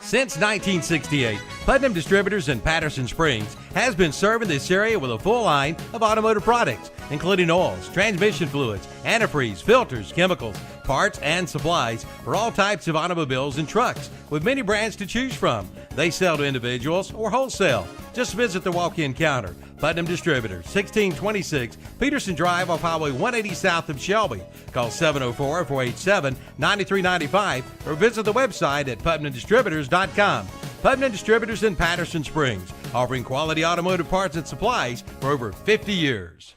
Since 1968, Putnam Distributors in Patterson Springs has been serving this area with a full line of automotive products, including oils, transmission fluids, antifreeze, filters, chemicals, parts, and supplies for all types of automobiles and trucks, with many brands to choose from. They sell to individuals or wholesale. Just visit the walk-in counter. Putnam Distributors, 1626 Peterson Drive off Highway 180 south of Shelby. Call 704-487-9395 or visit the website at putnamdistributors.com. Putnam Distributors in Patterson Springs, offering quality automotive parts and supplies for over 50 years.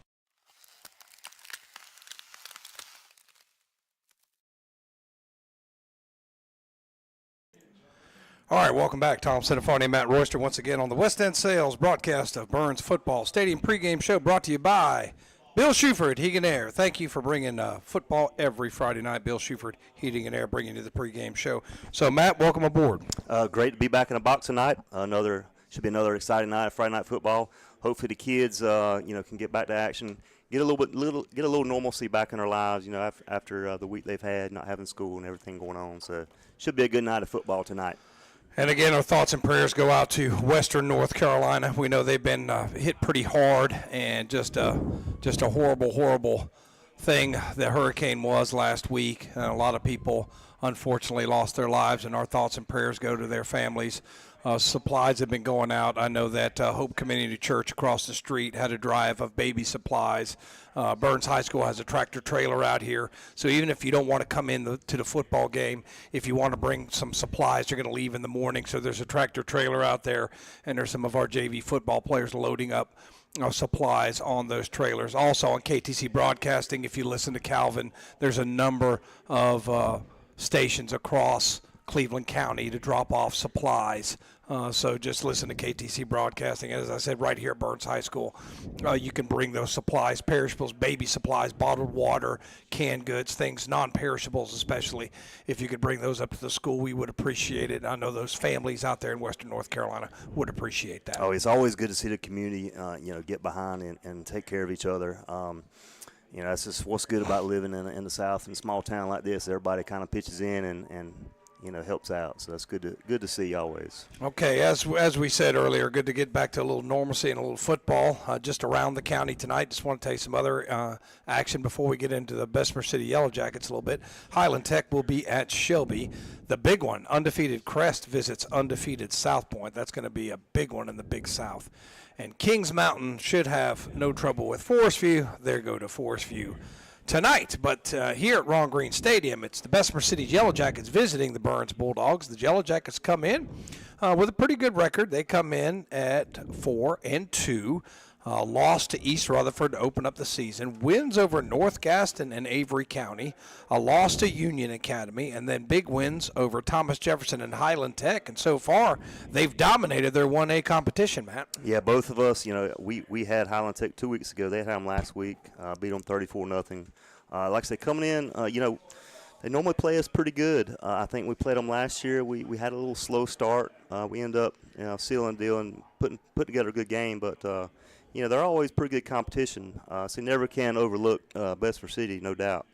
All right, welcome back. Tom Centofanti and Matt Royster once again on the West End Sales broadcast of Burns Football Stadium pregame show brought to you by Bill Shuford Heating and Air. Thank you for bringing football every Friday night. Bill Shuford Heating and Air bringing you the pregame show. So, Matt, welcome aboard. Great to be back in a box tonight. Should be another exciting night of Friday night football. Hopefully the kids, can get back to action, get a little normalcy back in their lives. After the week they've had, not having school and everything going on. So, should be a good night of football tonight. And again, our thoughts and prayers go out to Western North Carolina. We know they've been hit pretty hard, and just a horrible, horrible thing the hurricane was last week. A lot of people, unfortunately, lost their lives, and our thoughts and prayers go to their families. Supplies have been going out. I know that Hope Community Church across the street had a drive of baby supplies. Burns High School has a tractor trailer out here. So even if you don't want to come in to the football game, if you want to bring some supplies, you're going to leave in the morning. So there's a tractor trailer out there, and there's some of our JV football players loading up supplies on those trailers. Also on KTC Broadcasting, if you listen to Calvin, there's a number of stations across Cleveland County to drop off supplies. So just listen to KTC Broadcasting. As I said, right here at Burns High School, you can bring those supplies, perishables, baby supplies, bottled water, canned goods, things, non-perishables especially. If you could bring those up to the school, we would appreciate it. I know those families out there in Western North Carolina would appreciate that. Oh, it's always good to see the community, get behind and take care of each other. That's just what's good about living in the South, in a small town like this. Everybody kind of pitches in and helps out. So that's good to see always. Okay, as we said earlier, good to get back to a little normalcy and a little football just around the county tonight. Just want to tell you some other action before we get into the Bessemer City Yellow Jackets a little bit. Highland Tech will be at Shelby. The big one, undefeated Crest visits undefeated South Point. That's going to be a big one in the Big South. And Kings Mountain should have no trouble with Forest View. There go to Forest View tonight. But here at Ron Green Stadium, it's the Bessemer City Yellow Jackets visiting the Burns Bulldogs. The Yellow Jackets come in with a pretty good record. They come in at 4-2. Lost to East Rutherford to open up the season. Wins over North Gaston and Avery County. A loss to Union Academy. And then big wins over Thomas Jefferson and Highland Tech. And so far, they've dominated their 1A competition, Matt. Yeah, both of us, we had Highland Tech 2 weeks ago. They had them last week. Beat them 34-0. Like I say, coming in, they normally play us pretty good. I think we played them last year. We had a little slow start. We end up, sealing the deal and putting together a good game. But, they're always pretty good competition. So you never can overlook Bessemer City, no doubt.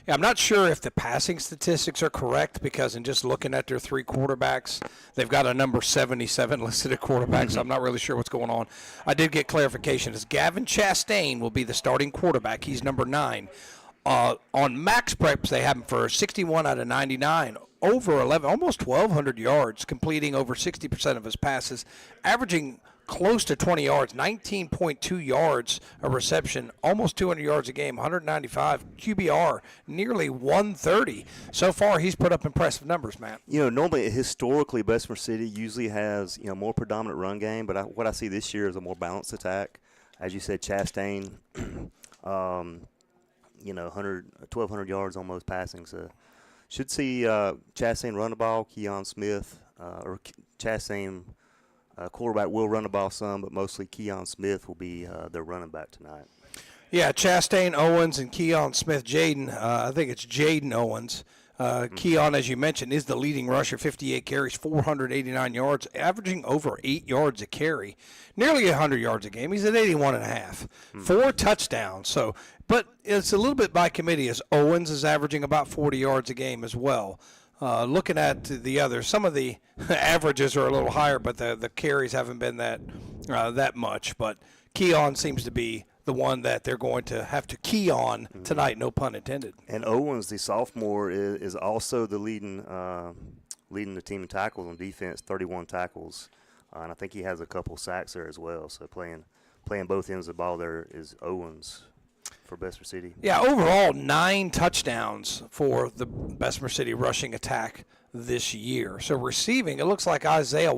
Yeah, I'm not sure if the passing statistics are correct because in just looking at their three quarterbacks, they've got a number 77 listed at quarterback, so I'm not really sure what's going on. I did get clarification. As Gavin Chastain will be the starting quarterback. He's number 9. On max preps, they have him for 61 out of 99, over 11, almost 1,200 yards, completing over 60% of his passes, averaging close to 20 yards, 19.2 yards a reception, almost 200 yards a game, 195 QBR, nearly 130. So far, he's put up impressive numbers, Matt. Normally, historically, Bessemer City usually has, more predominant run game, but what I see this year is a more balanced attack. As you said, Chastain, 1,200 yards almost passing. So should see Chastain run the ball, Keon Smith, or Chastain quarterback will run the ball some, but mostly Keon Smith will be their running back tonight. Yeah, Chastain, Owens, and Keon Smith. Jaden, I think it's Jaden Owens. Keon, as you mentioned, is the leading rusher, 58 carries, 489 yards, averaging over 8 yards a carry, nearly 100 yards a game. He's at 81.5, 4 touchdowns. But it's a little bit by committee as Owens is averaging about 40 yards a game as well. looking at the others, some of the averages are a little higher, but the carries haven't been that much. But Keon seems to be the one that they're going to have to key on tonight, no pun intended. And Owens, the sophomore, is also the leading the team in tackles on defense, 31 tackles. And I think he has a couple sacks there as well. So playing both ends of the ball there is Owens for Bessemer City. Yeah, overall 9 touchdowns for the Bessemer City rushing attack this year. So receiving, it looks like Isaiah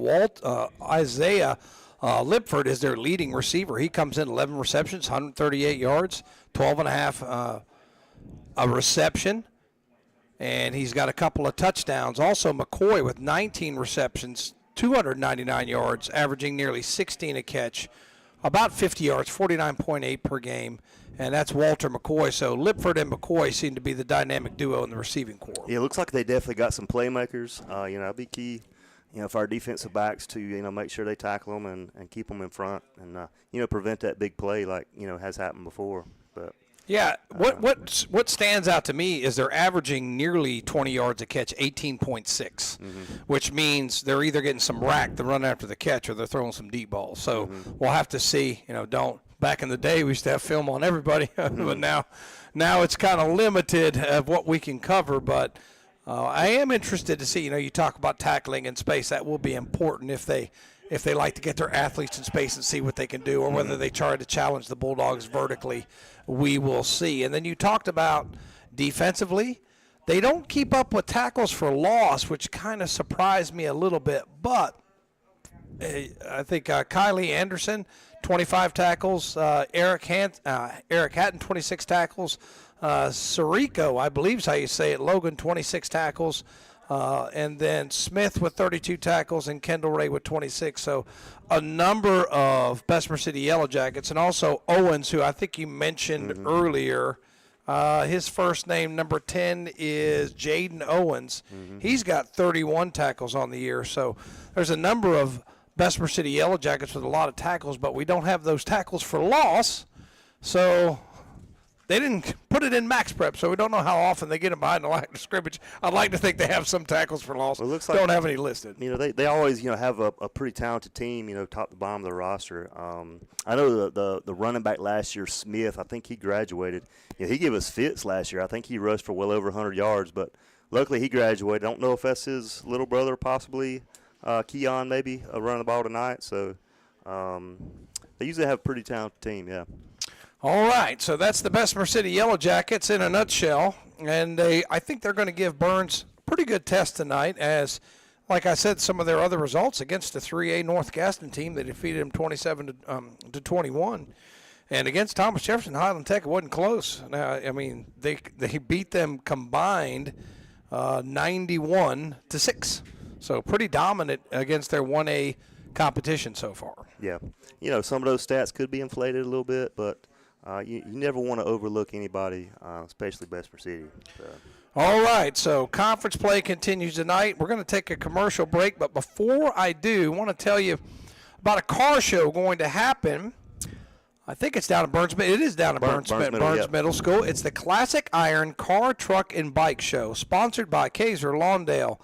Lipford is their leading receiver. He comes in 11 receptions, 138 yards, 12.5 a reception, and he's got a couple of touchdowns. Also McCoy with 19 receptions, 299 yards, averaging nearly 16 a catch, about 50 yards, 49.8 per game, and that's Walter McCoy. So Lipford and McCoy seem to be the dynamic duo in the receiving corps. Yeah, it looks like they definitely got some playmakers. It'll be key, for our defensive backs to, make sure they tackle them and keep them in front and, prevent that big play like, has happened before. But yeah, what stands out to me is they're averaging nearly 20 yards a catch, 18.6, which means they're either getting some rack to run after the catch or they're throwing some deep balls. So we'll have to see. Back in the day we used to have film on everybody, but now it's kind of limited of what we can cover. But I am interested to see. You talk about tackling in space. That will be important if they like to get their athletes in space and see what they can do, or whether they try to challenge the Bulldogs vertically. We will see. And then you talked about defensively. They don't keep up with tackles for loss, which kind of surprised me a little bit. But I think Kylie Anderson, 25 tackles. Eric Hatton, 26 tackles. Sirico, I believe is how you say it, Logan, 26 tackles. And then Smith with 32 tackles and Kendall Ray with 26. So a number of Bessemer City Yellow Jackets, and also Owens, who I think you mentioned earlier. His first name, number 10, is Jaden Owens. He's got 31 tackles on the year. So there's a number of Bessemer City Yellow Jackets with a lot of tackles, but we don't have those tackles for loss. So they didn't put it in max prep, so we don't know how often they get them behind the line of scrimmage. I'd like to think they have some tackles for loss. Well, it looks don't have any listed. They always have a pretty talented team. Top to bottom of the roster. I know the running back last year, Smith. I think he graduated. He gave us fits last year. I think he rushed for well over 100 yards, but luckily he graduated. I don't know if that's his little brother, possibly Keon, maybe running the ball tonight. So they usually have a pretty talented team. Yeah. All right, so that's the Bessemer City Yellow Jackets in a nutshell, and I think they're going to give Burns a pretty good test tonight as, like I said, some of their other results against the 3A North Gaston team, they defeated them 27 to 21, and against Thomas Jefferson Highland Tech, it wasn't close. Now, they beat them combined 91 to 6, so pretty dominant against their 1A competition so far. Yeah, some of those stats could be inflated a little bit, but you never want to overlook anybody, especially Bessemer City. So. All right, so conference play continues tonight. We're going to take a commercial break, but before I do, I want to tell you about a car show going to happen. I think it's down at Burns. It is down at Burns Middle School. It's the Classic Iron Car, Truck, and Bike Show, sponsored by Kaiser Lawndale,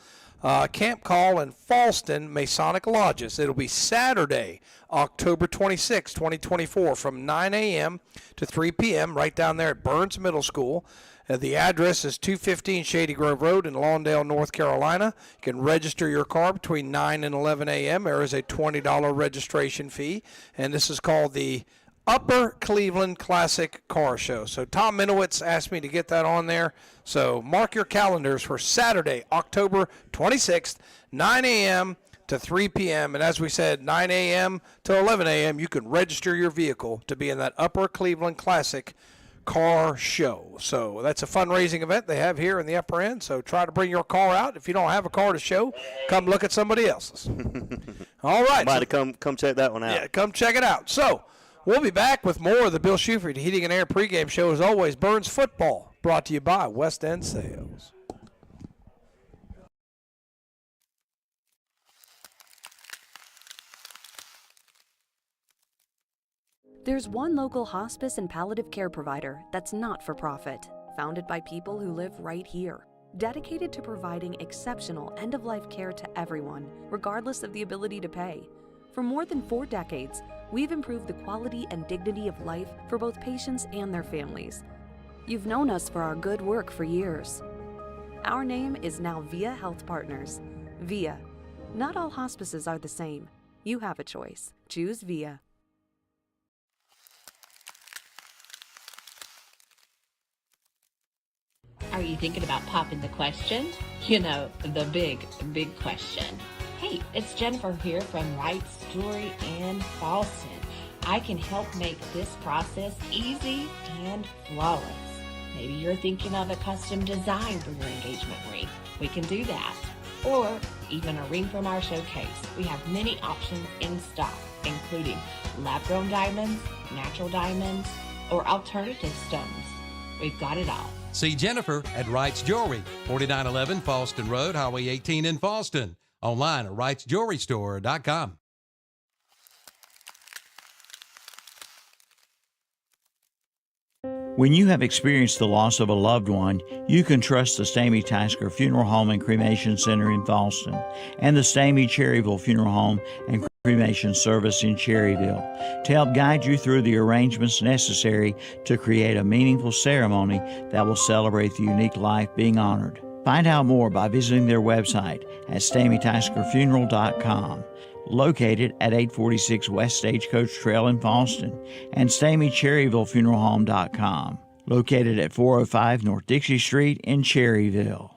Camp Call, and Falston Masonic Lodges. It'll be Saturday, October 26, 2024, from 9 a.m. to 3 p.m. right down there at Burns Middle School. The address is 215 Shady Grove Road in Lawndale, North Carolina. You can register your car between 9 and 11 a.m. There is a $20 registration fee, and this is called the Upper Cleveland Classic Car Show. So Tom Minowitz asked me to get that on there. So mark your calendars for Saturday, October 26th, 9 a.m. to 3 p.m. And as we said, 9 a.m. to 11 a.m., you can register your vehicle to be in that Upper Cleveland Classic Car Show. So that's a fundraising event they have here in the upper end. So try to bring your car out. If you don't have a car to show, come look at somebody else's. All right. Might have come check that one out. Yeah, come check it out. So we'll be back with more of the Bill Shuford Heating and Air pregame show. As always, Burns Football, brought to you by West End Sales. There's one local hospice and palliative care provider that's not for profit, founded by people who live right here. dedicated to providing exceptional end-of-life care to everyone, regardless of the ability to pay. For more than 4 decades, we've improved the quality and dignity of life for both patients and their families. You've known us for our good work for years. Our name is now VIA Health Partners. VIA. Not all hospices are the same. You have a choice. Choose VIA. Are you thinking about popping the question? You know, the big question. Hey, it's Jennifer here from Wright's Jewelry in Boston. I can help make this process easy and flawless. Maybe you're thinking of a custom design for your engagement ring. We can do that. Or even a ring from our showcase. We have many options in stock, including lab-grown diamonds, natural diamonds, or alternative stones. We've got it all. See Jennifer at Wright's Jewelry, 4911 Falston Road, Highway 18 in Falston. Online at wrightsjewelrystore.com. When you have experienced the loss of a loved one, you can trust the Stamey Tasker Funeral Home and Cremation Center in Falston and the Stamey Cherryville Funeral Home and Cremation Service in Cherryville to help guide you through the arrangements necessary to create a meaningful ceremony that will celebrate the unique life being honored. Find out more by visiting their website at StameyTaskerFuneral.com, located at 846 West Stagecoach Trail in Falston, and StameyCherryvilleFuneralHome.com, located at 405 North Dixie Street in Cherryville.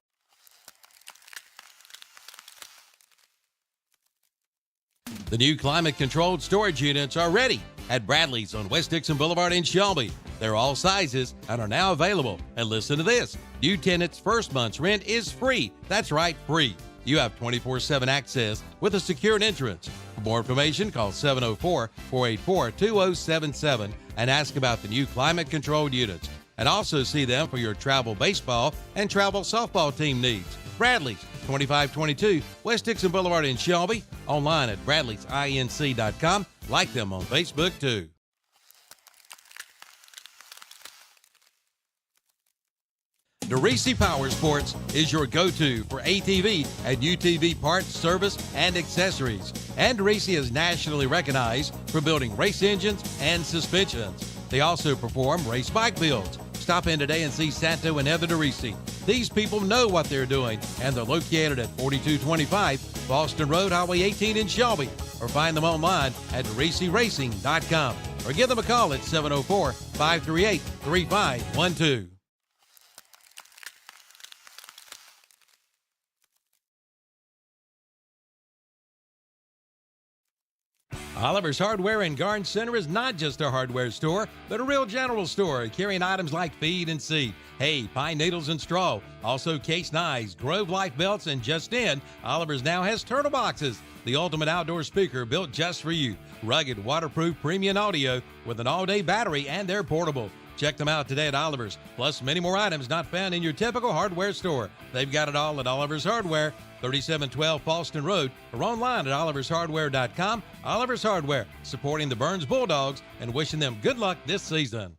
The new climate-controlled storage units are ready at Bradley's on West Dixon Boulevard in Shelby. They're all sizes and are now available. And listen to this. New tenants' first month's rent is free. That's right, free. You have 24/7 access with a secured entrance. For more information, call 704-484-2077 and ask about the new climate-controlled units. And also see them for your travel baseball and travel softball team needs. Bradley's, 2522 West Dixon Boulevard in Shelby. Online at bradleysinc.com. Like them on Facebook, too. DeRisi Power Sports is your go-to for ATV and UTV parts, service, and accessories. And DeRisi is nationally recognized for building race engines and suspensions. They also perform race bike builds. Stop in today and see Santo and Heather DeRisi. These people know what they're doing, and they're located at 4225 Boston Road, Highway 18 in Shelby. Or find them online at DeRisiRacing.com. Or give them a call at 704-538-3512. Oliver's Hardware in Garden Center is not just a hardware store, but a real general store carrying items like feed and seed, hay, pine needles, and straw. Also case knives, Grove Life belts, and just in, Oliver's now has turtle boxes, the ultimate outdoor speaker built just for you. Rugged, waterproof, premium audio with an all-day battery, and they're portable. Check them out today at Oliver's, plus many more items not found in your typical hardware store. They've got it all at Oliver's Hardware, 3712 Falston Road, or online at olivershardware.com. Oliver's Hardware, supporting the Burns Bulldogs and wishing them good luck this season.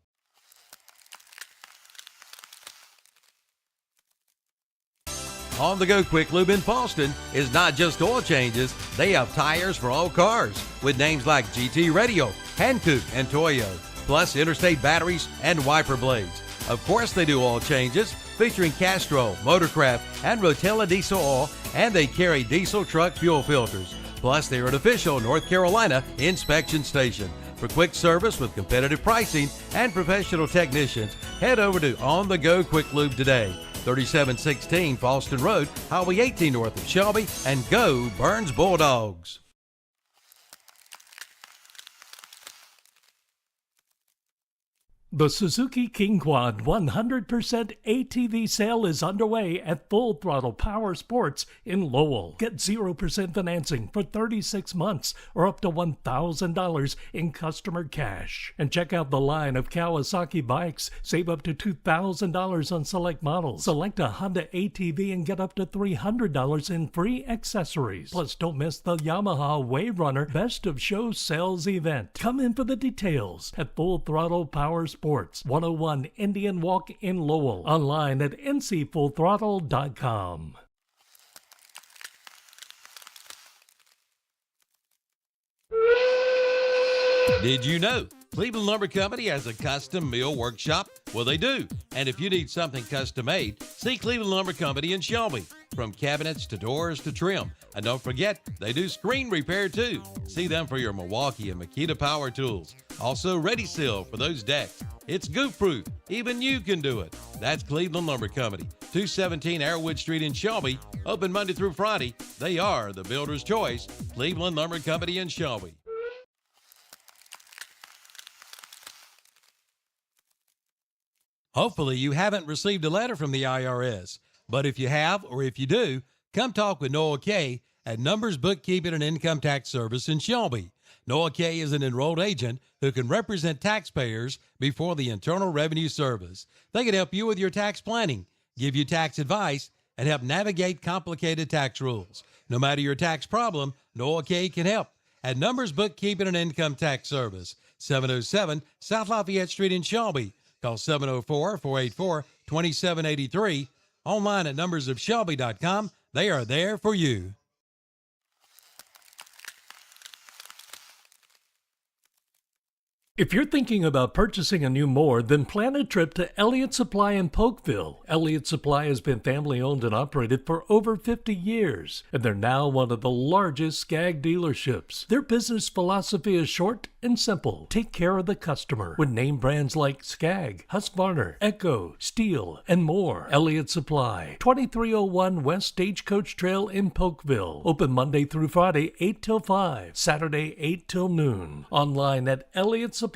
On the Go Quick Lube in Falston is not just oil changes, they have tires for all cars with names like GT Radio, Hankook, and Toyo, plus interstate batteries and wiper blades. Of course they do oil changes, featuring Castrol, Motorcraft, and Rotella diesel oil, and they carry diesel truck fuel filters. Plus, they're an official North Carolina inspection station. For quick service with competitive pricing and professional technicians, head over to On The Go Quick Lube today. 3716 Falston Road, Highway 18 north of Shelby, and go Burns Bulldogs. The Suzuki King Quad 100% ATV sale is underway at Full Throttle Power Sports in Lowell. Get 0% financing for 36 months or up to $1,000 in customer cash. And check out the line of Kawasaki bikes. Save up to $2,000 on select models. Select a Honda ATV and get up to $300 in free accessories. Plus, don't miss the Yamaha Wave Runner Best of Show Sales event. Come in for the details at Full Throttle Power Sports Sports, 101 Indian Walk in Lowell. Online at ncfullthrottle.com. Did you know Cleveland Lumber Company has a custom mill workshop? Well, they do. And if you need something custom made, see Cleveland Lumber Company in Shelby. From cabinets to doors to trim. And don't forget, they do screen repair too. See them for your Milwaukee and Makita power tools. Also, Ready Seal for those decks. It's goof proof. Even you can do it. That's Cleveland Lumber Company, 217 Airwood Street in Shelby. Open Monday through Friday. They are the builder's choice. Cleveland Lumber Company in Shelby. Hopefully you haven't received a letter from the IRS, but if you have or if you do, come talk with Noah Kay at Numbers Bookkeeping and Income Tax Service in Shelby. Noah Kay is an enrolled agent who can represent taxpayers before the Internal Revenue Service. They can help you with your tax planning, give you tax advice, and help navigate complicated tax rules. No matter your tax problem, Noah Kay can help at Numbers Bookkeeping and Income Tax Service, 707 South Lafayette Street in Shelby. Call 704-484-2783. Online at numbersofshelby.com. They are there for you. If you're thinking about purchasing a new mower, then plan a trip to Elliott Supply in Polkville. Elliott Supply has been family owned and operated for over 50 years, and they're now one of the largest Skag dealerships. Their business philosophy is short and simple. Take care of the customer with name brands like Skag, Husqvarna, Echo, Steel, and more. Elliott Supply, 2301 West Stagecoach Trail in Polkville. Open Monday through Friday, 8 till 5, Saturday, 8 till noon. Online at ElliottSupplyInc.com.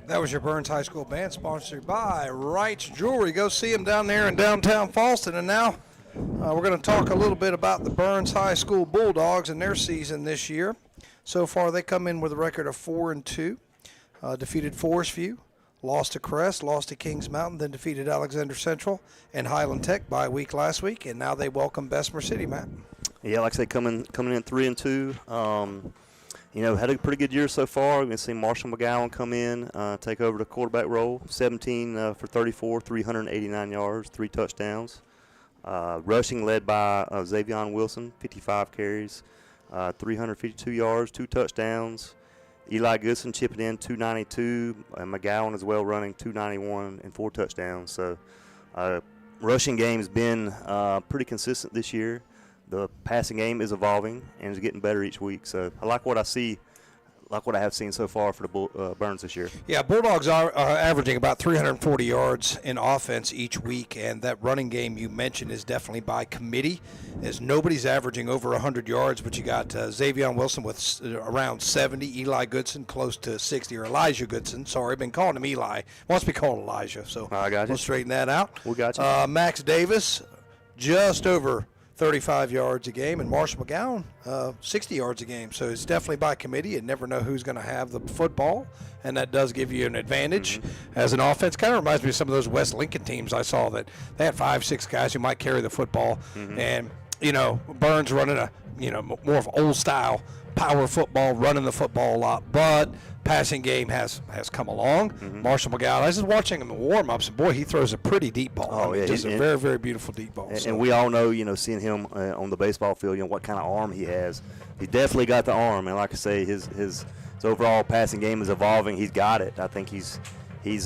That was your Burns High School Band, sponsored by Wright's Jewelry. Go see them down there in downtown Falston. And now we're going to talk a little bit about the Burns High School Bulldogs and their season this year. So far, they come in with a record of 4-2, defeated Forest View, lost to Crest, lost to Kings Mountain, then defeated Alexander Central and Highland Tech by a week last week, and now they welcome Bessemer City, Matt. Yeah, like I say, coming in 3-2. Had a pretty good year so far. We're going to see Marshall McGowan come in, take over the quarterback role. 17 for 34, 389 yards, 3 touchdowns. Rushing led by Xavion Wilson, 55 carries, 352 yards, 2 touchdowns. Eli Goodson chipping in 292, and McGowan as well running 291 and 4 touchdowns. So rushing game has been pretty consistent this year. The passing game is evolving and is getting better each week. So I like what I see, like what I have seen so far for the Burns this year. Yeah, Bulldogs are averaging about 340 yards in offense each week, and that running game you mentioned is definitely by committee, as nobody's averaging over 100 yards, but you got Xavion Wilson with around 70, Eli Goodson close to 60, or Elijah Goodson. Sorry, I've been calling him Eli. Wants to be called Elijah, so I got you. We'll straighten that out. We got you. Max Davis, just over 35 yards a game, and Marshall McGowan 60 yards a game. So it's definitely by committee. You never know who's going to have the football, and that does give you an advantage as an offense. Kind of reminds me of some of those West Lincoln teams I saw that they had 5-6 guys who might carry the football, and Burns running a more of old style power football, running the football a lot, but passing game has come along. Marshall McGowan, I was just watching him in warm-ups, and boy, he throws a pretty deep ball. Oh, yeah. Just a very, very beautiful deep ball. And we all know, seeing him on the baseball field, what kind of arm he has. He definitely got the arm, and like I say, his overall passing game is evolving. He's got it. I think he's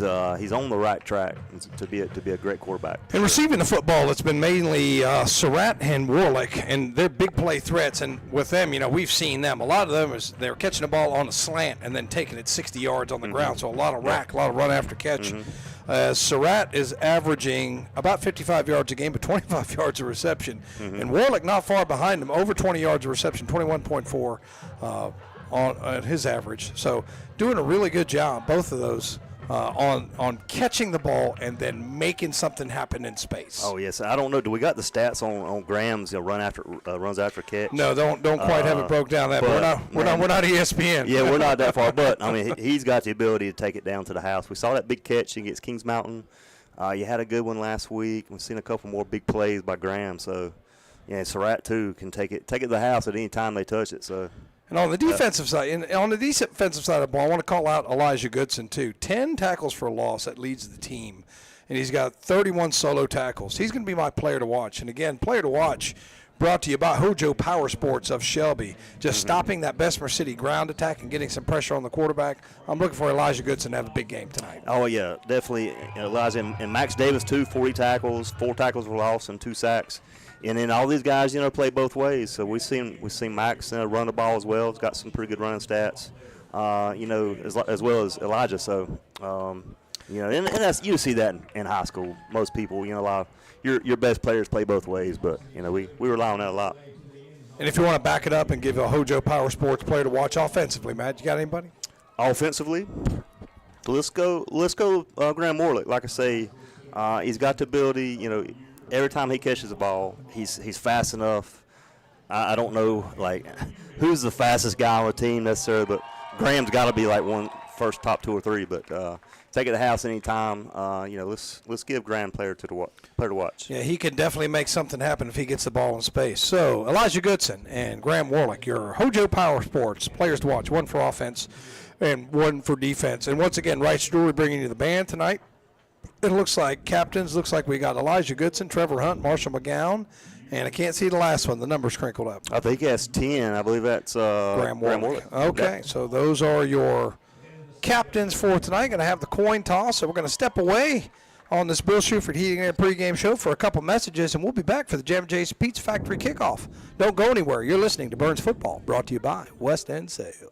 on the right track to be a great quarterback. And receiving the football, it's been mainly Surratt and Warlick, and they're big play threats. And with them, we've seen them. A lot of them is they're catching the ball on a slant and then taking it 60 yards on the ground. So a lot of rack, a lot of run after catch. Surratt is averaging about 55 yards a game, but 25 yards of reception. And Warlick not far behind him, over 20 yards of reception, 21.4 on his average. So doing a really good job, both of those. On catching the ball and then making something happen in space. Oh yes, I don't know. Do we got the stats on Graham's runs after catch? No, don't quite have it broke down that. But we're not ESPN. Yeah, we're not that far. But I mean, he's got the ability to take it down to the house. We saw that big catch against Kings Mountain. You had a good one last week. We've seen a couple more big plays by Graham. So yeah, Surratt too can take it to the house at any time they touch it. So. And on the defensive side, of the ball, I want to call out Elijah Goodson, too. 10 tackles for a loss. That leads the team. And he's got 31 solo tackles. He's going to be my player to watch. And, again, player to watch brought to you by Hojo Power Sports of Shelby. Just stopping that Bessemer City ground attack and getting some pressure on the quarterback. I'm looking for Elijah Goodson to have a big game tonight. Oh, yeah, definitely. Elijah and Max Davis, too, 40 tackles, 4 tackles for loss, and 2 sacks. And then all these guys, play both ways. So we've seen Max run the ball as well. He's got some pretty good running stats, as well as Elijah. So, and that's you see that in high school. Most people, a lot of your best players play both ways. But we rely on that a lot. And if you want to back it up and give a Hojo Power Sports player to watch offensively, Matt, you got anybody? Offensively, let's go. Graham Warlick. Like I say, he's got the ability. Every time he catches the ball, he's fast enough. I don't know, who's the fastest guy on the team necessarily, but Graham's got to be one first top 2 or 3. But take it to the house anytime. Let's give Graham player to watch. Yeah, he can definitely make something happen if he gets the ball in space. So Elijah Goodson and Graham Warlick, your Hojo Power Sports players to watch. 1 for offense and 1 for defense. And once again, Wright's Jewelry bringing you the band tonight. It looks like captains. Looks like we got Elijah Goodson, Trevor Hunt, Marshall McGowan, and I can't see the last one. The number's crinkled up. I think he has 10. I believe that's Graham Warlick. Okay, so those are your captains for tonight. Going to have the coin toss, so we're going to step away on this Bill Shuford Heating and Pregame show for a couple messages, and we'll be back for the Jam J's Pizza Factory kickoff. Don't go anywhere. You're listening to Burns Football, brought to you by West End Sales.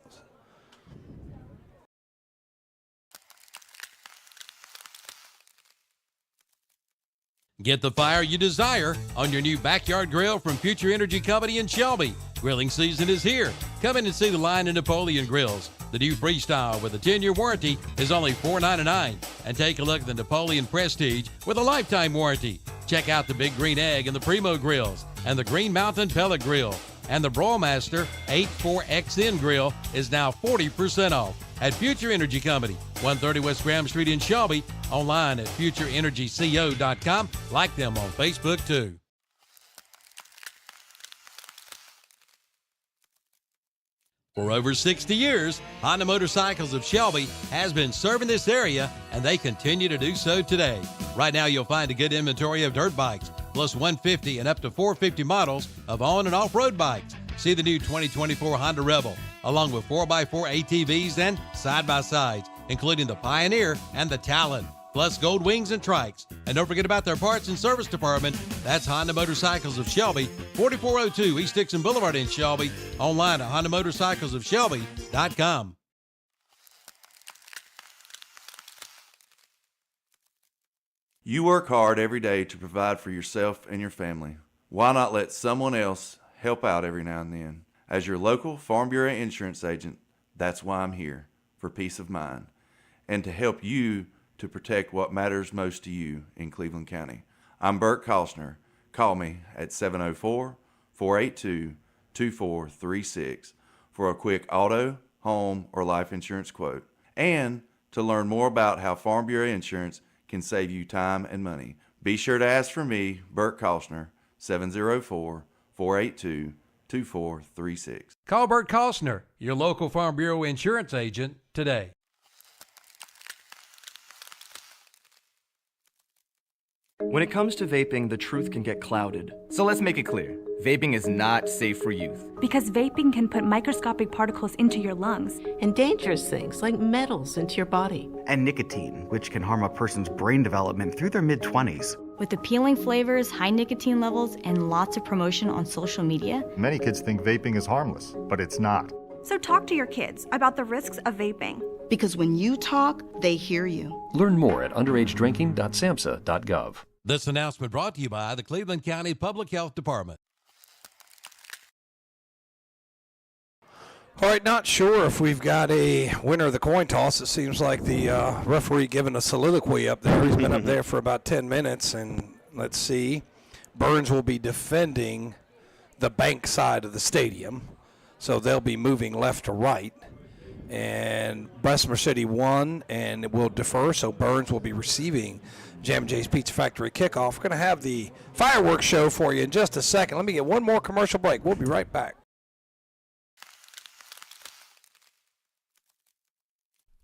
Get the fire you desire on your new backyard grill from Future Energy Company in Shelby. Grilling season is here. Come in and see the line of Napoleon grills. The new Freestyle with a 10-year warranty is only $4.99. And take a look at the Napoleon Prestige with a lifetime warranty. Check out the Big Green Egg and the Primo grills and the Green Mountain Pellet Grill. And the Broilmaster 84XN grill is now 40% off at Future Energy Company, 130 West Graham Street in Shelby. Online at futureenergyco.com. Like them on Facebook, too. For over 60 years, Honda Motorcycles of Shelby has been serving this area, and they continue to do so today. Right now, you'll find a good inventory of dirt bikes, plus 150 and up to 450 models of on- and off-road bikes. See the new 2024 Honda Rebel, along with 4x4 ATVs and side-by-sides, including the Pioneer and the Talon, plus Gold Wings and Trikes. And don't forget about their parts and service department. That's Honda Motorcycles of Shelby, 4402 East Dixon Boulevard in Shelby. Online at HondaMotorcyclesofShelby.com. You work hard every day to provide for yourself and your family. Why not let someone else help out every now and then? As your local Farm Bureau insurance agent, that's why I'm here, for peace of mind, and to help you to protect what matters most to you in Cleveland County. I'm Bert Costner, Call me at 704-482-2436 for a quick auto, home, or life insurance quote. And to learn more about how Farm Bureau Insurance can save you time and money, be sure to ask for me, Bert Costner, 704-482-2436. Call Bert Costner, your local Farm Bureau insurance agent, today. When it comes to vaping, the truth can get clouded. So let's make it clear. Vaping is not safe for youth. Because vaping can put microscopic particles into your lungs. And dangerous things like metals into your body. And nicotine, which can harm a person's brain development through their mid-20s. With appealing flavors, high nicotine levels, and lots of promotion on social media. Many kids think vaping is harmless, but it's not. So talk to your kids about the risks of vaping. Because when you talk, they hear you. Learn more at underagedrinking.samhsa.gov. This announcement brought to you by the Cleveland County Public Health Department. All right, not sure if we've got a winner of the coin toss. It seems like the referee giving a soliloquy up there. He's been up there for about 10 minutes, and let's see. Burns will be defending the bank side of the stadium, so they'll be moving left to right. And Bessemer City won, and it will defer, so Burns will be receiving Jam J's Pizza Factory kickoff. We're going to have the fireworks show for you in just a second. Let me get one more commercial break. We'll be right back.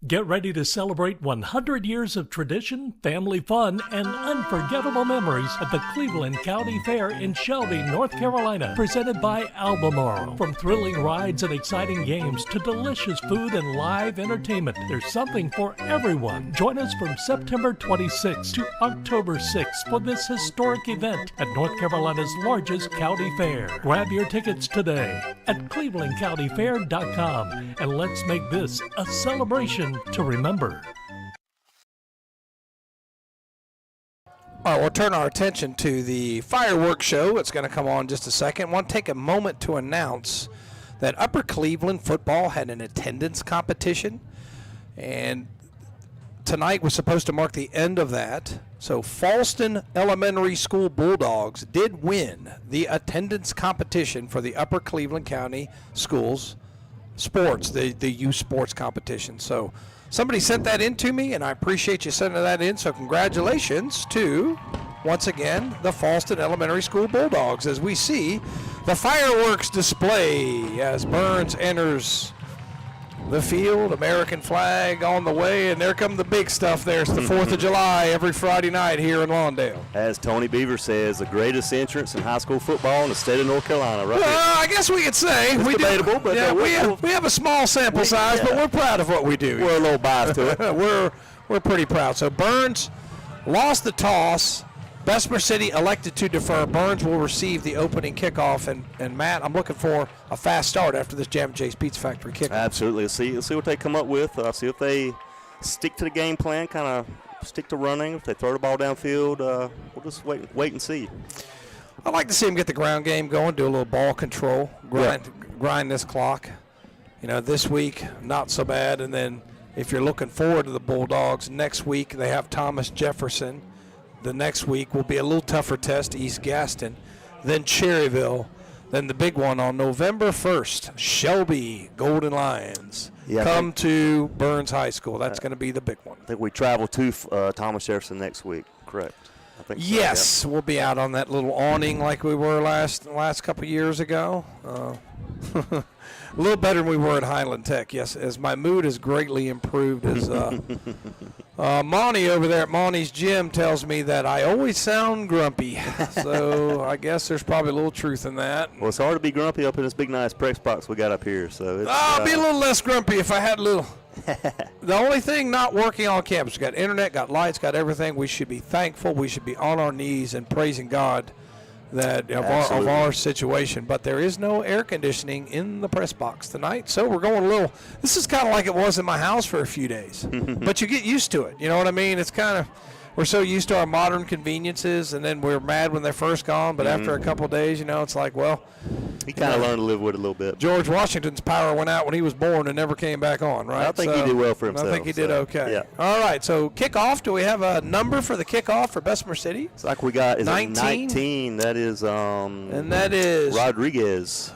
Get ready to celebrate 100 years of tradition, family fun, and unforgettable memories at the Cleveland County Fair in Shelby, North Carolina, presented by Albemarle. From thrilling rides and exciting games to delicious food and live entertainment, there's something for everyone. Join us from September 26th to October 6th for this historic event at North Carolina's largest county fair. Grab your tickets today at clevelandcountyfair.com, and let's make this a celebration to remember. All right, we'll turn our attention to the fireworks show. It's going to come on in just a second. I want to take a moment to announce that Upper Cleveland football had an attendance competition, and tonight was supposed to mark the end of that. So Falston Elementary School Bulldogs did win the attendance competition for the Upper Cleveland County Schools sports, the youth sports competition. So somebody sent that in to me, and I appreciate you sending that in. So congratulations to, once again, the Falston Elementary School Bulldogs, as we see the fireworks display as Burns enters the field, American flag on the way, and there come the big stuff there. It's the 4th of July every Friday night here in Lawndale. As Tony Beaver says, the greatest entrance in high school football in the state of North Carolina, right? Well, I guess we could say. It's debatable, but yeah, we have a small sample size, but we're proud of what we do. We're a little biased to it. we're pretty proud. So Burns lost the toss. Bessemer City elected to defer. Burns will receive the opening kickoff. And Matt, I'm looking for a fast start after this Jam J's Pizza Factory kickoff. Absolutely. Let's see what they come up with. See if they stick to the game plan, kind of stick to running. If they throw the ball downfield, we'll just wait and see. I'd like to see them get the ground game going, do a little ball control, grind this clock. You know, this week, not so bad. And then if you're looking forward to the Bulldogs, next week they have Thomas Jefferson. The next week will be a little tougher test, East Gaston, then Cherryville, then the big one on November 1st, Shelby Golden Lions come to Burns High School. That's going to be the big one. I think we travel to Thomas Jefferson next week, correct? I think yes, so, we'll be out on that little awning like we were last couple years ago. A little better than we were at Highland Tech, yes, as my mood has greatly improved. As Monty over there at Monty's Gym tells me that I always sound grumpy. So I guess there's probably a little truth in that. Well, it's hard to be grumpy up in this big, nice press box we got up here. So it's, I'll be a little less grumpy if I had a little. The only thing not working on campus, we got internet, got lights, got everything. We should be thankful. We should be on our knees and praising God that of our situation, but there is no air conditioning in the press box tonight, so we're going a little. This is kind of like it was in my house for a few days, but you get used to it. You know what I mean? It's kind of, we're so used to our modern conveniences, and then we're mad when they're first gone, but after a couple of days, you know, it's like, well, He kind of learned to live with it a little bit. George Washington's power went out when he was born and never came back on, right? I think he did well for himself. I think he did okay. Yeah. All right, so kickoff. Do we have a number for the kickoff for Bessemer City? It's like we got 19. That is and that is Rodriguez.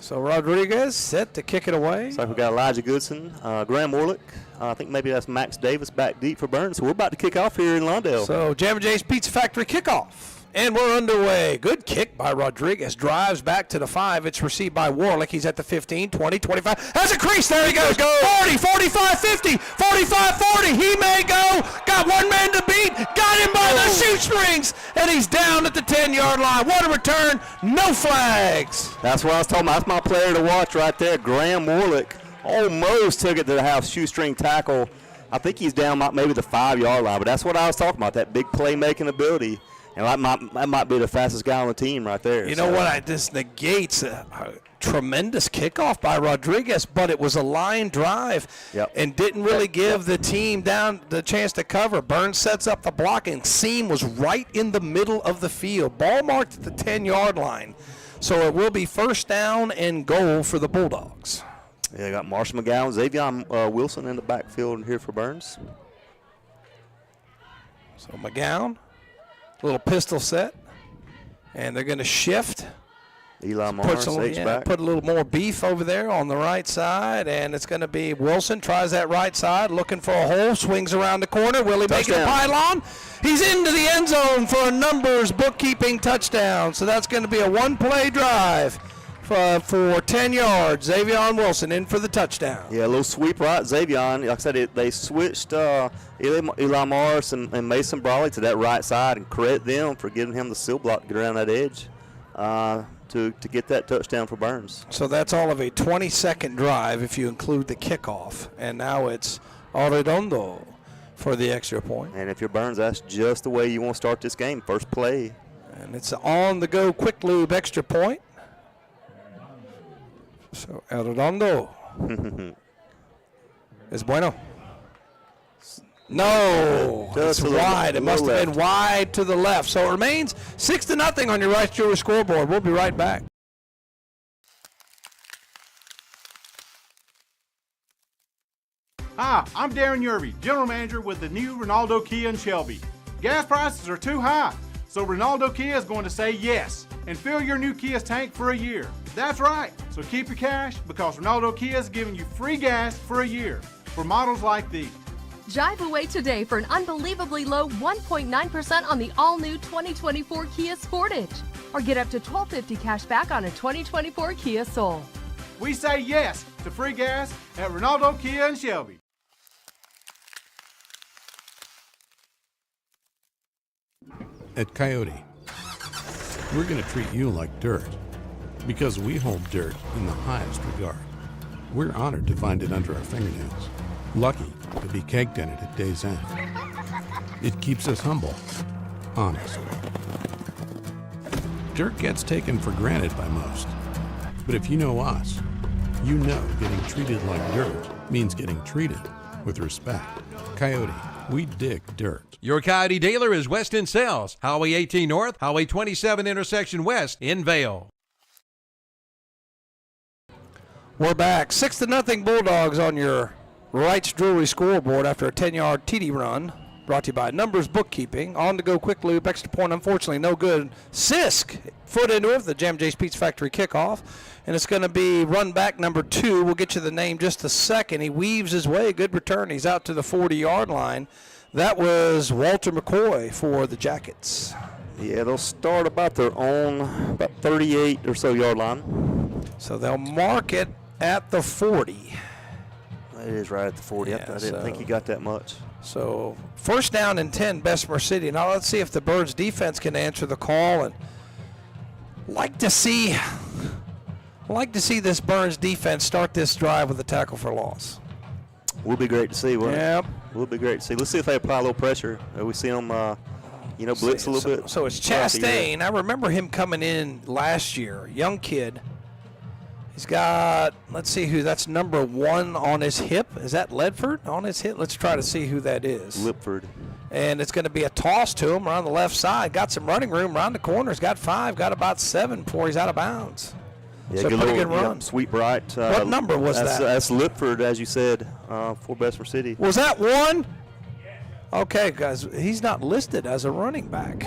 So Rodriguez set to kick it away. It's like we got Elijah Goodson, Graham Orlick. I think maybe that's Max Davis back deep for Burns. So we're about to kick off here in Lawndale. So Jam and Jay's Pizza Factory kickoff. And we're underway. Good kick by Rodriguez. Drives back to the 5. It's received by Warlick. He's at the 15, 20, 25. Has a crease. There he goes. 40, 45, 50, 45, 40. He may go. Got one man to beat. Got him by the shoestrings. And he's down at the 10-yard line. What a return. No flags. That's what I was talking about. That's my player to watch right there. Graham Warlick almost took it to the house. Shoestring tackle. I think he's down maybe the 5-yard line. But that's what I was talking about, that big playmaking ability. And that might be the fastest guy on the team right there. You know what? This negates a tremendous kickoff by Rodriguez, but it was a line drive and didn't really give the team down the chance to cover. Burns sets up the block, and Seam was right in the middle of the field. Ball marked at the 10-yard line. So it will be first down and goal for the Bulldogs. Yeah, they got Marshall McGowan, Xavier Wilson in the backfield here for Burns. So McGowan. Little pistol set, and they're going to shift. Eli Morris, H-back. Put a little more beef over there on the right side, and it's going to be Wilson. Tries that right side, looking for a hole, swings around the corner. Will he make it a pylon? He's into the end zone for a numbers bookkeeping touchdown. So that's going to be a one-play drive for 10 yards. Xavier Wilson in for the touchdown. Yeah, a little sweep right. Xavier, like I said, they switched Eli Morris and Mason Brawley to that right side, and credit them for giving him the seal block to get around that edge to get that touchdown for Burns. So that's all of a 20-second drive if you include the kickoff. And now it's Arredondo for the extra point. And if you're Burns, that's just the way you want to start this game. First play. And it's an on-the-go quick lube extra point. So Arredondo is bueno. No, it's wide. It must have been wide to the left. So it remains 6-0 on your Rice Jewelry scoreboard. We'll be right back. Hi, I'm Darren Yerby, General Manager with the new Ronaldo Kia in Shelby. Gas prices are too high, so Ronaldo Kia is going to say yes and fill your new Kia's tank for a year. That's right, so keep your cash because Ronaldo Kia is giving you free gas for a year for models like these. Drive away today for an unbelievably low 1.9% on the all-new 2024 Kia Sportage. Or get up to $1,250 cash back on a 2024 Kia Soul. We say yes to free gas at Ronaldo Kia in Shelby. At Coyote, we're going to treat you like dirt because we hold dirt in the highest regard. We're honored to find it under our fingernails, lucky to be caked in it at day's end. It keeps us humble, honest. Dirt gets taken for granted by most, but if you know us, you know getting treated like dirt means getting treated with respect. Coyote, we dig dirt. Your Coyote dealer is Weston Sales, Highway 18 North, Highway 27 intersection west in Vail. We're back. 6-0 Bulldogs on your Wright's Jewelry scoreboard after a 10-yard TD run. Brought to you by Numbers Bookkeeping. On to go quick loop. Extra point, unfortunately, no good. Sisk, foot into it for the Jam Jay's Pizza Factory kickoff. And it's going to be run back number 2. We'll get you the name just a second. He weaves his way. Good return. He's out to the 40-yard line. That was Walter McCoy for the Jackets. Yeah, they'll start about their own, about 38 or so yard line. So they'll mark it at the 40. It is right at the 40. Yeah, I didn't think he got that much. So first down and 10, Bessemer City. Now let's see if the Birds defense can answer the call. And like to see this Burns defense start this drive with a tackle for loss. Will be great to see, won't Yep. it? Will be great to see. Let's see if they apply a little pressure. We see them, blitz a little bit. So it's Chastain. I remember him coming in last year, young kid. He's got, let's see who, that's number 1 on his hip. Is that Ledford on his hip? Let's try to see who that is. Lipford. And it's going to be a toss to him around the left side. Got some running room around the corners. Got 5. Got about 7 before he's out of bounds. Yeah, so pretty good run. Yeah, Sweet Bright. What number was that? That's Lipford, as you said, for Bessemer City. Was that 1? Okay, guys, he's not listed as a running back.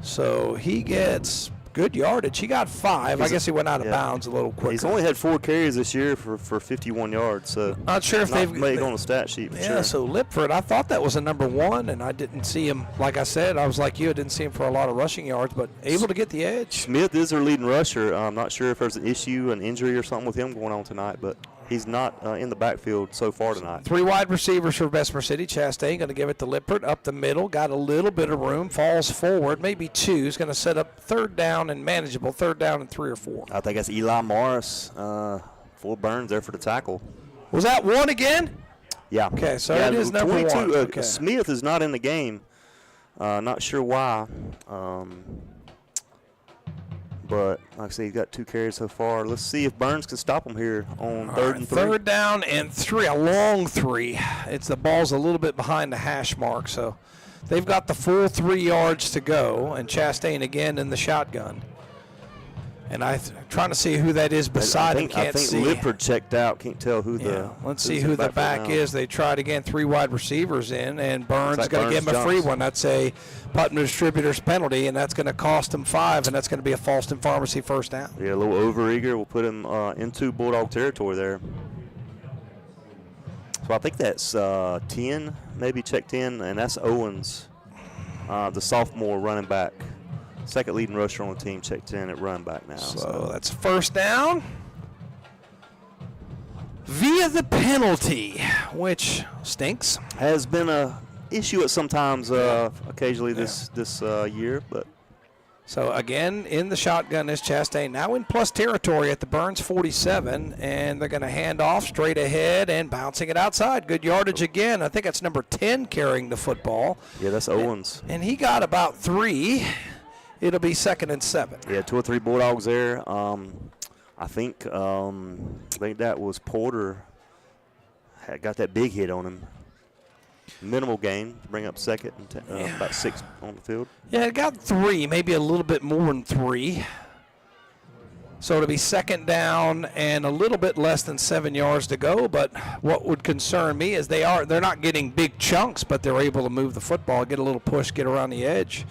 So he gets good yardage. He got 5. I guess he went out of bounds a little quicker. He's only had 4 carries this year for 51 yards. So not sure if they've made on the stat sheet. For sure. So Lipford, I thought that was a number 1, and I didn't see him. Like I said, I was like you. I didn't see him for a lot of rushing yards, but able to get the edge. Smith is their leading rusher. I'm not sure if there's an issue, an injury, or something with him going on tonight, but he's not in the backfield so far tonight. 3 wide receivers for Bessemer City. Chastain going to give it to Lippert up the middle. Got a little bit of room. Falls forward. Maybe 2. He's going to set up 3rd down and manageable. 3rd down and 3 or 4. I think that's Eli Morris for Burns there for the tackle. Was that 1 again? Yeah. Okay, so it is number 1. Okay. Smith is not in the game. Not sure why. But, like I say, he's got 2 carries so far. Let's see if Burns can stop him here on 3rd and 3. 3rd down and 3, a long 3. The ball's a little bit behind the hash mark, so they've got the full 3 yards to go, and Chastain again in the shotgun. And I'm trying to see who that is beside him. Can't see. I think Lippard checked out. Can't tell who the. Let's see who the back is. They tried again, 3 wide receivers in, and Burns is going to give him a free one. That's a Putnam Distributors penalty, and that's going to cost him 5, and that's going to be a Falston Pharmacy 1st down. Yeah, a little overeager. We'll put him into Bulldog territory there. So I think that's 10, maybe check 10, and that's Owens, the sophomore running back. 2nd leading rusher on the team, check 10 at running back now. So that's 1st down via the penalty, which stinks. Has been a issue at sometimes occasionally this year, but. So again, in the shotgun is Chastain, now in plus territory at the Burns 47, and they're going to hand off straight ahead and bouncing it outside. Good yardage again. I think that's number 10 carrying the football. Yeah, that's Owens. And he got about 3. It'll be 2nd and 7. Yeah, 2 or 3 Bulldogs there. I think that was Porter. Got that big hit on him. Minimal gain, bring up 2nd and about 6 on the field. Yeah, it got 3, maybe a little bit more than 3. So it'll be 2nd down and a little bit less than 7 yards to go. But what would concern me is they're not getting big chunks, but they're able to move the football, get a little push, get around the edge.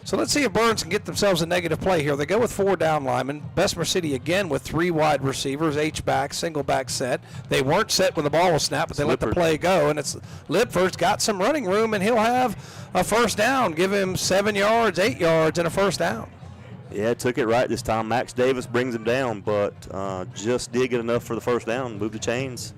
So let's see if Burns can get themselves a negative play here. They go with 4 down linemen. Bessemer City again with 3 wide receivers, H-back, single back set. They weren't set when the ball was snapped, but they let the play go. And it's Lipford's got some running room, and he'll have a 1st down. Give him 7 yards, 8 yards, and a 1st down. Yeah, took it right this time. Max Davis brings him down, but just did get enough for the 1st down, move the chains.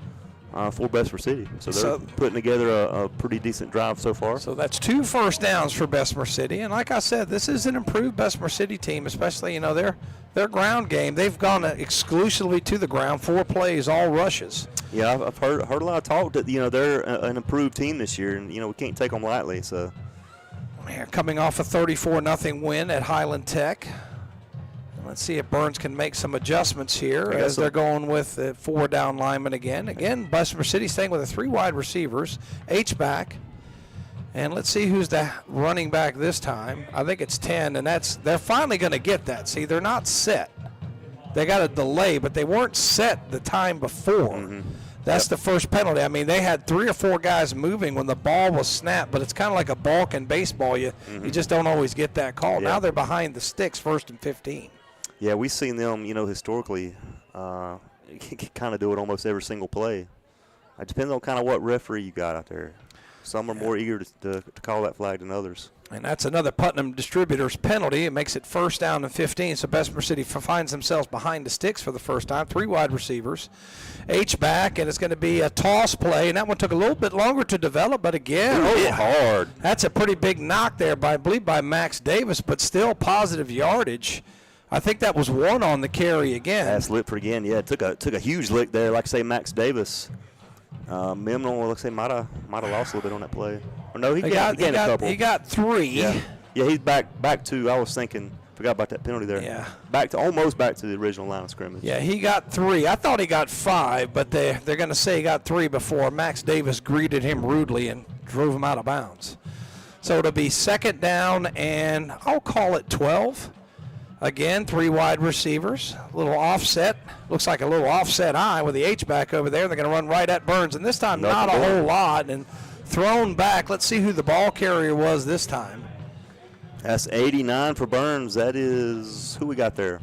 For Bessemer City. So they're putting together a pretty decent drive so far. So that's 2 1st downs for Bessemer City. And like I said, this is an improved Bessemer City team, especially, their ground game. They've gone exclusively to the ground, 4 plays, all rushes. Yeah, I've heard a lot of talk that, they're an improved team this year, and, we can't take them lightly. So they're coming off a 34-0 win at Highland Tech. Let's see if Burns can make some adjustments here as they're going with the 4 down linemen again. Again, Bessemer City staying with the 3 wide receivers, H-back. And let's see who's the running back this time. I think it's 10, and they're finally going to get that. See, they're not set. They got a delay, but they weren't set the time before. Mm-hmm. That's the first penalty. I mean, they had 3 or 4 guys moving when the ball was snapped, but it's kind of like a balk in baseball. You just don't always get that call. Yeah. Now they're behind the sticks, 1st and 15. Yeah, we've seen them, historically kind of do it almost every single play. It depends on kind of what referee you got out there. Some are more eager to call that flag than others. And that's another Putnam Distributors penalty. It makes it 1st down and 15. So Bessemer City finds themselves behind the sticks for the 1st time. 3 wide receivers. H-back, and it's going to be a toss play. And that one took a little bit longer to develop, but again, hard. That's a pretty big knock there, I believe, by Max Davis, but still positive yardage. I think that was 1 on the carry again. That's Lipford again. Yeah, took a huge lick there. Like I say, Max Davis. Memnol, like I say, might have lost a little bit on that play. Or no, he got a couple. He got 3. Yeah, he's back to. I was thinking, forgot about that penalty there. Yeah, almost back to the original line of scrimmage. Yeah, he got 3. I thought he got 5, but they're going to say he got 3 before Max Davis greeted him rudely and drove him out of bounds. So it'll be second down, and I'll call it 12. Again, 3 wide receivers. A little offset. Looks like a little offset eye with the H-back over there. They're going to run right at Burns, and this time not a whole lot. And thrown back. Let's see who the ball carrier was this time. That's 89 for Burns. That is, who we got there?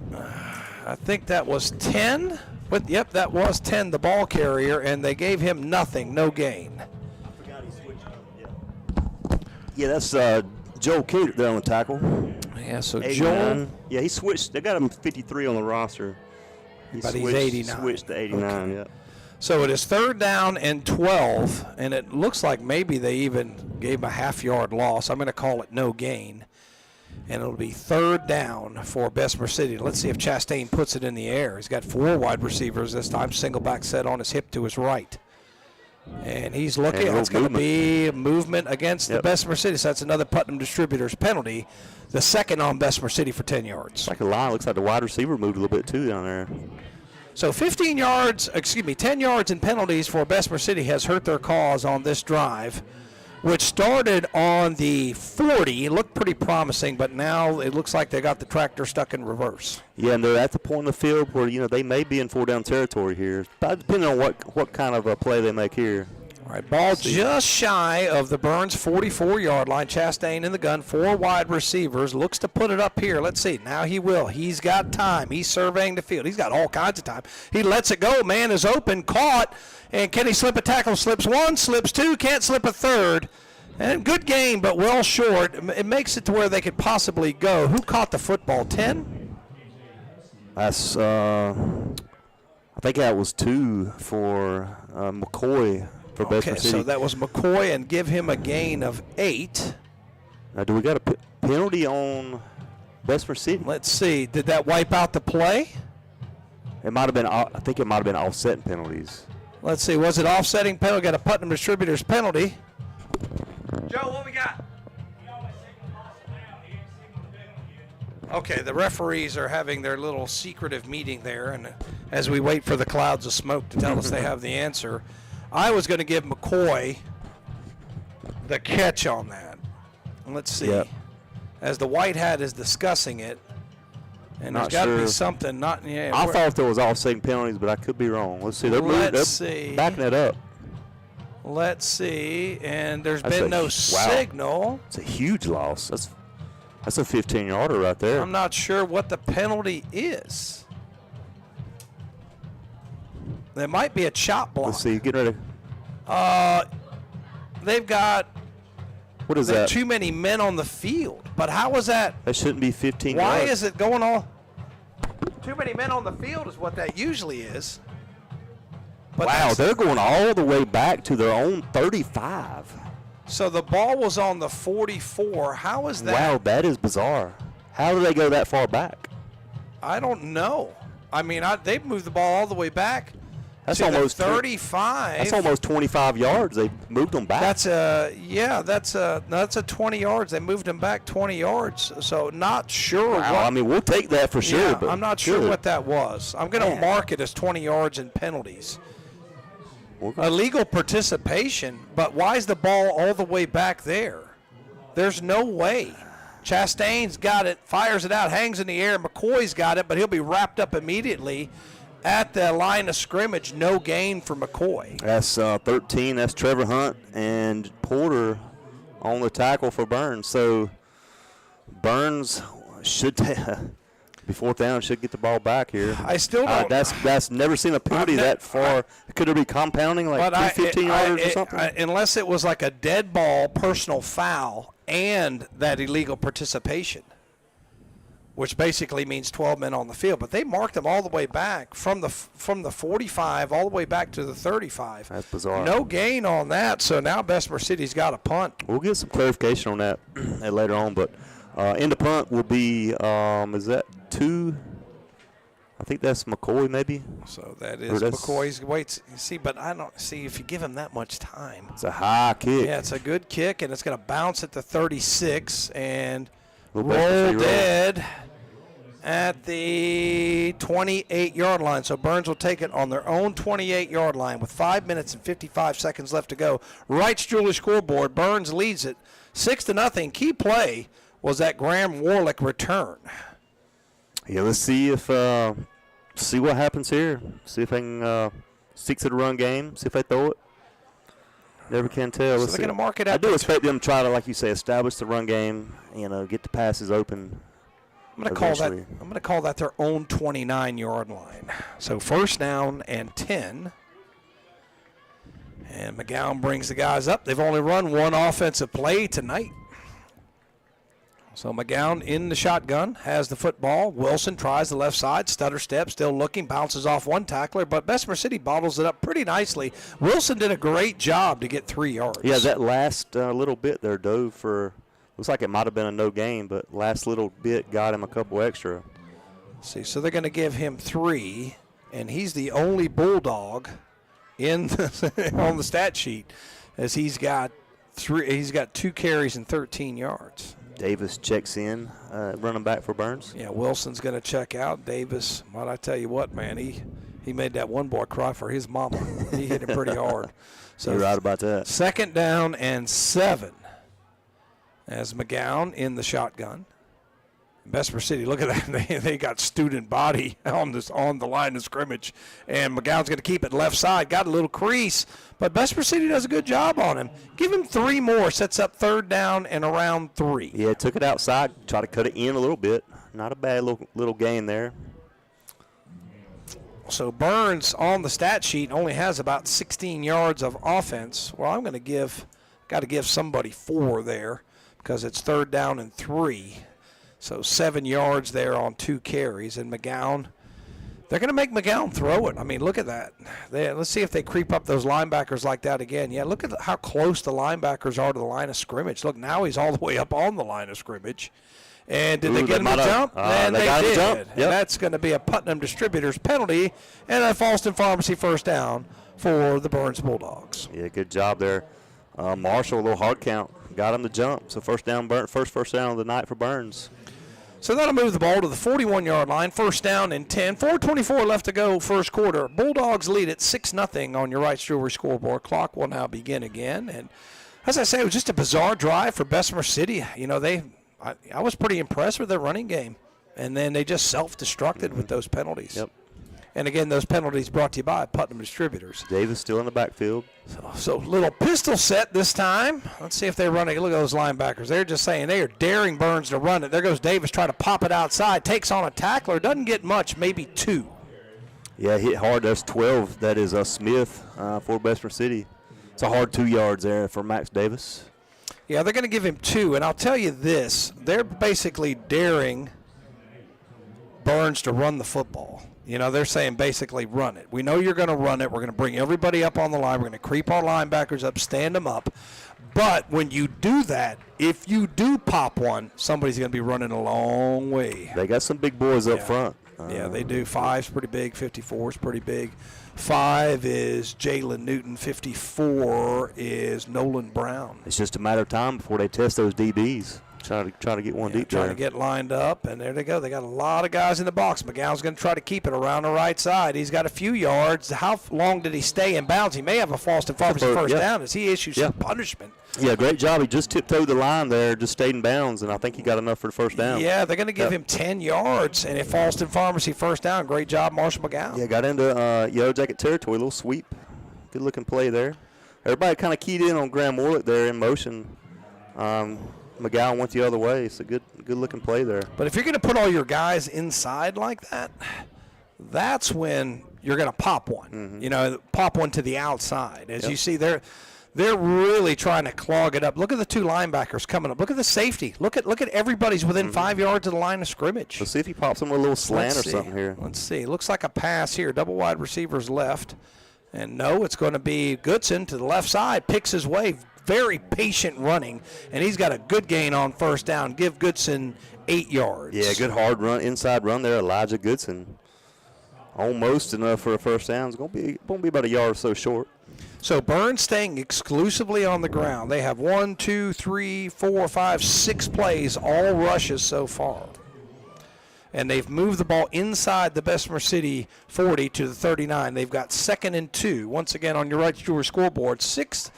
I think that was 10. But, yep, that was 10, the ball carrier, and they gave him nothing, no gain. I forgot he switched up. Yeah, that's Joel Cater there on the tackle. Yeah, so 89. Joel. Yeah, he switched. They got him 53 on the roster. But he's 89. Switched to 89, okay. yeah. So it is third down and 12, and it looks like maybe they even gave him a half-yard loss. I'm going to call it no gain. And it'll be third down for Bessemer City. Let's see if Chastain puts it in the air. He's got 4 wide receivers this time. Single back set on his hip to his right. And he's looking. It's going to be a movement against the Bessemer City. So that's another Putnam Distributors penalty. The second on Bessemer City for 10 yards. It's like a line. Looks like the wide receiver moved a little bit too down there. So 10 yards in penalties for Bessemer City has hurt their cause on this drive, which started on the 40. It looked pretty promising, but now it looks like they got the tractor stuck in reverse. Yeah, and they're at the point in the field where, they may be in 4-down territory here, depending on what kind of a play they make here. All right, ball just shy of the Burns 44-yard line. Chastain in the gun, 4 wide receivers. Looks to put it up here. Let's see. Now he will. He's got time. He's surveying the field. He's got all kinds of time. He lets it go. Man is open, caught. And can he slip a tackle? Slips 1, slips 2, can't slip a third. And good game, but well short. It makes it to where they could possibly go. Who caught the football? 10? That's, I think that was 2 for McCoy. For Bessemer City. So that was McCoy, and give him a gain of 8. Now, do we got a penalty on Bessemer City? Let's see. Did that wipe out the play? It might have been. I think it might have been offsetting penalties. Let's see. Was it offsetting penalty? Got a Putnam Distributors penalty. Joe, what we got? Okay, the referees are having their little secretive meeting there, and as we wait for the clouds of smoke to tell us they have the answer. I was going to give McCoy the catch on that. Let's see. Yep. As the white hat is discussing it, and there's got to be something. I thought there was offsetting penalties, but I could be wrong. Let's see. They're backing it up. Let's see. And there's been no signal. It's a huge loss. That's a 15-yarder right there. I'm not sure what the penalty is. There might be a chop block. Let's see. Get ready. They've got. What is that? Too many men on the field. But how is that? That shouldn't be 15 Why yards. is it going on? Too many men on the field is what that usually is. But wow, they're going all the way back to their own 35. So the ball was on the 44. How is that? Wow, that is bizarre. How do they go that far back? I don't know. I mean, they've moved the ball all the way back. That's to almost 35. That's almost 25 yards. They moved them back. That's a 20 yards. They moved them back 20 yards. So not sure. Wow, I mean, we'll take that for sure. Yeah, but I'm not sure what that was. I'm going to mark it as 20 yards and penalties. Illegal participation, but why is the ball all the way back there? There's no way. Chastain's got it, fires it out, hangs in the air. McCoy's got it, but he'll be wrapped up immediately at the line of scrimmage. No gain for McCoy. That's 13. That's Trevor Hunt and Porter on the tackle for Burns. So Burns should be 4th down, should get the ball back here. I still don't. That's never seen a penalty that far. Could it be compounding like 15 yards or something? Unless it was like a dead ball personal foul and that illegal participation, which basically means 12 men on the field. But they marked them all the way back from the 45 all the way back to the 35. That's bizarre. No gain on that, so now Bessemer City's got a punt. We'll get some clarification on that later on, but in the punt will be, is that 2? I think that's McCoy maybe. So that is McCoy's. Wait, see, but I don't see if you give him that much time. It's a high kick. Yeah, it's a good kick, and it's going to bounce at the 36 and roll Bessemer City dead at the 28-yard line. So Burns will take it on their own 28-yard line with 5 minutes and 55 seconds left to go. Wright's Jewelry scoreboard. Burns leads it 6-0. Key play was that Graham Warlick return. Yeah, let's see if see what happens here. See if they can stick to the run game. See if they throw it. Never can tell. So they're going to mark it out. I do expect them to try to, like you say, establish the run game. Get the passes open. I'm going to call that their own 29-yard line. So first down and 10. And McGowan brings the guys up. They've only run one offensive play tonight. So McGowan in the shotgun, has the football. Wilson tries the left side, stutter step, still looking, bounces off one tackler, but Bessemer City bottles it up pretty nicely. Wilson did a great job to get 3 yards. Yeah, that last little bit there dove for, looks like it might have been a no gain, but last little bit got him a couple extra. See, so they're going to give him 3, and he's the only Bulldog on the stat sheet, as he's got 2 carries and 13 yards. Davis checks in, running back for Burns. Yeah, Wilson's going to check out. Davis, well, I tell you what, man, he made that one boy cry for his mama. He hit him pretty hard. So you're right about that. Second down and 7 as McGowan in the shotgun. Bessemer City, look at that. They got student body on the line of scrimmage. And McGowan's going to keep it left side. Got a little crease, but Bessemer City does a good job on him. Give him 3 more. Sets up third down and around 3. Yeah, took it outside. Try to cut it in a little bit. Not a bad little gain there. So Burns on the stat sheet only has about 16 yards of offense. Well, I'm going to got to give somebody 4 there because it's third down and 3. So 7 yards there on 2 carries. And McGowan, they're going to make McGowan throw it. I mean, look at that. Let's see if they creep up those linebackers like that again. Yeah, look at how close the linebackers are to the line of scrimmage. Look, now he's all the way up on the line of scrimmage. And did they get him to jump? And they did. Yep. And that's going to be a Putnam Distributors penalty and a Falston Pharmacy first down for the Burns Bulldogs. Yeah, good job there. Marshall, a little hard count. Got him to jump. So first down of the night for Burns. So that'll move the ball to the 41-yard line. First down and 10. 4:24 left to go first quarter. Bulldogs lead at 6-0 on your Wrights Jewelry scoreboard. Clock will now begin again. And as I say, it was just a bizarre drive for Bessemer City. I was pretty impressed with their running game. And then they just self-destructed with those penalties. Yep. And again, those penalties brought to you by Putnam Distributors. Davis still in the backfield. So little pistol set this time. Let's see if they run it. Look at those linebackers. They're just saying they are daring Burns to run it. There goes Davis trying to pop it outside. Takes on a tackler. Doesn't get much, maybe 2. Yeah, hit hard. That's 12. That is Smith for Bessemer City. It's a hard 2 yards there for Max Davis. Yeah, they're going to give him 2. And I'll tell you this. They're basically daring Burns to run the football. They're saying basically run it. We know you're going to run it. We're going to bring everybody up on the line. We're going to creep our linebackers up, stand them up. But when you do that, if you do pop one, somebody's going to be running a long way. They got some big boys up front. Yeah, they do. 5's pretty big. 54's pretty big. 5 is Jalen Newton. 54 is Nolan Brown. It's just a matter of time before they test those DBs. Try to get one deep there. Trying to get lined up, and there they go. They got a lot of guys in the box. McGowan's going to try to keep it around the right side. He's got a few yards. How long did he stay in bounds? He may have a Falston Pharmacy first down as he issues some punishment. Yeah, great job. He just tiptoed the line there, just stayed in bounds, and I think he got enough for the first down. Yeah, they're going to give him 10 yards, and if Falston Pharmacy first down, great job, Marshall McGowan. Yeah, got into Yellow Jacket territory, a little sweep. Good-looking play there. Everybody kind of keyed in on Graham Warlick there in motion. McGowan went the other way. It's a good-looking play there. But if you're going to put all your guys inside like that, that's when you're going to pop one. Mm-hmm. Pop one to the outside. As you see, they're really trying to clog it up. Look at the 2 linebackers coming up. Look at the safety. Look at everybody's within 5 yards of the line of scrimmage. Let's see if he pops them with a little slant or something here. Let's see. Looks like a pass here. Double wide receivers left. And no, it's going to be Goodson to the left side. Picks his way. Very patient running, and he's got a good gain on first down. Give Goodson 8 yards. Yeah, good hard run, inside run there, Elijah Goodson. Almost enough for a first down. It's going to be about a yard or so short. So Burns staying exclusively on the ground. They have 1, 2, 3, 4, 5, 6 plays, all rushes so far. And they've moved the ball inside the Bessemer City 40 to the 39. They've got 2nd and 2. Once again on your Wrights Jewelry scoreboard, 6-0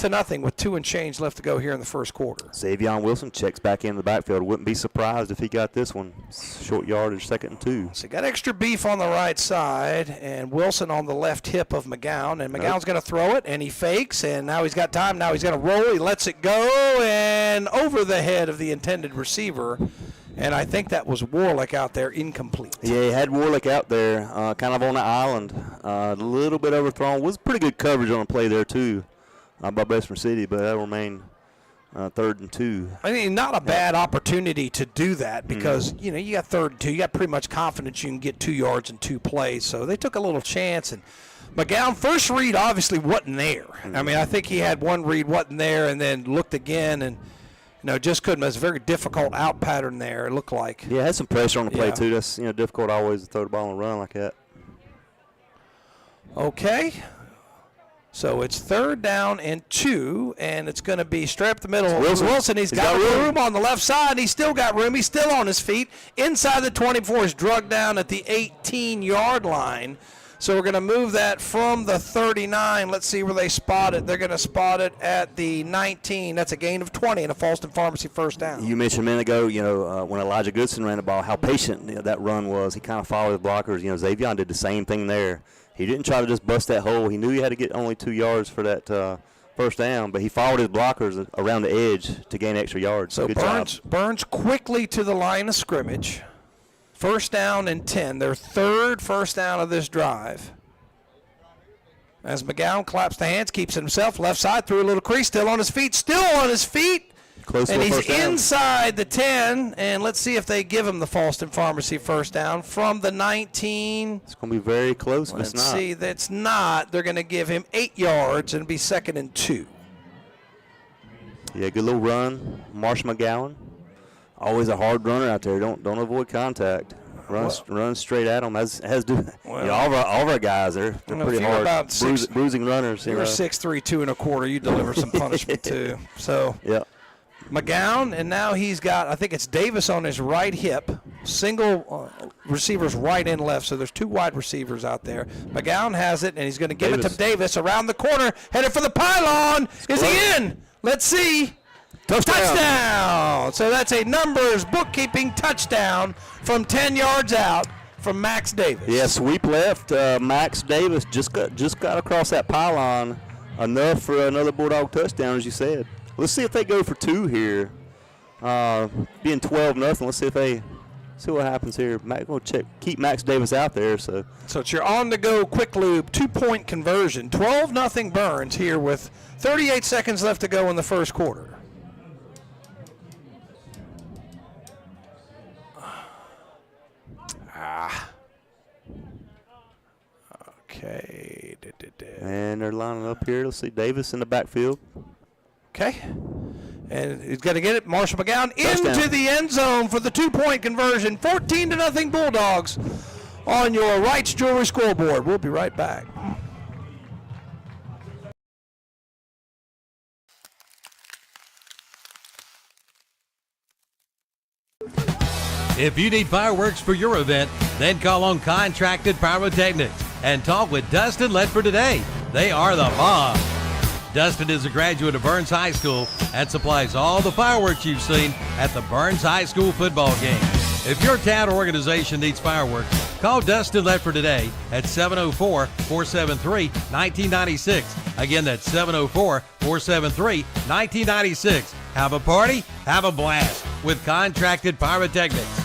0 with 2 and change left to go here in the first quarter. Xavier Wilson checks back in the backfield. Wouldn't be surprised if he got this one. Short yardage, 2nd and 2. So got extra beef on the right side, and Wilson on the left hip of McGowan. And McGowan's going to throw it, and he fakes, and now he's got time. Now he's going to roll. He lets it go, and over the head of the intended receiver. And I think that was Warlick out there, incomplete. Yeah, he had Warlick out there, kind of on the island. A little bit overthrown. Was pretty good coverage on the play there, too, by Bessemer City, but that remained 3rd and 2. I mean, not a bad opportunity to do that because, you got 3rd and 2. You got pretty much confidence you can get 2 yards in 2 plays. So they took a little chance. And McGowan, first read obviously wasn't there. I mean, I think he had one read, wasn't there, and then looked again and, just couldn't. It was a very difficult out pattern there, it looked like. Yeah, had some pressure on the play, too. That's, difficult always to throw the ball and run like that. Okay. So it's 3rd down and 2, and it's going to be straight up the middle. Wilson, he's got room on the left side. He's still got room. He's still on his feet. Inside the 24, he's drugged down at the 18-yard line. So we're going to move that from the 39. Let's see where they spot it. They're going to spot it at the 19. That's a gain of 20 and a Falston Pharmacy first down. You mentioned a minute ago, when Elijah Goodson ran the ball, how patient that run was. He kind of followed the blockers. Xavier did the same thing there. He didn't try to just bust that hole. He knew he had to get only 2 yards for that first down, but he followed his blockers around the edge to gain extra yards. So good job. Burns quickly to the line of scrimmage. 1st down and 10. Their 3rd first down of this drive. As McGowan claps the hands, keeps it himself. Left side, through a little crease, still on his feet. Close and he's first down. inside the 10. And let's see if they give him the Falston Pharmacy first down from the 19. It's going to be very close, but it's not. Let's see, that's not. They're going to give him 8 yards and be 2nd and 2. Yeah, good little run. Marsh McGowan. Always a hard runner out there. Don't avoid contact. Run straight at them. As do all of our guys. They're pretty hard. Bruising runners. You're 6'3", 2 1/4. You deliver some punishment too. So McGowan, and now he's got, I think it's Davis on his right hip. Single receivers right and left. So there's 2 wide receivers out there. McGowan has it, and he's going to give it to Davis around the corner, headed for the pylon. Is he in? Let's see. Touchdown! So that's a numbers bookkeeping touchdown from 10 yards out from Max Davis. Yeah, sweep left. Max Davis just got across that pylon enough for another Bulldog touchdown, as you said. Let's see if they go for 2 here. Being 12-0, let's see what happens here. We'll keep Max Davis out there. So it's your on-the-go quick lube 2-point conversion. 12-0 Burns here with 38 seconds left to go in the first quarter. Okay. And they're lining up here. Let's see Davis in the backfield. Okay. And he's got to get it. Marshall McGowan into the end zone for the 2-point conversion. 14-0 Bulldogs on your Wright's Jewelry scoreboard. We'll be right back. If you need fireworks for your event, then call on Contracted Pyrotechnics and talk with Dustin Ledford today. They are the bomb. Dustin is a graduate of Burns High School and supplies all the fireworks you've seen at the Burns High School football game. If your town or organization needs fireworks, call Dustin Ledford today at 704-473-1996. Again, that's 704-473-1996. Have a party, have a blast with Contracted Pyrotechnics.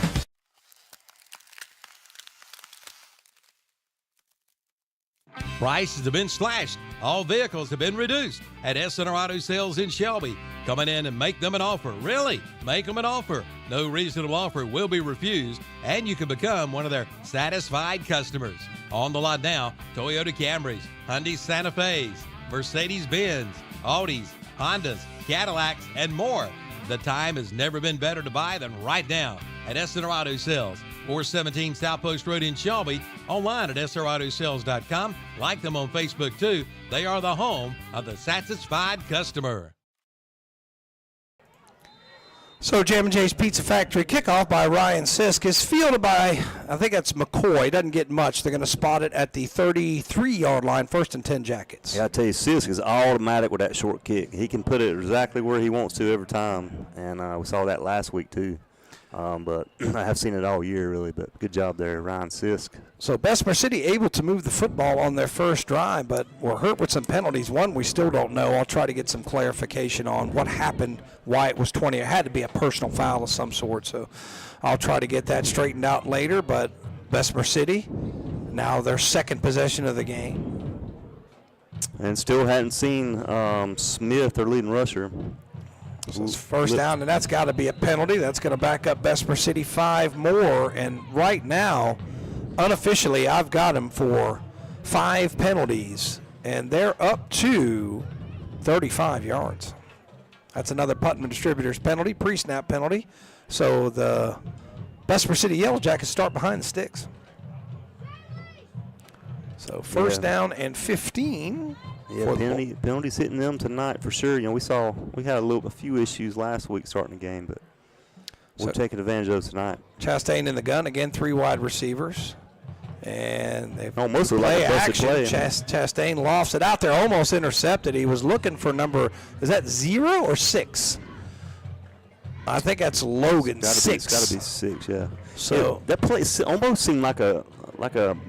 Prices have been slashed. All vehicles have been reduced at S&R Auto Sales in Shelby. Come in and make them an offer. Really, make them an offer. No reasonable offer will be refused, and you can become one of their satisfied customers. On the lot now, Toyota Camrys, Hyundai Santa Fe's, Mercedes-Benz, Audis, Hondas, Cadillacs, and more. The time has never been better to buy than right now at S&R Auto Sales. 417 South Post Road in Shelby. Online at srautosales.com. Like them on Facebook, too. They are the home of the satisfied customer. So Jam & J's Pizza Factory kickoff by Ryan Sisk is fielded by, I think that's McCoy. Doesn't get much. They're going to spot it at the 33-yard line, 1st and 10 Jackets. Yeah, I tell you, Sisk is automatic with that short kick. He can put it exactly where he wants to every time, and we saw that last week too. But I have seen it all year, really. But good job there, Ryan Sisk. So Bessemer City able to move the football on their first drive, but were hurt with some penalties. One we still don't know. I'll try to get some clarification on what happened, why it was 20. It had to be a personal foul of some sort, so I'll try to get that straightened out later. But Bessemer City, now their second possession of the game. And still hadn't seen Smith, their leading rusher. So it's first down, and that's got to be a penalty. That's going to back up Bessemer City 5 more. And right now, unofficially, I've got them for 5 penalties, and they're up to 35 yards. That's another Putnam Distributors penalty, pre-snap penalty. So the Bessemer City Yellow Jackets start behind the sticks. So first down and 15. Yeah, penalties hitting them tonight for sure. You know, we had a few issues last week starting the game, but we're taking advantage of tonight. Chastain in the gun again, 3 wide receivers, and they've almost play action. Chastain lofts it out there, almost intercepted. He was looking for number, is that 0 or 6? I think that's Logan. 6. It's got to be 6, yeah. So that play almost seemed like a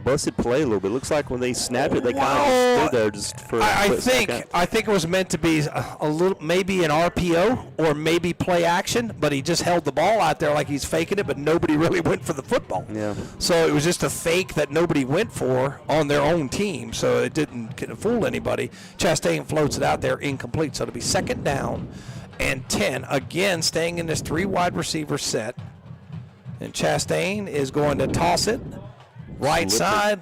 busted play a little bit. Looks like when they snapped it, they kind of stood there just for a quick second. I think it was meant to be a little, maybe an RPO or maybe play action, but he just held the ball out there like he's faking it, but nobody really went for the football. Yeah. So it was just a fake that nobody went for on their own team, so it didn't fool anybody. Chastain floats it out there incomplete, so it'll be 2nd down and 10. Again, staying in this 3 wide receiver set, and Chastain is going to toss it right side,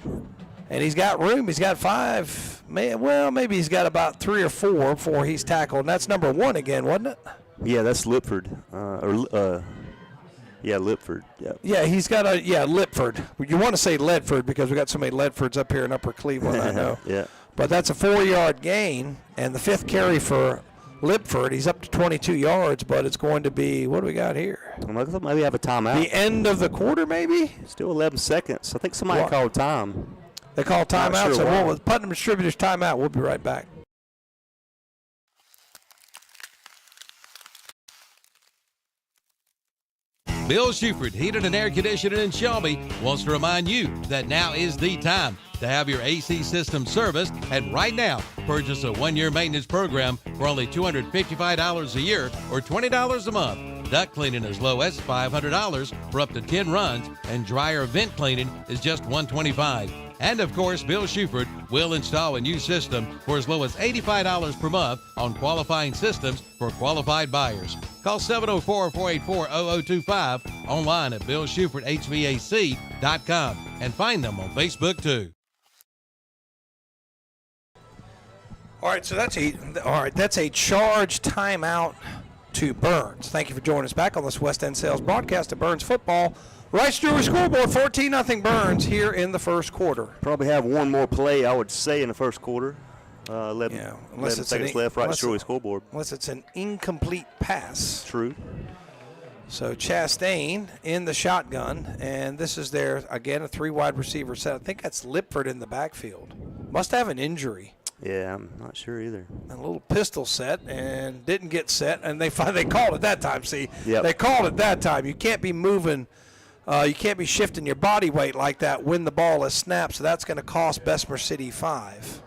and he's got room. He's got 5. Maybe he's got about 3 or 4 before he's tackled. And that's number 1 again, wasn't it? Yeah, that's Lipford. Lipford. Yeah. Yeah, he's got Lipford. You want to say Ledford because we got so many Ledfords up here in Upper Cleveland, I know. Yeah. But that's a 4-yard gain, and the 5th carry for Lipford. He's up to 22 yards, but it's going to be, what do we got here? Maybe have a timeout. The end of the quarter, maybe? Still 11 seconds. I think somebody called time. They called timeout, Sure so we'll with Putnam Distributors timeout. We'll be right back. Bill Shuford Heating and Air Conditioning in Shelby wants to remind you that now is the time to have your AC system serviced, and right now, purchase a 1-year maintenance program for only $255 a year or $20 a month. Duct cleaning as low as $500 for up to 10 runs, and dryer vent cleaning is just $125. And of course, Bill Shuford will install a new system for as low as $85 per month on qualifying systems for qualified buyers. Call 704-484-0025, online at BillShufordHVAC.com, and find them on Facebook too. All right, so that's a charge timeout to Burns. Thank you for joining us back on this West End Sales broadcast of Burns football. Rice Jewelry scoreboard, 14-0 Burns here in the first quarter. Probably have one more play, I would say, in the first quarter. 11 seconds left, Rice Jewelry scoreboard. Unless it's an incomplete pass. True. So Chastain in the shotgun, and this is their, again, a 3 wide receiver set. I think that's Lipford in the backfield. Must have an injury. Yeah, I'm not sure either. A little pistol set and didn't get set, and they called it that time. See, yep. They called it that time. You can't be moving, you can't be shifting your body weight like that when the ball is snapped. So that's going to cost Bessemer City 5.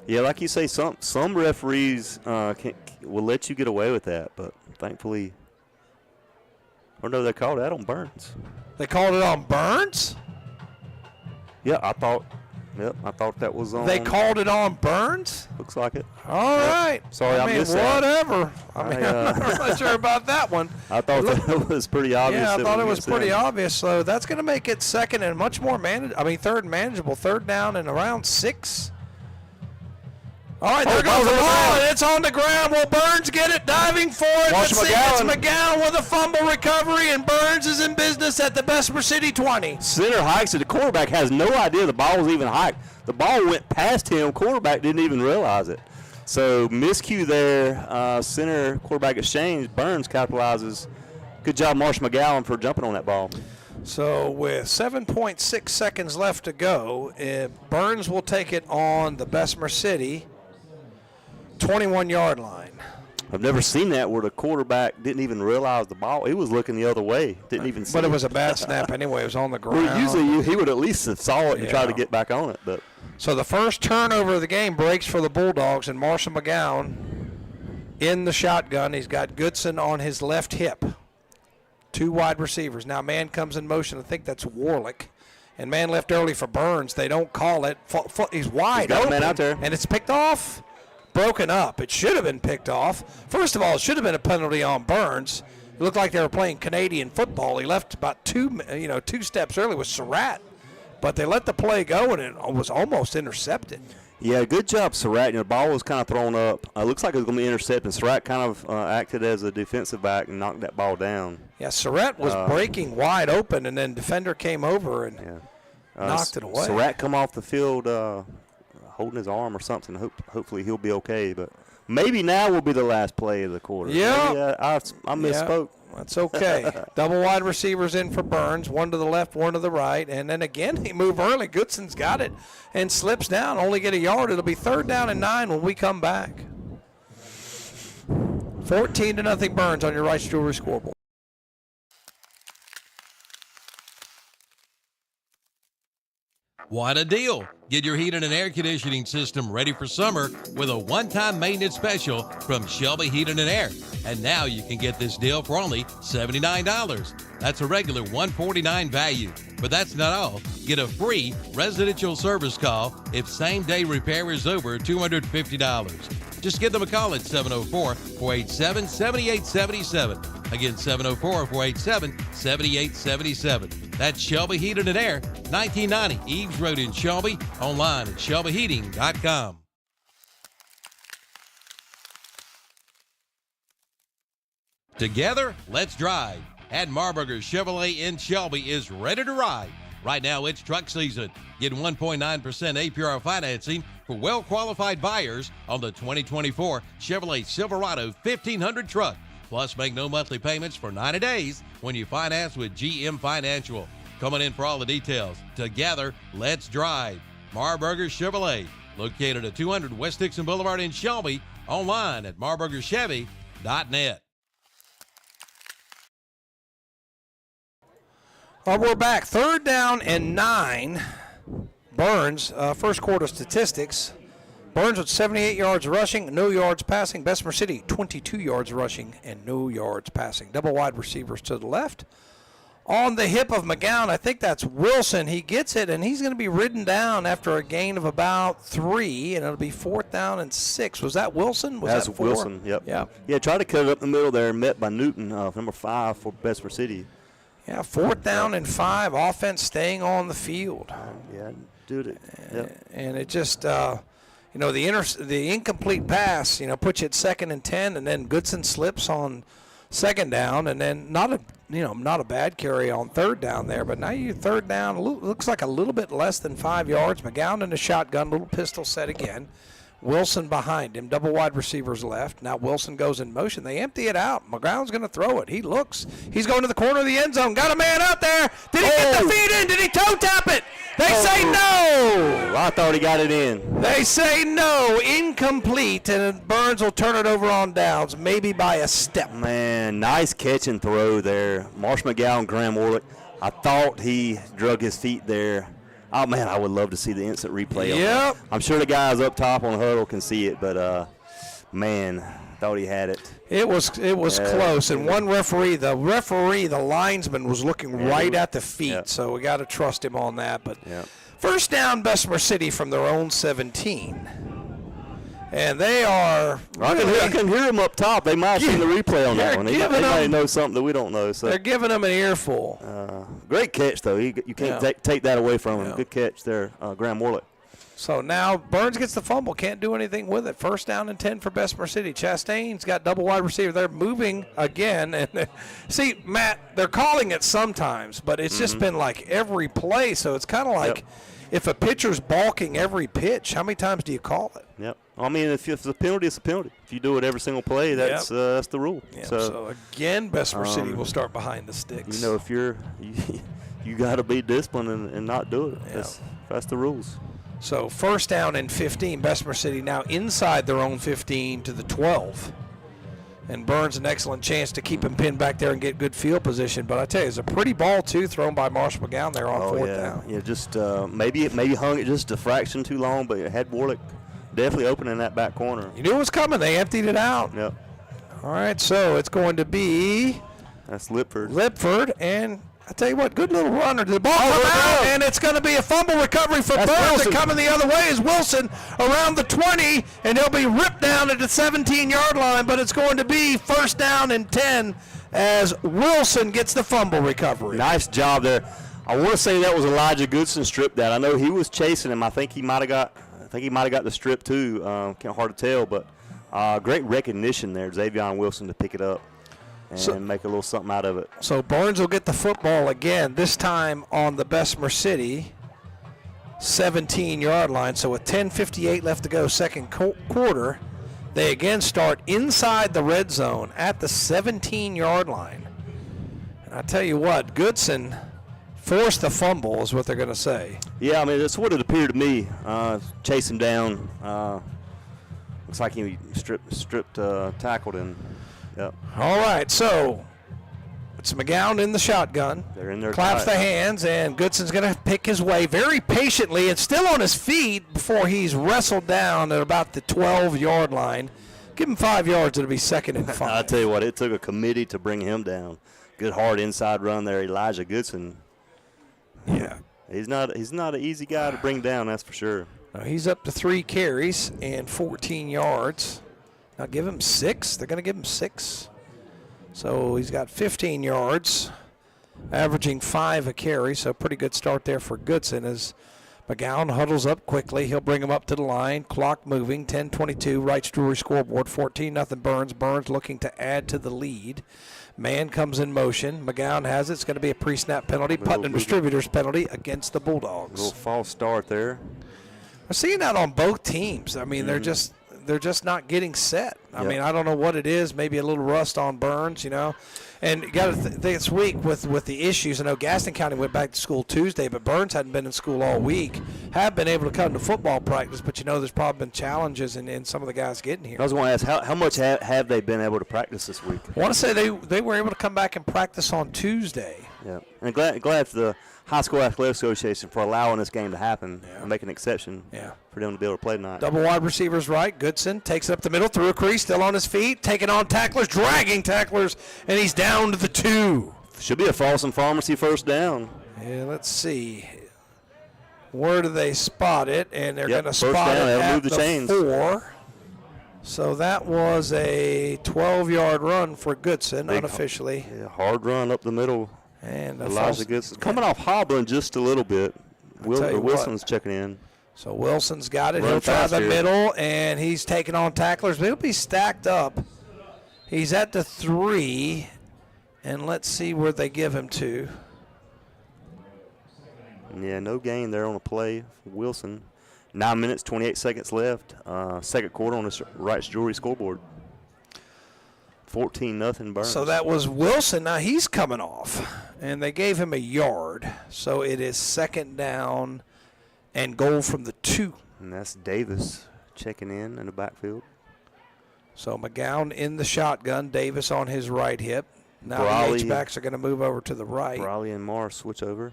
Yeah, like you say, some referees will let you get away with that, but thankfully, or no, they called that on Burns. They called it on Burns? Yeah, I thought that was on. They called it on Burns? Looks like it. All right. Sorry, I missed that. Whatever. I'm not sure about that one. I thought that was pretty obvious. Yeah, I thought it was pretty obvious. So that's going to make it second and much more third manageable. 3rd down and around 6. All right, there goes the ball, and it's on the ground. Will Burns get it? Diving for it. Let's see. It's McGowan with a fumble recovery, and Burns is in business at the Bessemer City 20. Center hikes it. The quarterback has no idea the ball was even hiked. The ball went past him. Quarterback didn't even realize it. So miscue there. Center quarterback exchange. Burns capitalizes Good job, Marsh McGowan, for jumping on that ball. So with 7.6 seconds left to go, Burns will take it on the Bessemer City 21-yard line. I've never seen that where the quarterback didn't even realize the ball. He was looking the other way, didn't even see it. But it was a bad snap anyway. It was on the ground. Well, usually he would at least have saw it and tried to get back on it. But so the first turnover of the game breaks for the Bulldogs, and Marshall McGowan in the shotgun. He's got Goodson on his left hip. 2 wide receivers. Now man comes in motion. I think that's Warlick. And man left early for Burns. They don't call it. He's wide open. Man out there. And it's picked off. Broken up. It should have been picked off. First of all, it should have been a penalty on Burns. It looked like they were playing Canadian football. He left about 2 steps early with Surratt, but they let the play go, and it was almost intercepted. Yeah, good job, Surratt. The ball was kind of thrown up. Looks like it was going to be intercepted. Surratt kind of acted as a defensive back and knocked that ball down. Yeah, Surratt was breaking wide open, and then defender came over and knocked it away. Surratt come off the field holding his arm or something. Hopefully he'll be okay. But maybe now will be the last play of the quarter. Yeah. I misspoke. Yeah, that's okay. Double wide receivers in for Burns, 1 to the left, 1 to the right. And then again, he moved early. Goodson's got it and slips down. Only get a yard. It'll be 3rd down and 9 when we come back. 14-0 Burns on your Rice Jewelry scoreboard. What a deal! Get your heating and air conditioning system ready for summer with a one-time maintenance special from Shelby Heating and Air. And now you can get this deal for only $79. That's a regular $149 value. But that's not all. Get a free residential service call if same-day repair is over $250. Just give them a call at 704-487-7877. Again, 704-487-7877. That's Shelby Heating and Air, 1990 Eves Road in Shelby. Online at shelbyheating.com. Together, let's drive. At Marburger Chevrolet in Shelby is ready to ride. Right now, it's truck season. Get 1.9% APR financing for well-qualified buyers on the 2024 Chevrolet Silverado 1500 truck. Plus, make no monthly payments for 90 days when you finance with GM Financial. Coming in for all the details. Together, let's drive. Marburger Chevrolet, located at 200 West Dixon Boulevard in Shelby. Online at marburgerchevy.net. Well, we're back. 3rd down and 9. Burns, first quarter statistics. Burns with 78 yards rushing, no yards passing. Bessemer City, 22 yards rushing and no yards passing. Double wide receivers to the left. On the hip of McGowan, I think that's Wilson. He gets it, and he's going to be ridden down after a gain of about 3, and it'll be 4th down and 6. Was that Wilson? That's that 4? Wilson, yep. Yeah. Yeah, tried to cut it up the middle there, met by Newton, number 5 for Bessemer City. Yeah, 4th down and 5, offense staying on the field. Yeah, did it. Yep. And it just, the incomplete pass, puts you at 2nd and 10, and then Goodson slips on 2nd down, and then not a bad carry on 3rd down there, but now you 3rd down, looks like a little bit less than 5 yards. McGowan in the shotgun, little pistol set again. Wilson behind him, double wide receivers left. Now Wilson goes in motion. They empty it out. McGowan's going to throw it. He looks. He's going to the corner of the end zone. Got a man out there. Did he get the feet in? Did he toe tap it? They say no. I thought he got it in. They say no. Incomplete, and Burns will turn it over on downs, maybe by a step. Man, nice catch and throw there. Marsh McGowan, Graham Warlick. I thought he drug his feet there. Oh, man, I would love to see the instant replay on that. I'm sure the guys up top on the huddle can see it, but, man, thought he had it. It was close, and one referee, the linesman, was looking right at the feet, so we got to trust him on that. But first down, Bessemer City from their own 17. And they are. I can hear them up top. They might have seen the replay on that one. They might know something that we don't know. So they're giving them an earful. Great catch, though. You can't take that away from him. Good catch there, Graham Warlick. So now Burns gets the fumble. Can't do anything with it. First down and 10 for Bessemer City. Chastain's got double wide receiver. They're moving again. And see, Matt, they're calling it sometimes, but it's just been like every play. So it's kind of like if a pitcher's balking every pitch, how many times do you call it? Yep. I mean, if it's a penalty, it's a penalty. If you do it every single play, that's the rule. Yep. So again, Bessemer City will start behind the sticks. You know, if you got to be disciplined and not do it. Yep. That's the rules. So first down and 15. Bessemer City now inside their own 15 to the 12. And Burns an excellent chance to keep him pinned back there and get good field position. But I tell you, it's a pretty ball, too, thrown by Marshall McGowan there on fourth down. Yeah, just maybe hung it just a fraction too long, but it had Warlick definitely open in that back corner. You knew it was coming. They emptied it out. Yep. All right, so it's going to be that's Lipford. And I tell you what, good little runner. The ball come out, and it's going to be a fumble recovery for Burns. And coming the other way is Wilson around the 20, and he'll be ripped down at the 17-yard line, but it's going to be first down and 10 as Wilson gets the fumble recovery. Nice job there. I want to say that was Elijah Goodson stripped that. I know he was chasing him. I think he might have got the strip too. Hard to tell, but great recognition there, Xavion Wilson, to pick it up and make a little something out of it. So Burns will get the football again, this time on the Bessemer City 17-yard line. So with 10:58 left to go, second quarter, they again start inside the red zone at the 17-yard line. And I tell you what, Goodson forced the fumble is what they're going to say. Yeah, I mean, that's what it appeared to me. Chase him down. Looks like he stripped tackled him. Yep. All right, so it's McGowan in the shotgun. They're in there. Claps the hands, and Goodson's going to pick his way very patiently and still on his feet before he's wrestled down at about the 12-yard line. Give him 5 yards, it'll be second and 5. I'll tell you what, it took a committee to bring him down. Good hard inside run there, Elijah Goodson. Yeah. He's not an easy guy to bring down, that's for sure. Now he's up to 3 carries and 14 yards. Now give him 6. They're going to give him 6. So he's got 15 yards, averaging 5 a carry. So pretty good start there for Goodson as McGowan huddles up quickly. He'll bring him up to the line. Clock moving, 10:22. Wrights Jewelry scoreboard, 14-0 Burns. Burns looking to add to the lead. Man comes in motion. McGowan has it. It's going to be a pre-snap penalty. Putnam Distributors penalty against the Bulldogs. A little false start there. We're seeing that on both teams. I mean, they're just not getting set. I mean, I don't know what it is. Maybe a little rust on Burns, you know. And you got to think this week with the issues. I know Gaston County went back to school Tuesday, but Burns hadn't been in school all week. Have been able to come to football practice, but you know there's probably been challenges in some of the guys getting here. I was going to ask, how much have they been able to practice this week? I want to say they were able to come back and practice on Tuesday. Yeah, and glad for the High School Athletic Association for allowing this game to happen and make an exception for them to be able to play tonight. Double wide receivers right. Goodson takes it up the middle through a crease, still on his feet, taking on tacklers, dragging tacklers, and he's down to the 2. Should be a Folsom Pharmacy first down. Yeah, let's see. Where do they spot it? And they're going to spot down. it at move the chains. 4. So that was a 12-yard run for Goodson, unofficially. Yeah, hard run up the middle. And Elijah Goodson coming off hobbling just a little bit. Wilson's checking in. So Wilson's got it. He'll try the middle, and he's taking on tacklers. But he'll be stacked up. He's at the 3, and let's see where they give him to. Yeah, no gain there on the play for Wilson. 9 minutes, 28 seconds left. Second quarter on the Wrights Jewelry scoreboard. 14-0 Burns. So that was Wilson. Now he's coming off, and they gave him a yard. So it is second down and goal from the 2. And that's Davis checking in the backfield. So McGowan in the shotgun, Davis on his right hip. Now Brawley, the H-backs are going to move over to the right. Brawley and Morris switch over.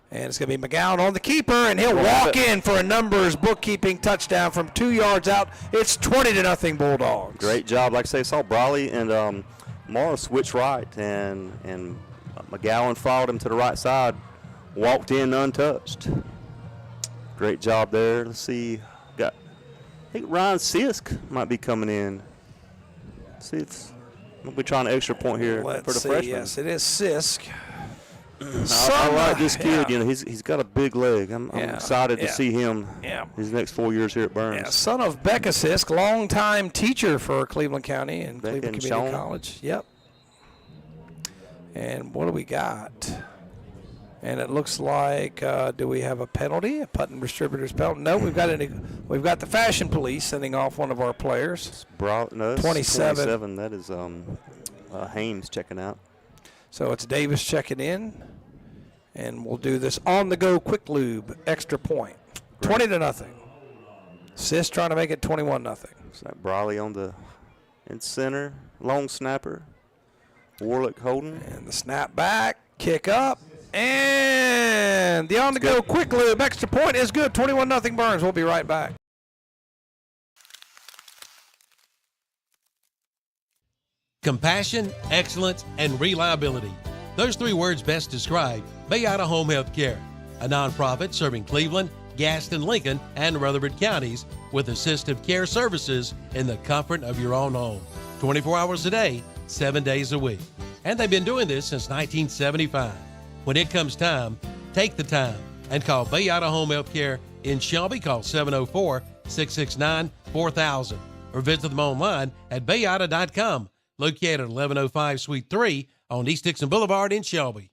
And it's going to be McGowan on the keeper, and he'll walk in for a numbers bookkeeping touchdown from 2 yards out. It's 20-0 Bulldogs. Great job. Like I say, I saw Brawley and Morris switch right, and McGowan followed him to the right side, walked in untouched. Great job there. Let's see. I think Ryan Sisk might be coming in. Let's see, we'll be trying an extra point here for the freshman. Yes, it is Sisk. I like this kid. You know, he's got a big leg. I'm excited to see him his next 4 years here at Burns. Yeah, son of Becca Sisk, longtime teacher for Cleveland County and Cleveland Community College. Yep. And what do we got? And it looks like, do we have a penalty? A punt and distributors penalty? No, we've got the fashion police sending off one of our players. No, 27. That is Hames checking out. So it's Davis checking in. And we'll do this on-the-go quick lube extra point. 20-0. Sis trying to make it 21-0. So Brawley on the in center, long snapper. Warlick holding. And the snap back, kick up, and the on-the-go quick lube extra point is good. 21-0 Burns. We'll be right back. Compassion, excellence, and reliability. Those 3 words best describe Bayada Home Health Care, a nonprofit serving Cleveland, Gaston, Lincoln, and Rutherford counties with assistive care services in the comfort of your own home. 24 hours a day, 7 days a week. And they've been doing this since 1975. When it comes time, take the time and call Bayada Home Health Care in Shelby. Call 704-669-4000 or visit them online at bayada.com, located at 1105 Suite 3 on East Dixon Boulevard in Shelby.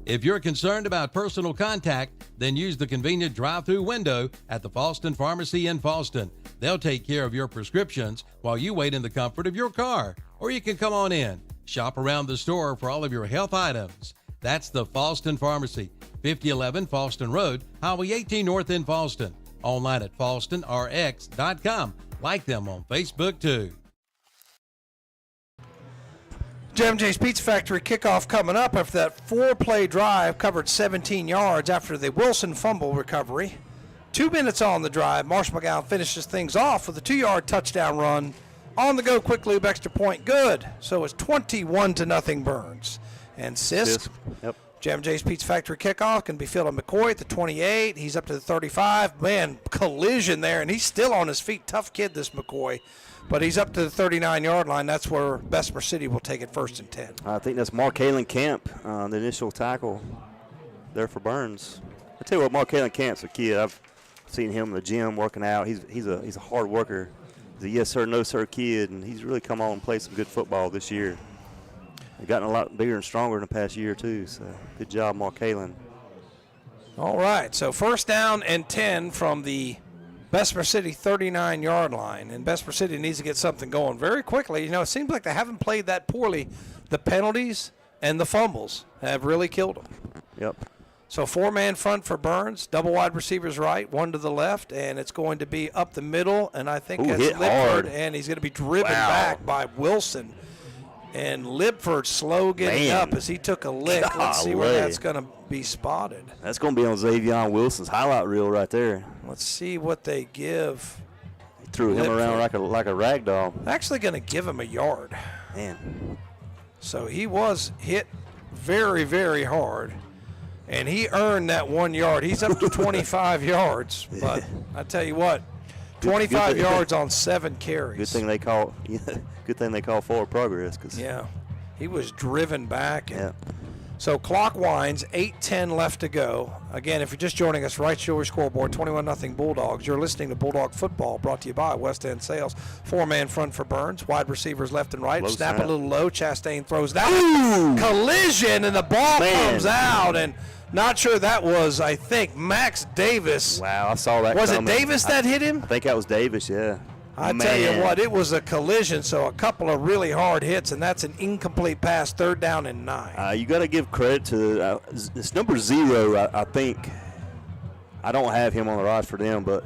If you're concerned about personal contact, then use the convenient drive-through window at the Falston Pharmacy in Falston. They'll take care of your prescriptions while you wait in the comfort of your car. Or you can come on in, shop around the store for all of your health items. That's the Falston Pharmacy, 5011 Falston Road, Highway 18 North in Falston. Online at falstonrx.com. Like them on Facebook too. J.M.J.'s Pizza Factory kickoff coming up after that 4-play drive covered 17 yards after the Wilson fumble recovery. 2 minutes on the drive. Marsh McGowan finishes things off with a 2-yard touchdown run. On the go, quick lube, extra point, good. So it's 21-0 Burns. And Sisk, Yep. J.M.J.'s Pizza Factory kickoff can be filled on McCoy at the 28. He's up to the 35. Man, collision there, and he's still on his feet. Tough kid, this McCoy. But he's up to the 39-yard line. That's where Bessemer City will take it 1st and 10. I think that's Mark-Halen Camp, the initial tackle there for Burns. I tell you what, Mark-Halen Camp's a kid. I've seen him in the gym working out. He's a hard worker. He's a yes sir, no sir kid, and he's really come on and played some good football this year. They've gotten a lot bigger and stronger in the past year too. So good job, Mark-Halen. All right, so 1st down and 10 from the Bessemer City 39-yard line, and Bessemer City needs to get something going very quickly. You know, it seems like they haven't played that poorly. The penalties and the fumbles have really killed them. Yep. So 4-man front for Burns, double wide receivers right, 1 to the left, and it's going to be up the middle, and I think that's hit Libford, hard. and he's going to be driven back by Wilson. And Libford slow getting up as he took a lick. Let's see where that's going to be spotted. That's going to be on Xavion Wilson's highlight reel right there. Let's see what they give. He threw him around like a rag doll. Actually going to give him a yard. Man. So he was hit very, very hard. And he earned that 1 yard. He's up to 25 yards. But I tell you what, 25 yards on 7 carries. Good thing they call forward progress. Yeah, he was driven back. So clock winds, 8:10 left to go. Again, if you're just joining us, right shoulder scoreboard, 21-0 Bulldogs. You're listening to Bulldog Football, brought to you by West End Sales. 4-man front for Burns, wide receivers left and right. Snap a little low. Chastain throws that. Collision, and the ball comes out. And not sure that was, I think, Max Davis. Wow, I saw that. Was it Davis that hit him? I think that was Davis, yeah. I tell you what, it was a collision, so a couple of really hard hits, and that's an incomplete pass, 3rd down and 9. You got to give credit to it's number 0, I think. I don't have him on the roster for them, but,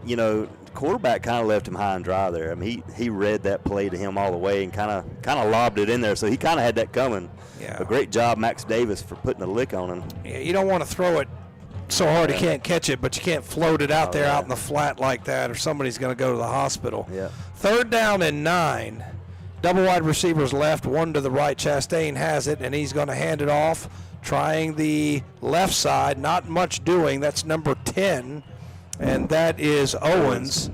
you know, the quarterback kind of left him high and dry there. I mean, he read that play to him all the way and kind of lobbed it in there, so he kind of had that coming. Yeah. A great job, Max Davis, for putting a lick on him. Yeah, you don't want to throw it so hard he can't catch it, but you can't float it out there out in the flat like that, or somebody's going to go to the hospital. Yeah. 3rd down and 9. Double wide receivers left, 1 to the right. Chastain has it, and he's going to hand it off, trying the left side. Not much doing. That's number 10, and that is Owens.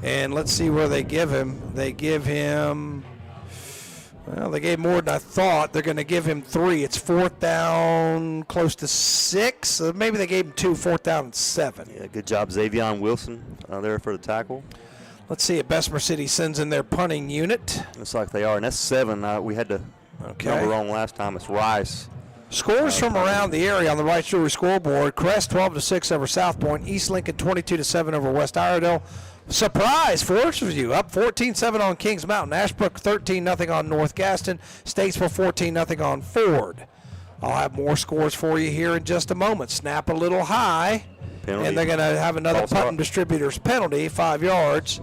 And let's see where they give him. They give him, well, they gave more than I thought. They're going to give him 3. It's 4th down, close to 6. So maybe they gave him 2, 4th down and 7. Yeah, good job, Xavion Wilson there for the tackle. Let's see if Bessemer City sends in their punting unit. Looks like they are, and that's 7. We had the number wrong last time. It's Rice. Scores from around the area on the Wright Jewelry scoreboard. Crest 12-6 over South Point. East Lincoln 22-7 over West Iredell. Surprise, Forest View up 14-7 on Kings Mountain. Ashbrook 13-0 on North Gaston. Statesville 14-0 on Ford. I'll have more scores for you here in just a moment. Snap a little high, penalty. And they're going to have another Putnam Distributors penalty, 5 yards.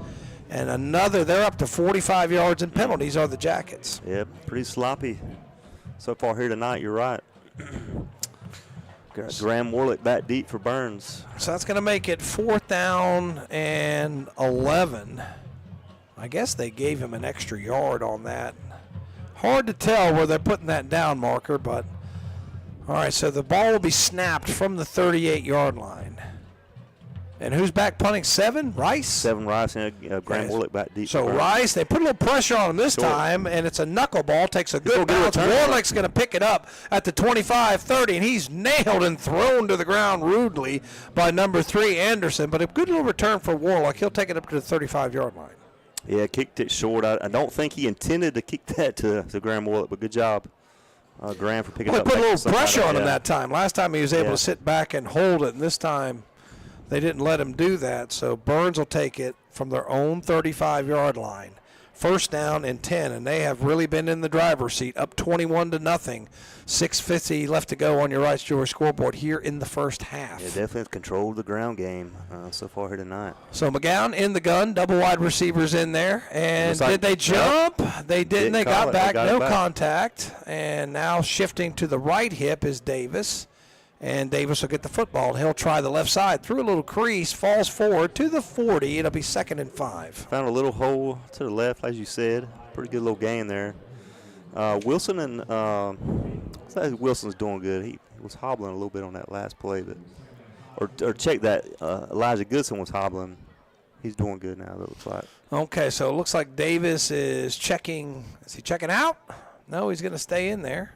And another, they're up to 45 yards in penalties are the Jackets. Yep, pretty sloppy so far here tonight, you're right. Graham Warlick back deep for Burns. So that's going to make it 4th down and 11. I guess they gave him an extra yard on that. Hard to tell where they're putting that down marker, but all right, so the ball will be snapped from the 38-yard line. And who's back punting? 7? Rice? 7 Rice and Graham Warlick back deep. So Rice, they put a little pressure on him this time, and it's a knuckleball. Takes a good bounce. Warlick's going to pick it up at the 25-30, and he's nailed and thrown to the ground rudely by number 3, Anderson. But a good little return for Warlick. He'll take it up to the 35-yard line. Yeah, kicked it short. I don't think he intended to kick that to Graham Warlick, but good job, Graham, for picking it up. They put a little pressure on him that time. Last time he was able to sit back and hold it, and this time they didn't let him do that, so Burns will take it from their own 35-yard line. 1st down and 10, and they have really been in the driver's seat, up 21-0. 6:50 left to go on your Rice Jewelry scoreboard here in the first half. Yeah, definitely controlled the ground game so far here tonight. So McGowan in the gun, double wide receivers in there, and did they jump? They didn't. They got back, no contact, and now shifting to the right hip is Davis. And Davis will get the football, and he'll try the left side. Through a little crease, falls forward to the 40. It'll be 2nd and 5. Found a little hole to the left, as you said. Pretty good little gain there. Wilson and Wilson's doing good. He was hobbling a little bit on that last play. Or check that. Elijah Goodson was hobbling. He's doing good now, it looks like. Okay, so it looks like Davis is checking. Is he checking out? No, he's going to stay in there.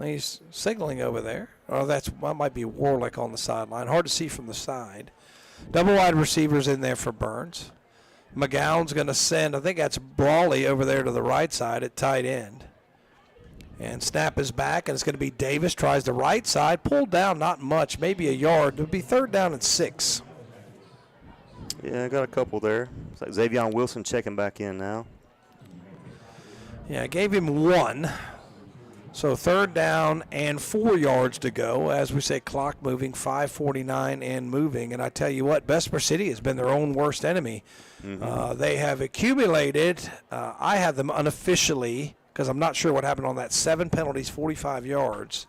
He's signaling over there. Oh, that might be Warlick on the sideline. Hard to see from the side. Double wide receivers in there for Burns. McGowan's going to send, I think that's Brawley over there to the right side at tight end. And snap is back, and it's going to be Davis. Tries the right side. Pulled down, not much, maybe a yard. It'll be 3rd down and 6. Yeah, I got a couple there. It's like Xavier Wilson checking back in now. Yeah, I gave him 1. So 3rd down and 4 yards to go. As we say, clock moving, 5:49 and moving. And I tell you what, Bessemer City has been their own worst enemy. Mm-hmm. They have accumulated, I have them unofficially, because I'm not sure what happened on that, 7 penalties, 45 yards.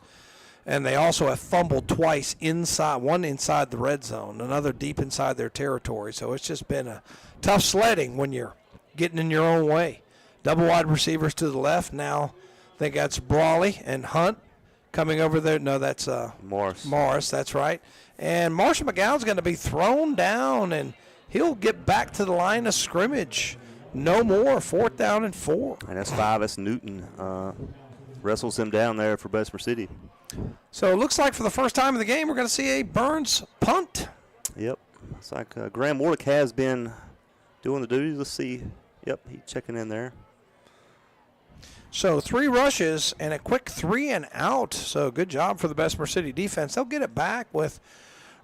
And they also have fumbled twice inside, one inside the red zone, another deep inside their territory. So it's just been a tough sledding when you're getting in your own way. Double wide receivers to the left now. I think that's Brawley and Hunt coming over there. No, that's Morris, that's right. And Marshall McGowan's going to be thrown down, and he'll get back to the line of scrimmage. No more, 4th down and 4. And that's 5. That's Newton. Wrestles him down there for Bessemer City. So it looks like for the first time in the game, we're going to see a Burns punt. Yep. It's like Graham Warlick has been doing the duties. Let's see. Yep, he's checking in there. So 3 rushes and a quick 3 and out. So good job for the Bessemer City defense. They'll get it back with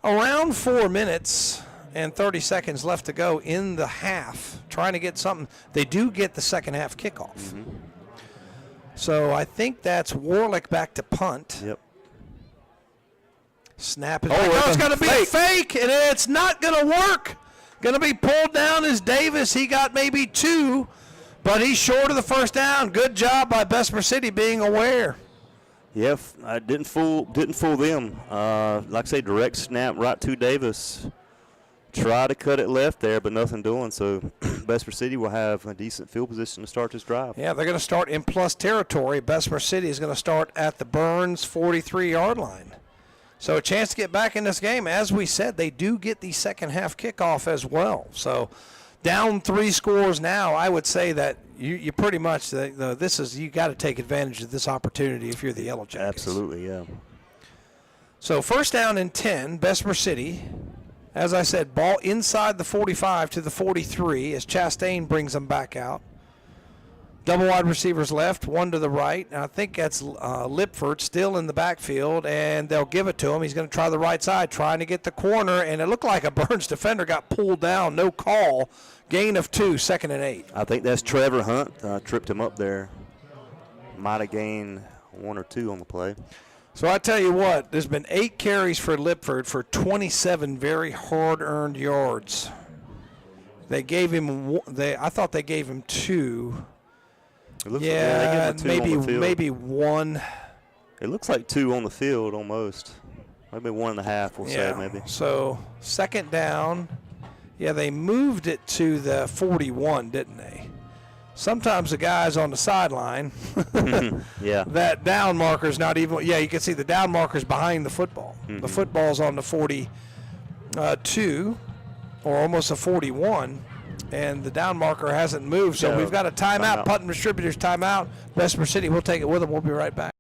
around 4 minutes and 30 seconds left to go in the half. Trying to get something. They do get the second half kickoff. Mm-hmm. So I think that's Warlick back to punt. Yep. Snap is it's going to be a fake, and it's not going to work. Going to be pulled down as Davis. He got maybe 2. But he's short of the first down. Good job by Bessemer City being aware. Yeah, I didn't fool them. Like I say, direct snap right to Davis. Try to cut it left there, but nothing doing. So Bessemer City will have a decent field position to start this drive. Yeah, they're going to start in plus territory. Bessemer City is going to start at the Burns 43-yard line. So a chance to get back in this game. As we said, they do get the second half kickoff as well. So down 3 scores now, I would say that you pretty much you got to take advantage of this opportunity if you're the Yellow Jackets. Absolutely, yeah. So 1st down and 10, Bessemer City. As I said, ball inside the 45 to the 43 as Chastain brings them back out. Double wide receivers left, one to the right. And I think that's Lipford still in the backfield, and they'll give it to him. He's going to try the right side, trying to get the corner, and it looked like a Burns defender got pulled down. No call. Gain of 2, 2nd and 8. I think that's Trevor Hunt. Tripped him up there. Might have gained 1 or 2 on the play. So I tell you what, there's been 8 carries for Lipford for 27 very hard-earned yards. They gave him. I thought they gave him 2. Yeah, maybe 1. It looks like 2 on the field almost. Maybe 1.5, we'll say maybe. So 2nd down. Yeah, they moved it to the 41, didn't they? Sometimes the guys on the sideline, yeah, that down marker's not even. Yeah, you can see the down marker's behind the football. The football's on the 42, or almost a 41. And the down marker hasn't moved, so we've got a timeout. Putnam Distributors timeout. Bessemer City, we'll take it with them. We'll be right back.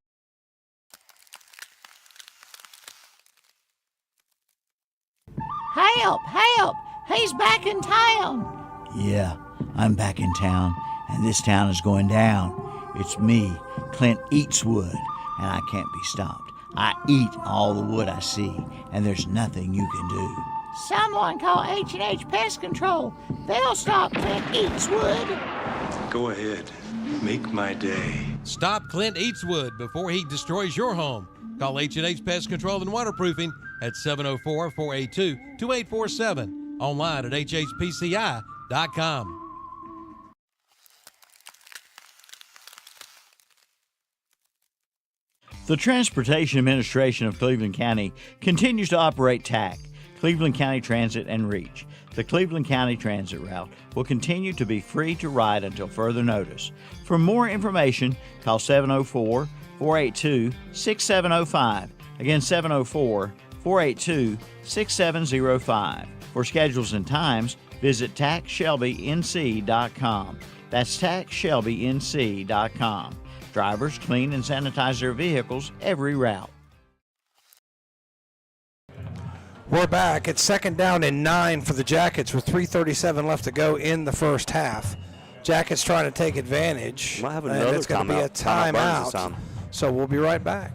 Help! Help! He's back in town. Yeah, I'm back in town, and this town is going down. It's me, Clint Eatswood, and I can't be stopped. I eat all the wood I see, and there's nothing you can do. Someone call H&H Pest Control. They'll stop Clint Eatswood. Go ahead. Make my day. Stop Clint Eatswood before he destroys your home. Call H&H Pest Control and Waterproofing at 704-482-2847. Online at hhpci.com. The Transportation Administration of Cleveland County continues to operate TAC, Cleveland County Transit and Reach. The Cleveland County Transit route will continue to be free to ride until further notice. For more information, call 704-482-6705. Again, 704-482-6705. For schedules and times, visit tacshelbync.com. That's tacshelbync.com. Drivers clean and sanitize their vehicles every route. We're back. It's 2nd down and 9 for the Jackets with 3:37 left to go in the first half. Jackets trying to take advantage. Might have and another it's going to be a timeout. So we'll be right back.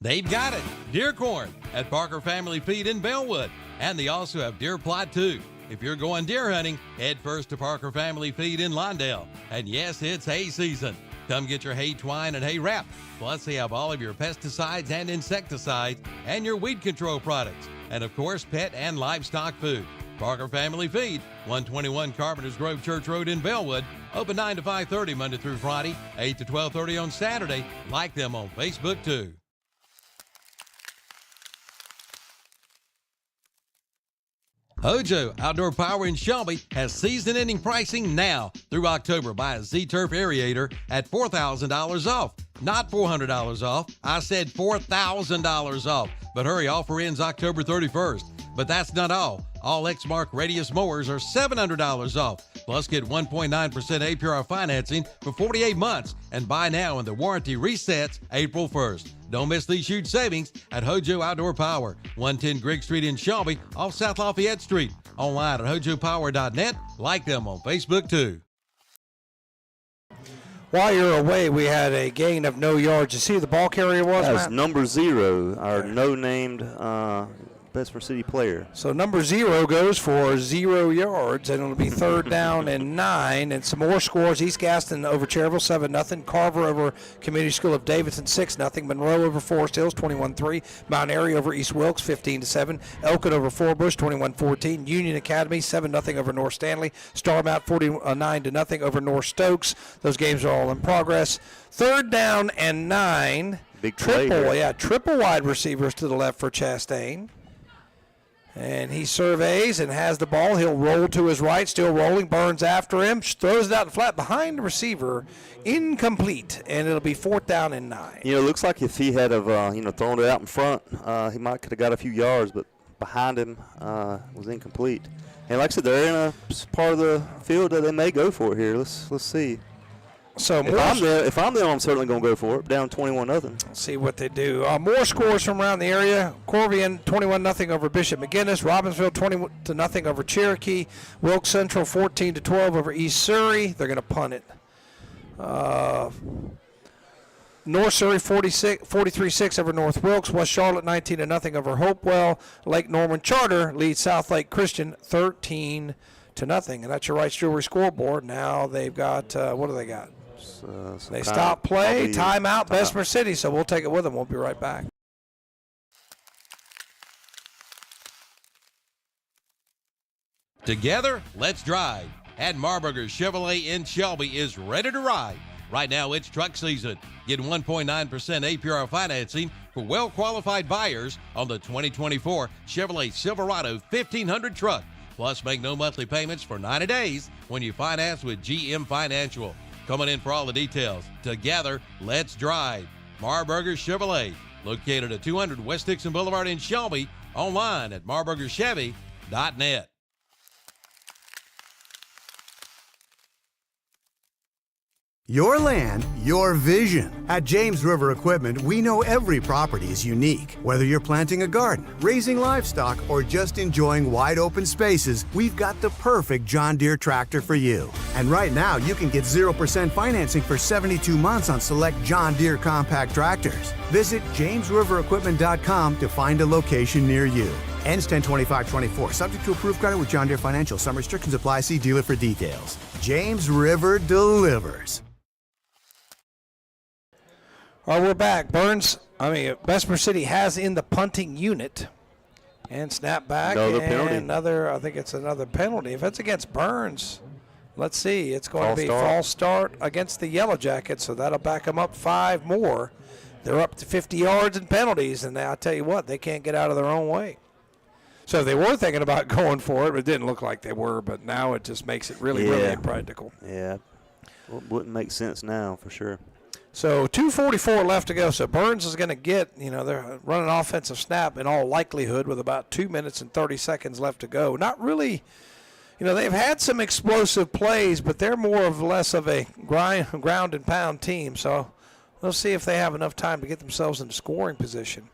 They've got it. Deer corn at Parker Family Feed in Bellwood. And they also have deer plot too. If you're going deer hunting, head first to Parker Family Feed in Lawndale. And yes, it's hay season. Come get your hay twine and hay wrap. Plus, they have all of your pesticides and insecticides and your weed control products. And of course, pet and livestock food. Parker Family Feed, 121 Carpenters Grove Church Road in Bellwood. Open 9 to 5:30 Monday through Friday, 8 to 12:30 on Saturday. Like them on Facebook too. Hojo Outdoor Power in Shelby has season-ending pricing now through October. Buy a Z-Turf aerator at $4,000 off. Not $400 off. I said $4,000 off. But hurry, offer ends October 31st. But that's not all. All Exmark radius mowers are $700 off. Plus, get 1.9% APR financing for 48 months. And buy now and the warranty resets April 1st. Don't miss these huge savings at Hojo Outdoor Power, 110 Grigg Street in Shelby, off South Lafayette Street. Online at hojopower.net. Like them on Facebook too. While you're away, we had a gain of no yards. You see who the ball carrier was, That was Matt? number 0, our no-named Bessemer City player. So number 0 goes for 0 yards, and it'll be 3rd down and 9. And some more scores. East Gaston over Cherryville, 7-0. Carver over Community School of Davidson, 6-0. Monroe over Forest Hills, 21-3. Mount Airy over East Wilkes, 15-7. Elkin over Forbush, 21-14. Union Academy, 7-0 over North Stanley. Starmount, 49-0 over North Stokes. Those games are all in progress. 3rd down and 9. Big play. Triple wide receivers to the left for Chastain. And he surveys and has the ball. He'll roll to his right, still rolling. Burns after him, throws it out flat behind the receiver. Incomplete, and it'll be 4th down and 9. You know, it looks like if he had thrown it out in front, he could have got a few yards, but behind him was incomplete. And like I said, they're in a part of the field that they may go for it here. Let's see. So if I'm there, I'm certainly going to go for it. Down 21-0. See what they do. More scores from around the area. Corvian 21-0 over Bishop McGinnis. Robbinsville 20-0 over Cherokee. Wilkes Central 14-12 over East Surrey. They're going to punt it. North Surrey 43-6 over North Wilkes. West Charlotte 19-0 over Hopewell. Lake Norman Charter leads South Lake Christian 13-0. And that's your Wrights Jewelry scoreboard. Now they've got, what do they got? They stop play, timeout, Bessemer City. So we'll take it with them. We'll be right back. Together, let's drive. And Marburger Chevrolet in Shelby is ready to ride. Right now, it's truck season. Get 1.9% APR financing for well-qualified buyers on the 2024 Chevrolet Silverado 1500 truck. Plus, make no monthly payments for 90 days when you finance with GM Financial. Coming in for all the details. Together, let's drive. Marburger Chevrolet, located at 200 West Dixon Boulevard in Shelby. Online at marburgerchevy.net. Your land, your vision. At James River Equipment, we know every property is unique. Whether you're planting a garden, raising livestock, or just enjoying wide open spaces, we've got the perfect John Deere tractor for you. And right now, you can get 0% financing for 72 months on select John Deere compact tractors. Visit JamesRiverEquipment.com to find a location near you. Ends 10/25/24. Subject to approved credit with John Deere Financial. Some restrictions apply. See dealer for details. James River delivers. All right, we're back. Bessemer City has in the punting unit. And snap back. Another I think it's another penalty. If it's against Burns, let's see. It's going to be false start against the Yellow Jackets, so that'll back them up 5 more. They're up to 50 yards in penalties, and I'll tell you what, they can't get out of their own way. So they were thinking about going for it, but it didn't look like they were, but now it just makes it really impractical. Yeah. Well, it wouldn't make sense now for sure. So 2:44 left to go. So Burns is going to get, they're running offensive snap in all likelihood with about 2 minutes and 30 seconds left to go. Not really, they've had some explosive plays, but they're more or less of a ground and pound team. So we'll see if they have enough time to get themselves into scoring position.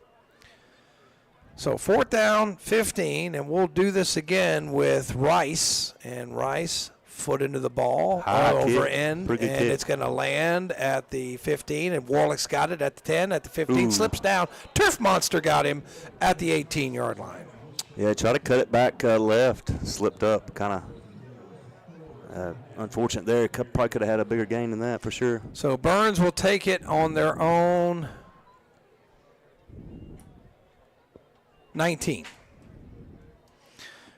So 4th down, 15, and we'll do this again with Rice. And Rice, foot into the ball, over end, and it's going to land at the 15, and Warlick's got it at the 10, at the 15, slips down. Turf Monster got him at the 18-yard line. Yeah, try to cut it back left, slipped up, kind of unfortunate there. Probably could have had a bigger gain than that for sure. So Burns will take it on their own 19.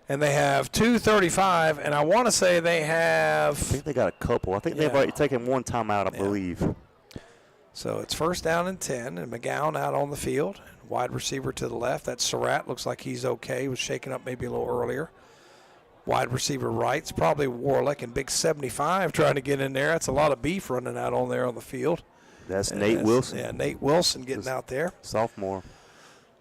And they have 2:35, and I want to say they have. I think they got a couple. I think they've already taken one timeout, I believe. So it's 1st down and 10, and McGowan out on the field. Wide receiver to the left. That's Surratt. Looks like he's okay. He was shaken up maybe a little earlier. Wide receiver right's probably Warlick and Big 75 trying to get in there. That's a lot of beef running out on there on the field. That's Nate Wilson. Yeah, Nate Wilson getting out there. Sophomore.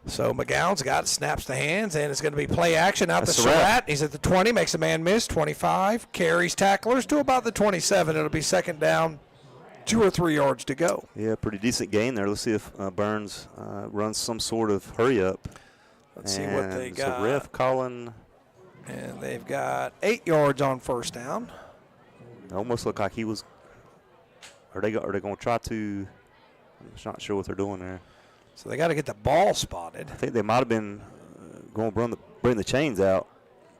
So McGowan's got it, snaps the hands, and it's going to be play action out to Surratt. He's at the 20, makes a man miss, 25, carries tacklers to about the 27. It'll be 2nd down, 2 or 3 yards to go. Yeah, pretty decent gain there. Let's see if Burns runs some sort of hurry up. Let's see what they got. So ref calling. And they've got 8 yards on 1st down. It almost looked like he was. Are they going to try to? I'm just not sure what they're doing there. So they got to get the ball spotted. I think they might have been going to bring the chains out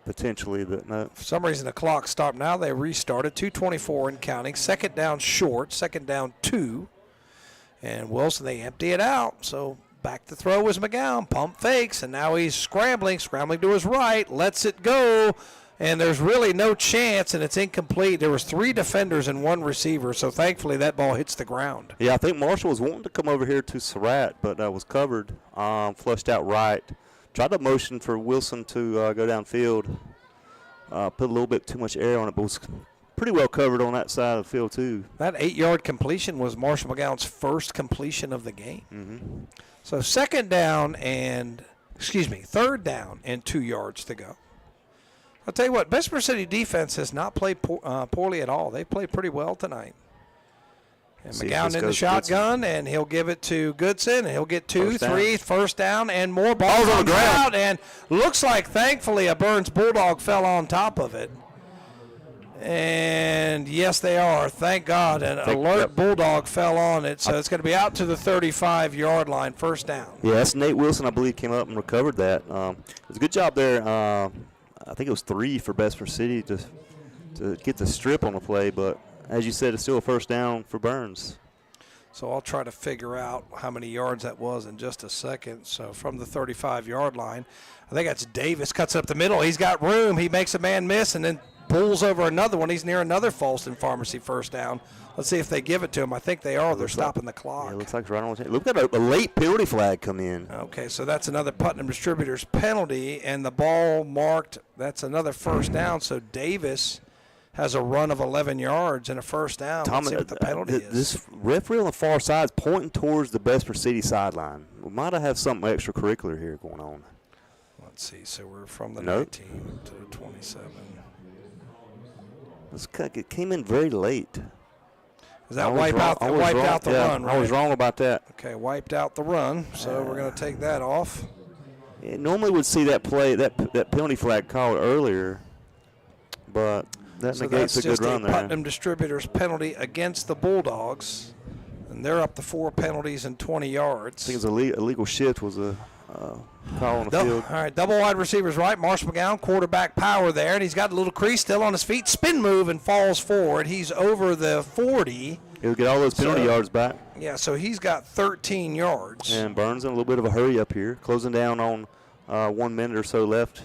potentially, but no. For some reason the clock stopped. Now they restarted. 2:24 and counting. 2nd down short. 2nd down 2. And Wilson, they empty it out. So back to throw was McGowan. Pump fakes, and now he's scrambling to his right. Lets it go. And there's really no chance, and it's incomplete. There was 3 defenders and 1 receiver, so thankfully that ball hits the ground. Yeah, I think Marshall was wanting to come over here to Surratt, but was covered, flushed out right. Tried to motion for Wilson to go downfield. Put a little bit too much air on it, but was pretty well covered on that side of the field too. That 8-yard completion was Marshall McGowan's first completion of the game. Mm-hmm. So 3rd down and 2 yards to go. I'll tell you what, Bessemer City defense has not played poorly at all. They played pretty well tonight. And McGowan in the shotgun, and he'll give it to Goodson, and he'll get 2, 3, first down, and more balls on the ground. And looks like, thankfully, a Burns Bulldog fell on top of it. And, yes, they are. Thank God. An alert Bulldog fell on it, so it's going to be out to the 35-yard line, first down. Yeah, that's Nate Wilson, I believe, came up and recovered that. It was a good job there. I think it was 3 for Bessemer City to get the strip on the play, but as you said, it's still a first down for Burns. So I'll try to figure out how many yards that was in just a second. So from the 35-yard line, I think that's Davis, cuts up the middle. He's got room. He makes a man miss and then pulls over another one. He's near another Falston Pharmacy first down. Let's see if they give it to him. I think they are. They're stopping the clock. Yeah, it looks like it's right on the Look at a late penalty flag come in. Okay, so that's another Putnam Distributors penalty, and the ball marked. That's another first down. So Davis has a run of 11 yards and a first down. Let's see what the penalty is. This referee on the far side is pointing towards the Bessemer City sideline. We might have something extracurricular here going on. Let's see. So we're from the 19 to the 27. It came in very late. Is that wiped out the run, right? I was wrong about that. Okay, wiped out the run, so we're going to take that off. Yeah, normally would see that play, that penalty flag called earlier, but that negates a good run there. Putnam Distributors penalty against the Bulldogs, and they're up to 4 penalties and 20 yards. I think it was illegal shift was a call on the field. All right, double wide receivers right. Marshall McGowan, quarterback power there, and he's got a little crease still on his feet. Spin move and falls forward. He's over the 40. He'll get all those penalty yards back. Yeah, so he's got 13 yards. And Burns in a little bit of a hurry up here, closing down on 1 minute or so left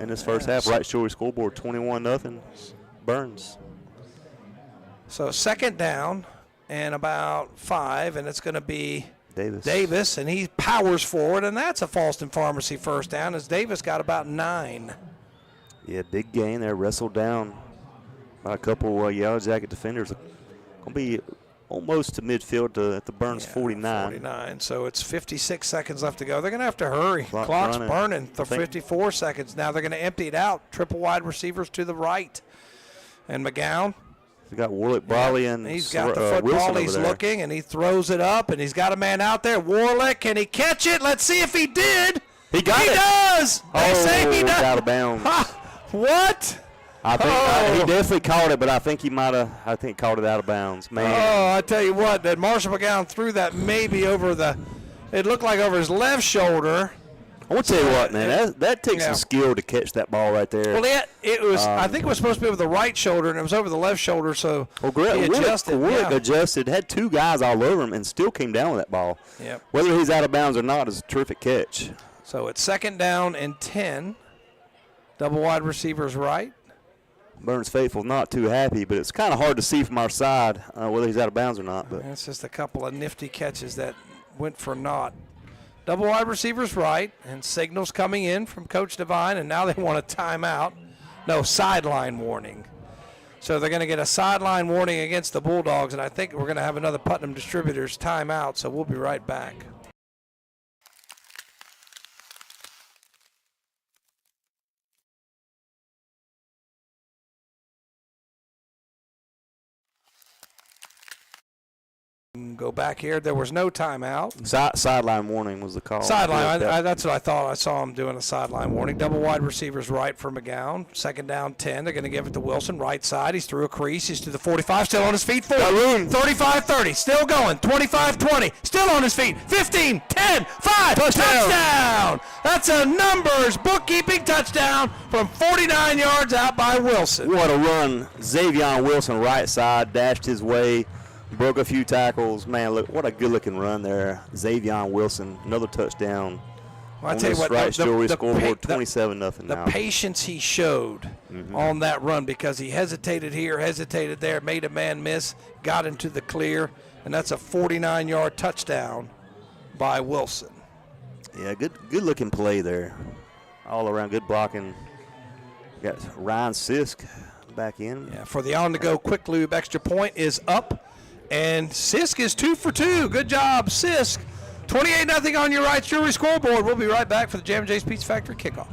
in this first half. Right Shorey scoreboard, 21-0. Burns. So second down and about 5, and it's going to be Davis, and he powers forward, and that's a Falston Pharmacy first down as Davis got about 9. Yeah, big gain there, wrestled down by a couple Yellow Jacket defenders. Going to be almost to midfield at the Burns 49. 49, so it's 56 seconds left to go. They're going to have to hurry. Clock's burning for 54 seconds. Now they're going to empty it out. Triple wide receivers to the right. And McGowan. He's got Warlick, Brawley, and he's got the football. He's looking, and he throws it up, and he's got a man out there. Warlick, can he catch it? Let's see if he did. He got it. He does. They say he does. Out of bounds. What? I think he definitely caught it, but I think he might have. I think caught it out of bounds. Man. Oh, I tell you what, that Marshall McGowan threw that maybe over the. It looked like over his left shoulder. I want to tell you what, man. That takes some skill to catch that ball right there. Well, it was. I think it was supposed to be over the right shoulder, and it was over the left shoulder. So he adjusted. Warlick adjusted. Had 2 guys all over him, and still came down with that ball. Yep. Whether he's out of bounds or not is a terrific catch. So it's second down and 10. Double wide receivers right. Burns faithful not too happy, but it's kind of hard to see from our side whether he's out of bounds or not. But it's just a couple of nifty catches that went for naught. Double wide receivers right, and signals coming in from Coach Devine, and now they want a timeout. No, sideline warning. So they're going to get a sideline warning against the Bulldogs, and I think we're going to have another Putnam Distributors timeout, so we'll be right back. Go back here. There was no timeout. Sideline warning was the call. Sideline. That's what I thought. I saw him doing a sideline warning. Double wide receivers right for McGowan. Second down 10. They're going to give it to Wilson. Right side. He's through a crease. He's to the 45. Still on his feet. 40. 35-30. Still going. 25-20. Still on his feet. 15, 10, 5. Touchdown. That's a numbers bookkeeping touchdown from 49 yards out by Wilson. What a run. Xavier Wilson right side. Dashed his way. Broke a few tackles. Man, look, what a good-looking run there. Xavier Wilson, another touchdown. Well, I tell you what, right Story scoreboard, 27-0 now. The patience he showed on that run, because he hesitated here, hesitated there, made a man miss, got into the clear, and that's a 49-yard touchdown by Wilson. Yeah, good-looking play there. All around, good blocking. Got Ryan Sisk back in. Yeah, for the on-the-go quick lube extra point is up. And Sisk is 2 for 2. Good job, Sisk. 28-0 on your right Jewelry scoreboard. We'll be right back for the Jam & J's Pizza Factory kickoff.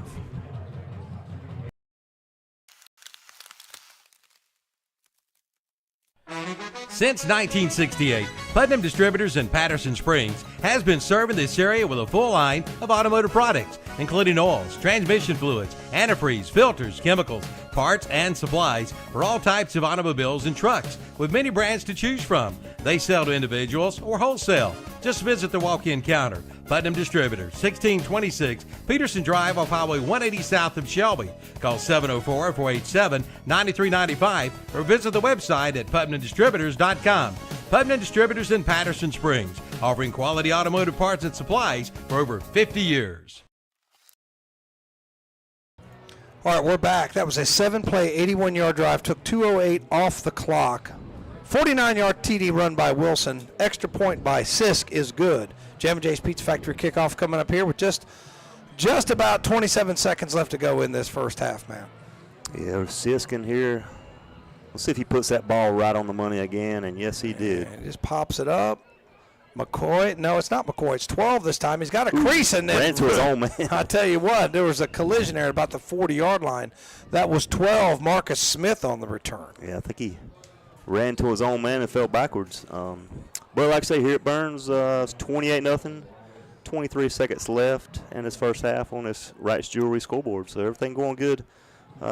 Since 1968, Putnam Distributors in Patterson Springs has been serving this area with a full line of automotive products, including oils, transmission fluids, antifreeze, filters, chemicals, parts, and supplies for all types of automobiles and trucks, with many brands to choose from. They sell to individuals or wholesale. Just visit the walk-in counter. Putnam Distributors, 1626 Peterson Drive off Highway 180 south of Shelby. Call 704-487-9395 or visit the website at putnamdistributors.com. Putnam Distributors in Patterson Springs, offering quality automotive parts and supplies for over 50 years. All right, we're back. That was a 7-play, 81-yard drive. Took 2:08 off the clock. 49-yard TD run by Wilson. Extra point by Sisk is good. Jam & J's Pizza Factory kickoff coming up here with just about 27 seconds left to go in this first half, man. Yeah, Sisk in here. Let's see if he puts that ball right on the money again, and yes, he did. And just pops it up. McCoy, no, it's not McCoy. It's 12 this time. He's got a crease in there. Ran to his own man. I tell you what, there was a collision there at about the 40-yard line. That was 12, Marcus Smith on the return. Yeah, I think he ran to his own man and fell backwards. But like I say, here at Burns, it's 28-0, 23 seconds left in this first half on this Wright's Jewelry scoreboard. So everything going good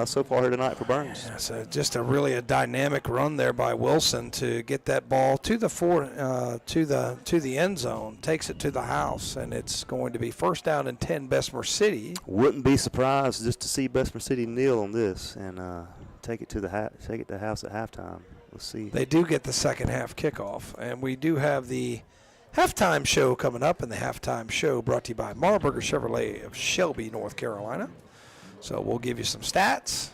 so far here tonight for Burns. Yeah, so just a dynamic run there by Wilson to get that ball to the to the end zone, takes it to the house, and it's going to be first down and 10 Bessemer City. Wouldn't be surprised just to see Bessemer City kneel on this and take it to the house at halftime. Let's see. They do get the second half kickoff, and we do have the halftime show coming up, and the halftime show brought to you by Marburger Chevrolet of Shelby, North Carolina. So we'll give you some stats.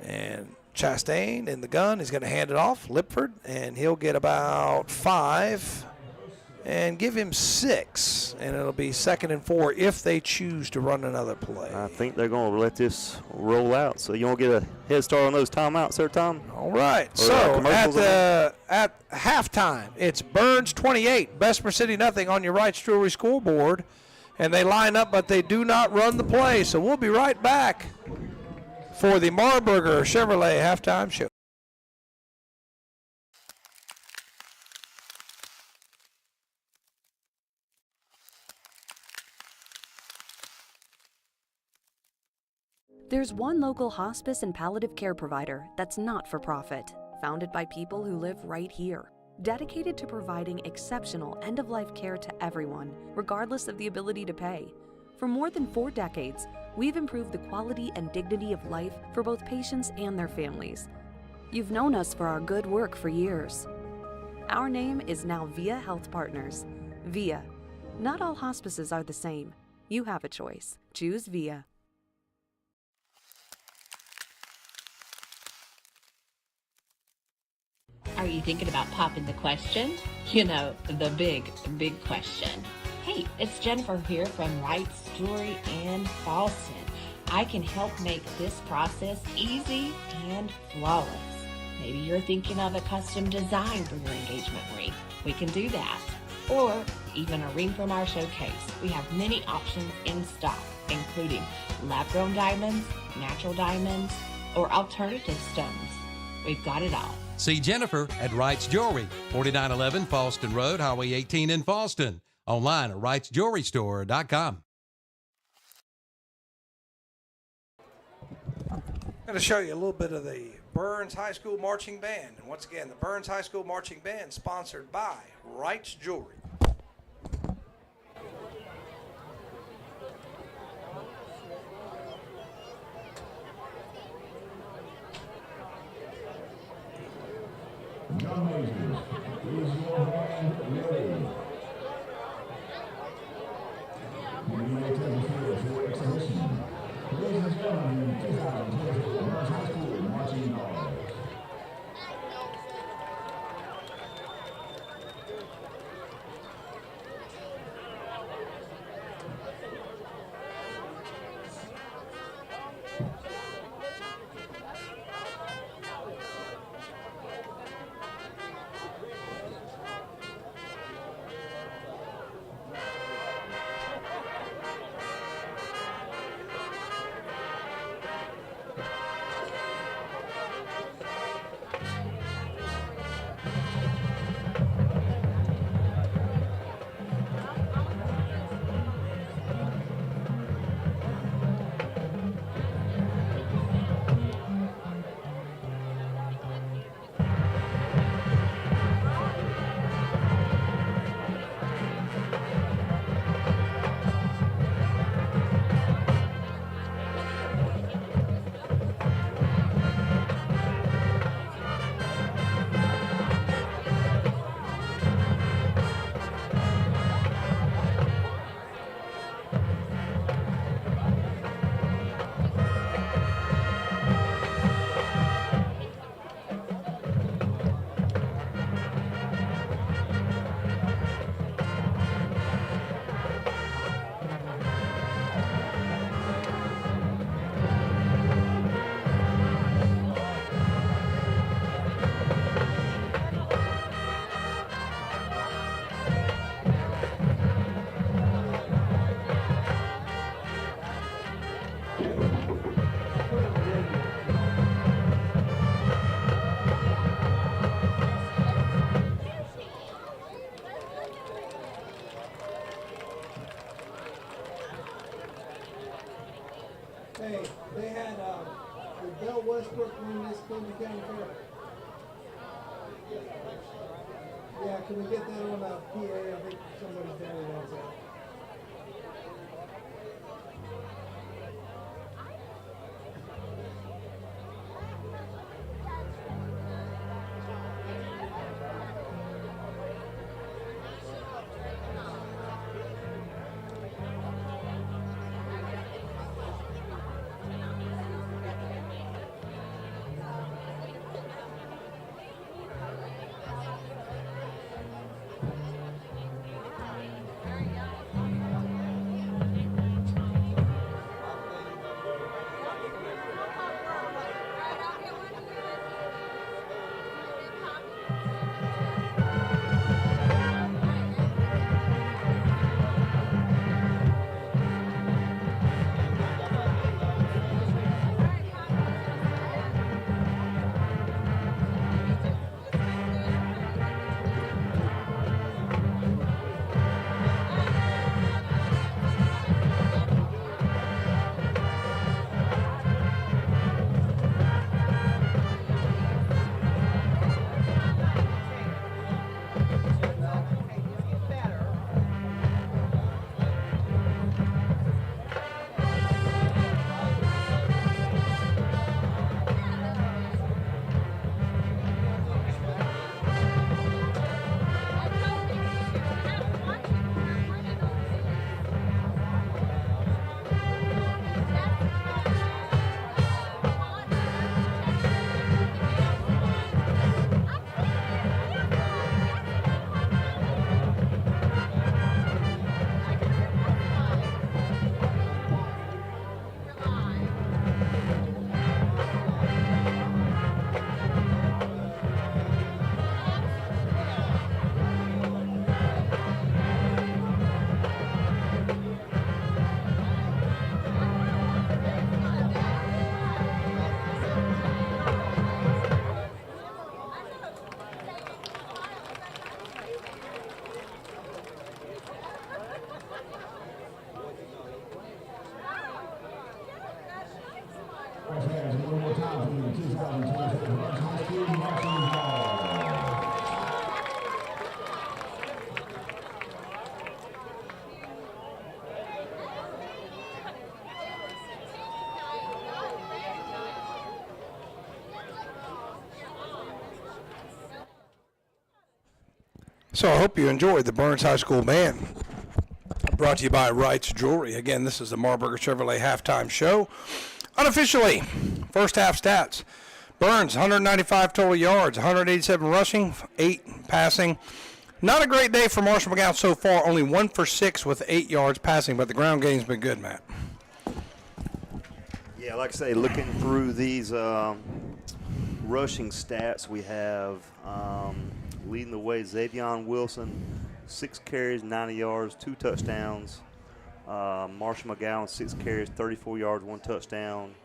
And Chastain in the gun. He's going to hand it off. Lipford, and he'll get about 5 and give him 6. And it'll be 2nd and 4 if they choose to run another play. I think they're going to let this roll out. So you won't get a head start on those timeouts there, Tom? All right. Or so at halftime, it's Burns 28, Bessemer City nothing on your Wright's Jewelry scoreboard. And they line up, but they do not run the play. So we'll be right back for the Marburger Chevrolet halftime show. There's one local hospice and palliative care provider that's not for profit, founded by people who live right here. Dedicated to providing exceptional end-of-life care to everyone, regardless of the ability to pay. For more than 4 decades, we've improved the quality and dignity of life for both patients and their families. You've known us for our good work for years. Our name is now VIA Health Partners. VIA. Not all hospices are the same. You have a choice. Choose VIA. Are you thinking about popping the question? You know, the big question. Hey, it's Jennifer here from Wright's Jewelry in Falston. I can help make this process easy and flawless. Maybe you're thinking of a custom design for your engagement ring. We can do that. Or even a ring from our showcase. We have many options in stock, including lab-grown diamonds, natural diamonds, or alternative stones. We've got it all. See Jennifer at Wright's Jewelry, 4911 Falston Road, Highway 18 in Falston. Online at wrightsjewelrystore.com. I'm going to show you a little bit of the Burns High School Marching Band. And once again, the Burns High School Marching Band sponsored by Wright's Jewelry. John Majors, is your band ready? You may take the field for exhibition. Ladies and gentlemen, 2024 Burns High School Marching Band. Westbrook win this Clinton County Fair? Yeah, can we get that on PA? I think somebody's down there wants that. So I hope you enjoyed the Burns High School Band. Brought to you by Wright's Jewelry. Again, this is the Marburger Chevrolet halftime show. Unofficially, first half stats. Burns, 195 total yards, 187 rushing, 8 passing. Not a great day for Marshall McGowan so far. Only 1 for 6 with 8 yards passing, but the ground game's been good, Matt. Yeah, like I say, looking through these rushing stats, we have leading the way, Xavion Wilson, 6 carries, 90 yards, 2 touchdowns. Marshall McGowan, 6 carries, 34 yards, 1 touchdown.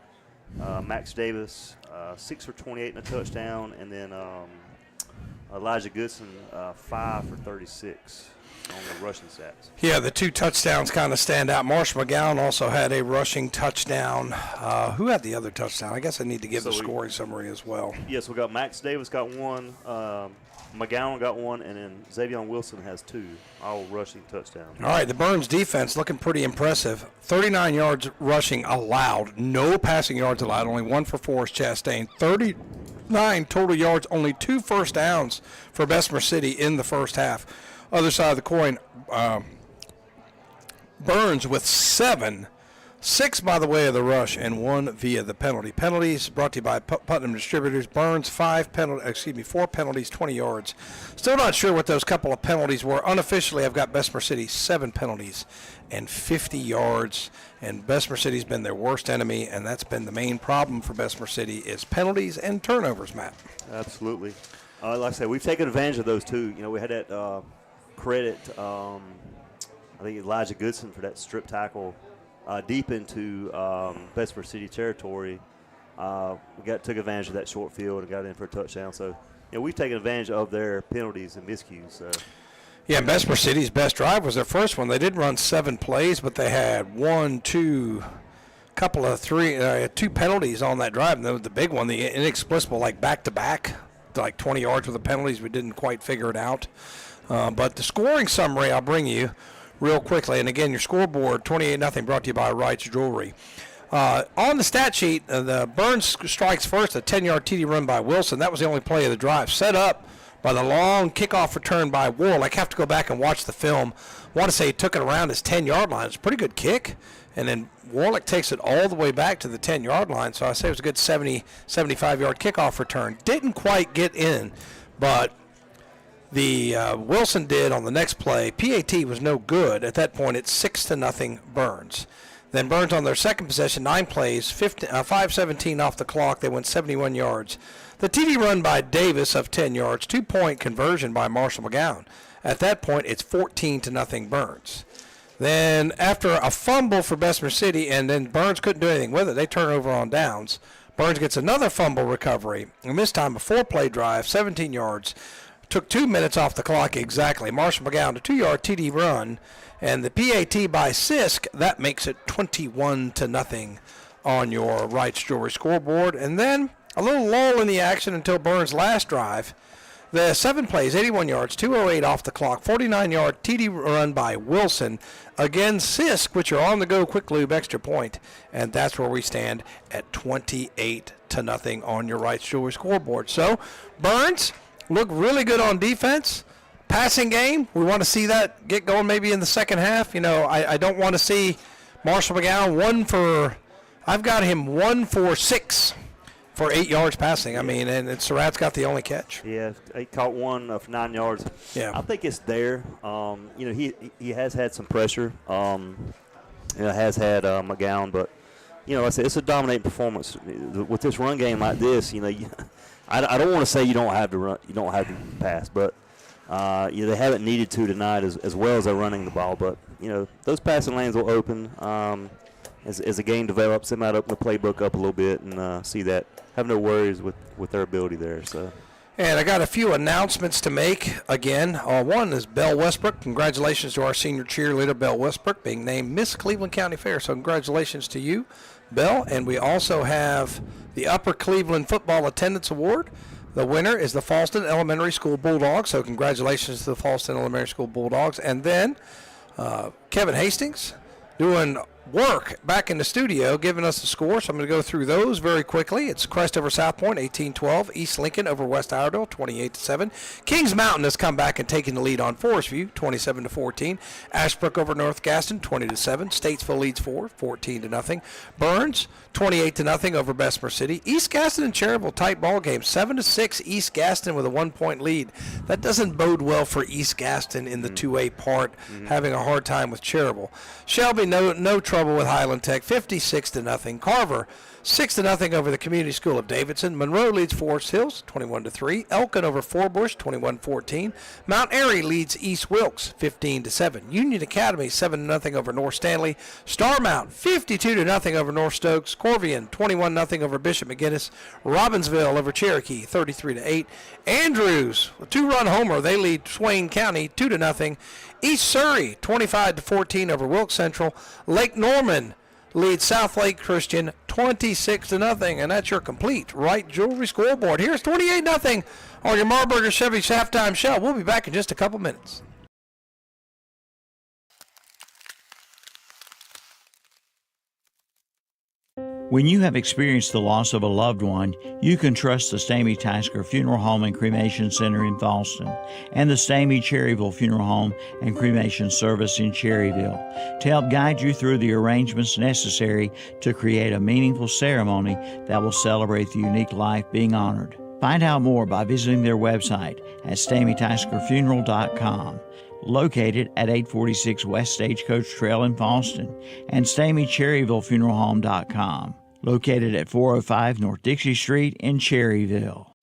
Max Davis, 6 for 28 and a touchdown. And then Elijah Goodson, 5 for 36 on the rushing stats. Yeah, the 2 touchdowns kind of stand out. Marshall McGowan also had a rushing touchdown. Who had the other touchdown? I guess I need to give the scoring summary as well. Yes, we got Max Davis got 1. McGowan got 1, and then Xavion Wilson has 2, all rushing touchdowns. All right, the Burns defense looking pretty impressive. 39 yards rushing allowed, no passing yards allowed, only 1 for 4 is Chastain. 39 total yards, only 2 first downs for Bessemer City in the first half. Other side of the coin, Burns with 7. 6 by the way of the rush and 1 via the penalty. Penalties brought to you by Putnam Distributors. Burns 4 penalties, 20 yards. Still not sure what those couple of penalties were. Unofficially, I've got Bessemer City 7 penalties and 50 yards. And Bessemer City's been their worst enemy, and that's been the main problem for Bessemer City is penalties and turnovers, Matt. Absolutely. Like I said, we've taken advantage of those too. You know, we had that credit, I think Elijah Goodson for that strip tackle. Deep into Bessemer City territory, we took advantage of that short field and got in for a touchdown. So, you know, we've taken advantage of their penalties and miscues. So. Yeah, Bessemer City's best drive was their first one. They did run 7 plays, but they had 1, 2, couple of two penalties on that drive. And the big one, the inexplicable, like back-to-back, like 20 yards with the penalties. We didn't quite figure it out. But the scoring summary I'll bring you real quickly. And, again, your scoreboard, 28-0, brought to you by Wright's Jewelry. On the stat sheet, the Burns strikes first, a 10-yard TD run by Wilson. That was the only play of the drive. Set up by the long kickoff return by Warlick. I have to go back and watch the film. I want to say he took it around his 10-yard line. It's a pretty good kick. And then Warlick takes it all the way back to the 10-yard line. So I say it was a good 70, 75-yard kickoff return. Didn't quite get in, but the Wilson did on the next play. PAT was no good. At that point, it's 6-0 Burns. Then Burns on their second possession, 9 plays, 5:17 off the clock. They went 71 yards. The TD run by Davis of 10 yards, 2-point conversion by Marshall McGowan. At that point, it's 14-0 Burns. Then after a fumble for Bessemer City, and then Burns couldn't do anything with it, they turn over on downs. Burns gets another fumble recovery, and this time a 4-play drive, 17 yards. Took 2 minutes off the clock exactly. Marshall McGowan, a 2-yard TD run, and the PAT by Sisk, that makes it 21-0 on your Wright's Jewelry scoreboard. And then a little lull in the action until Burns' last drive. The 7 plays, 81 yards, 2:08 off the clock, 49-yard TD run by Wilson. Again, Sisk, which are on the go, quick lube, extra point. And that's where we stand at 28-0 on your Wright's Jewelry scoreboard. So, Burns looked really good on defense. Passing game, we want to see that get going maybe in the second half. You know, I don't want to see Marshall McGowan I've got him 1 for 6 for 8 yards passing. I mean, and Surratt's got the only catch. Yeah, he caught one of 9 yards. Yeah, I think it's there. You know, he has had some pressure. Has had McGowan, but you know, it's a dominating performance with this run game like this. You know, I don't want to say you don't have to run, you don't have to pass, but they haven't needed to tonight as well as they're running the ball. But you know, those passing lanes will open as the game develops. They might open the playbook up a little bit and see that. Have no worries with their ability there. So. And I got a few announcements to make again. One is Belle Westbrook. Congratulations to our senior cheerleader, Belle Westbrook, being named Miss Cleveland County Fair. So congratulations to you, Belle. And we also have the Upper Cleveland Football Attendance Award. The winner is the Falston Elementary School Bulldogs. So congratulations to the Falston Elementary School Bulldogs. And then Kevin Hastings doing work back in the studio, giving us the score. So I'm going to go through those very quickly. It's Crest over South Point, 18-12. East Lincoln over West Iredell, 28-7. Kings Mountain has come back and taken the lead on Forest View, 27-14. Ashbrook over North Gaston, 20-7. Statesville leads 14-0. Burns, 28-0 over Bessemer City. East Gaston and Cherryville, tight ball game, 7-6. East Gaston with a 1-point lead. That doesn't bode well for East Gaston in the 2A part, having a hard time with Cherryville. Shelby, no trouble with Highland Tech, 56-0. Carver, 6-0 over the Community School of Davidson. Monroe leads Forest Hills, 21-3. Elkin over Forbush, 21-14. Mount Airy leads East Wilkes, 15-7. Union Academy, 7-0 over North Stanley. Starmount, 52-0 over North Stokes. Corvian, 21-0 over Bishop McGinnis. Robbinsville over Cherokee, 33-8. Andrews, a 2-run homer. They lead Swain County, 2-0. East Surrey, 25-14 over Wilkes Central. Lake Norman leads South Lake Christian, 26-0, and that's your complete Wright Jewelry scoreboard. Here's 28-0 on your Marburger Chevy halftime show. We'll be back in just a couple minutes. When you have experienced the loss of a loved one, you can trust the Stamey Tasker Funeral Home and Cremation Center in Falston and the Stamey Cherryville Funeral Home and Cremation Service in Cherryville to help guide you through the arrangements necessary to create a meaningful ceremony that will celebrate the unique life being honored. Find out more by visiting their website at StameyTaskerFuneral.com, located at 846 West Stagecoach Trail in Falston, and StameyCherryvilleFuneralHome.com, located at 405 North Dixie Street in Cherryville.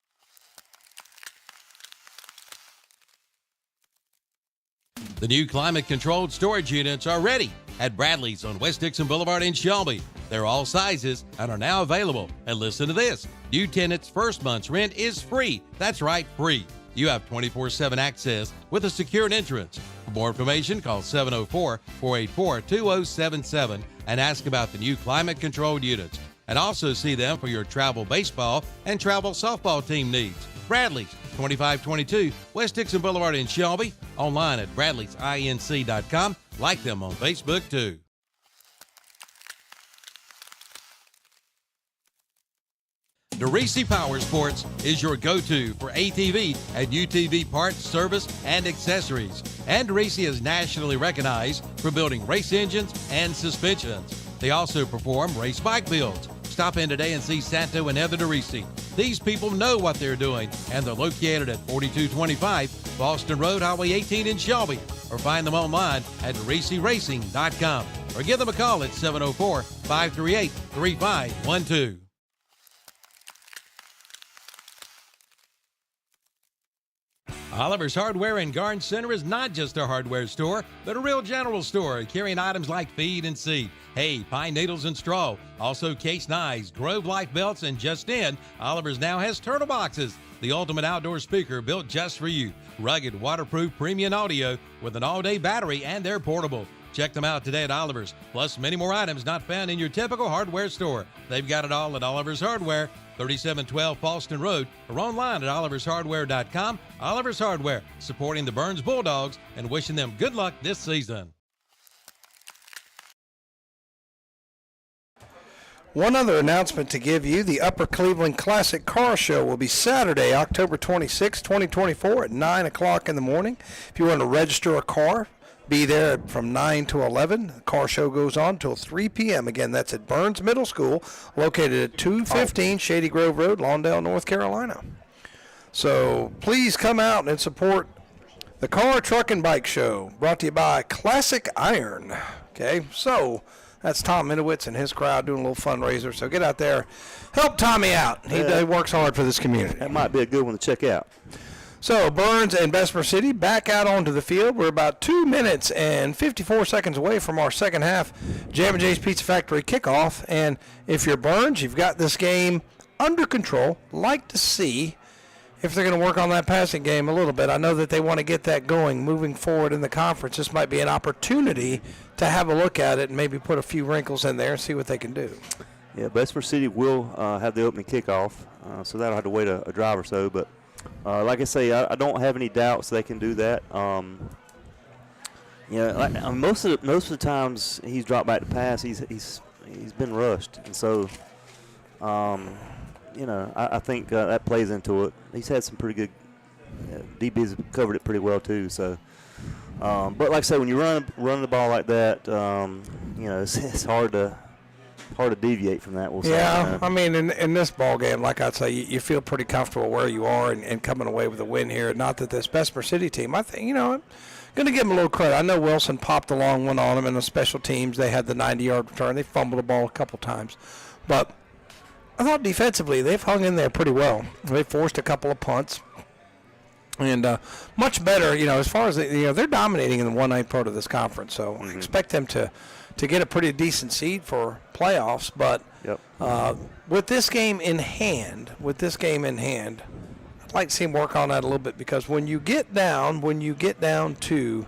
The new climate-controlled storage units are ready at Bradley's on West Dixon Boulevard in Shelby. They're all sizes and are now available. And listen to this. New tenants' first month's rent is free. That's right, free. You have 24/7 access with a secured entrance. For more information, call 704-484-2077 and ask about the new climate-controlled units. And also see them for your travel baseball and travel softball team needs. Bradley's, 2522 West Dixon Boulevard in Shelby. Online at bradleysinc.com. Like them on Facebook, too. DeRisi Power Sports is your go-to for ATV and UTV parts, service, and accessories. And DeRisi is nationally recognized for building race engines and suspensions. They also perform race bike builds. Stop in today and see Santo and Heather DeRisi. These people know what they're doing, and they're located at 4225 Boston Road, Highway 18 in Shelby. Or find them online at DeRisiRacing.com. Or give them a call at 704-538-3512. Oliver's Hardware and Garden Center is not just a hardware store, but a real general store carrying items like feed and seed, hay, pine needles, and straw. Also case knives, Grove Life belts, and just in, Oliver's now has turtle boxes, the ultimate outdoor speaker built just for you. Rugged, waterproof, premium audio with an all-day battery, and they're portable. Check them out today at Oliver's, plus many more items not found in your typical hardware store. They've got it all at Oliver's Hardware, 3712 Paulston Road, or online at olivershardware.com. Oliver's Hardware, supporting the Burns Bulldogs and wishing them good luck this season. One other announcement to give you, the Upper Cleveland Classic Car Show will be Saturday, October 26, 2024 at 9 o'clock in the morning. If you want to register a car, be there from 9 to 11. The car show goes on until 3 p.m. Again, that's at Burns Middle School, located at 215 Shady Grove Road, Lawndale, North Carolina. So please come out and support the Car, Truck, and Bike Show, brought to you by Classic Iron. Okay, so that's Tom Minowitz and his crowd doing a little fundraiser. So get out there, help Tommy out. He works hard for this community. That might be a good one to check out. So Burns and Bessemer City back out onto the field. We're about 2 minutes and 54 seconds away from our second half Jam & J's Pizza Factory kickoff. And if you're Burns, you've got this game under control. Like to see if they're going to work on that passing game a little bit. I know that they want to get that going moving forward in the conference. This might be an opportunity to have a look at it and maybe put a few wrinkles in there and see what they can do. Yeah, Bessemer City will have the opening kickoff, so that'll have to wait a drive or so. But like I say, I don't have any doubts they can do that. Most of the times he's dropped back to pass, he's been rushed, and so I think that plays into it. He's had some pretty good DBs have covered it pretty well too. So, but like I say, when you run the ball like that, it's hard to deviate from that. We'll say. Yeah, I mean, in this ball game, like I'd say, you feel pretty comfortable where you are and coming away with a win here. Not that this Bessemer City team, I think, I'm going to give them a little credit. I know Wilson popped the long one on them in the special teams. They had the 90-yard return. They fumbled the ball a couple times. But I thought defensively they've hung in there pretty well. They forced a couple of punts. And much better, as far as, they're dominating in the 1-9 part of this conference. So I expect them to get a pretty decent seed for playoffs. But with this game in hand, I'd like to see him work on that a little bit, because when you get down to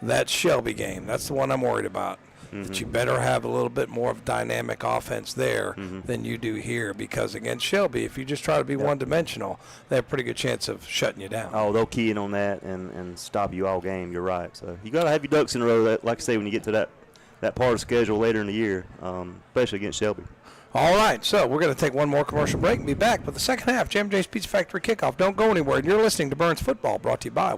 that Shelby game, that's the one I'm worried about. That you better have a little bit more of dynamic offense there than you do here, because against Shelby, if you just try to be one-dimensional, they have a pretty good chance of shutting you down. Oh, they'll key in on that and stop you all game. You're right. So you got to have your ducks in a row, like I say, when you get to that part of the schedule later in the year, especially against Shelby. All right, so we're going to take one more commercial break and be back with the second half Jam & J's Pizza Factory kickoff. Don't go anywhere. And you're listening to Burns Football, brought to you by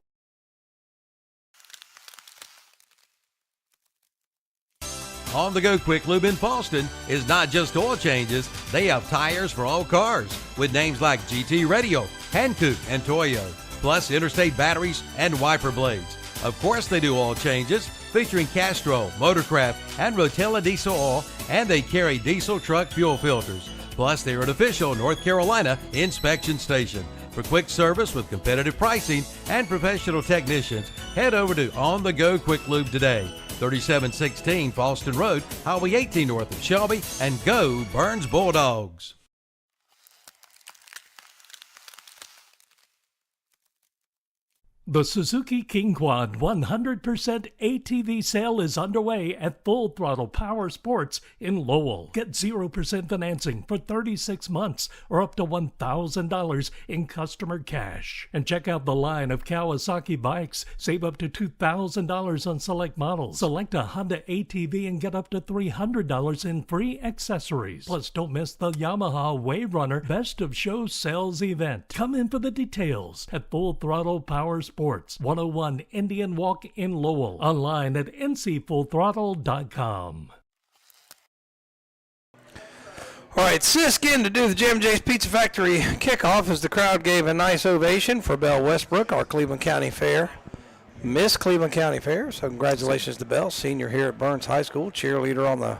On the Go Quick Lube in Paulston is not just oil changes. They have tires for all cars with names like GT Radio, Hankook, and Toyo, plus interstate batteries and wiper blades. Of course they do oil changes, featuring Castrol, Motorcraft, and Rotella diesel oil, and they carry diesel truck fuel filters. Plus, they're an official North Carolina inspection station. For quick service with competitive pricing and professional technicians, head over to On The Go Quick Lube today. 3716 Falston Road, Highway 18 north of Shelby, and go Burns Bulldogs. The Suzuki King Quad 100% ATV sale is underway at Full Throttle Power Sports in Lowell. Get 0% financing for 36 months or up to $1,000 in customer cash. And check out the line of Kawasaki bikes. Save up to $2,000 on select models. Select a Honda ATV and get up to $300 in free accessories. Plus, don't miss the Yamaha Wave Runner Best of Show Sales event. Come in for the details at Full Throttle Power Sports, 101 Indian Walk in Lowell. Online at ncfullthrottle.com. All right, Sisk in to do the Jim Jay's Pizza Factory kickoff as the crowd gave a nice ovation for Belle Westbrook, our Cleveland County Fair. Miss Cleveland County Fair, so congratulations to Belle, senior here at Burns High School, cheerleader on the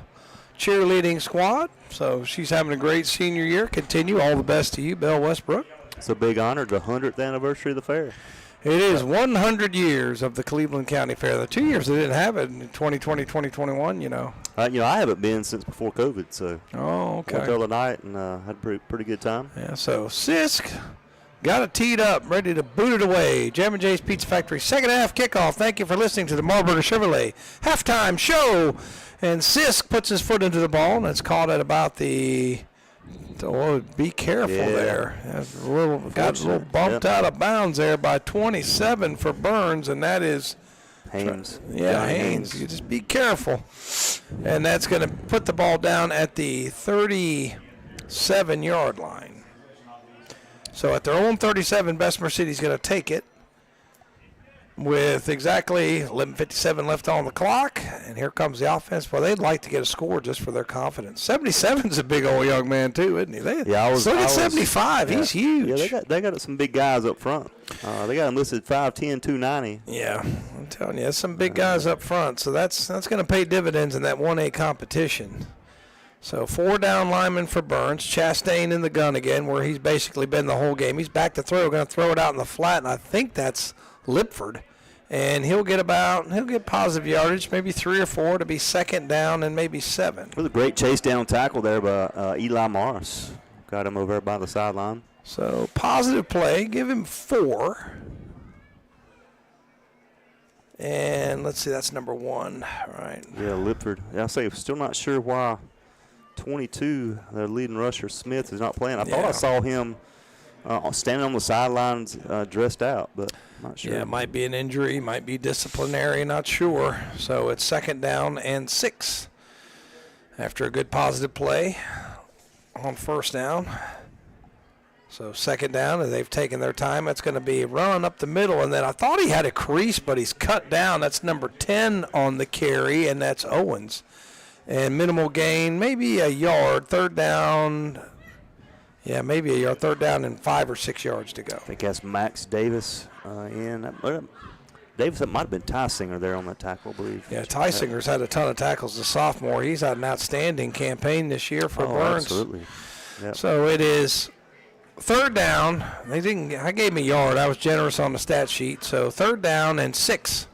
cheerleading squad. So she's having a great senior year. Continue. All the best to you, Belle Westbrook. It's a big honor, the 100th anniversary of the fair. It is 100 years of the Cleveland County Fair. The 2 years they didn't have it in 2020, 2021, I haven't been since before COVID, so. Oh, okay. Went the other night and had a pretty good time. Yeah, so Sisk got it teed up, ready to boot it away. Jam & Jay's Pizza Factory second half kickoff. Thank you for listening to the Marburger Chevrolet halftime show. And Sisk puts his foot into the ball, and it's caught at about the be careful there. Got a little bumped out of bounds there by 27 for Burns, and that is Haynes. Haynes. You just be careful. And that's going to put the ball down at the 37-yard line. So at their own 37, Bessemer City's going to take it with exactly 11:57 left on the clock. And here comes the offense. Well, they'd like to get a score just for their confidence. 77's a big old young man, too, isn't he? Look at 75. Yeah, he's huge. Yeah, they got some big guys up front. They got him listed 5'10", 290. Yeah, I'm telling you, there's some big guys up front. So that's going to pay dividends in that 1A competition. So 4 down linemen for Burns. Chastain in the gun again, where he's basically been the whole game. He's back to throw. Going to throw it out in the flat, and I think that's Lipford. And he'll get positive yardage, maybe 3 or 4 to be second down and maybe 7. It was a great chase down tackle there by Eli Morris. Got him over there by the sideline. So positive play. Give him 4. And let's see, that's number 1. All right. Yeah, Lipford. Yeah, I say, still not sure why 22, their leading rusher, Smith, is not playing. I thought I saw him standing on the sidelines dressed out, but I'm not sure. Yeah, it might be an injury, might be disciplinary, not sure. So it's second down and 6 after a good positive play on first down. So second down, and they've taken their time. It's going to be run up the middle, and then I thought he had a crease, but he's cut down. That's number 10 on the carry, and that's Owens. And minimal gain, maybe a yard, third down. Yeah, maybe a yard, third down and 5 or 6 yards to go. I think that's Max Davis in. Davis, that might have been Ty Singer there on that tackle, I believe. Yeah, Ty Singer's had a ton of tackles as a sophomore. He's had an outstanding campaign this year for Burns. Absolutely. Yep. So it is third down. I gave him a yard. I was generous on the stat sheet. So third down and 6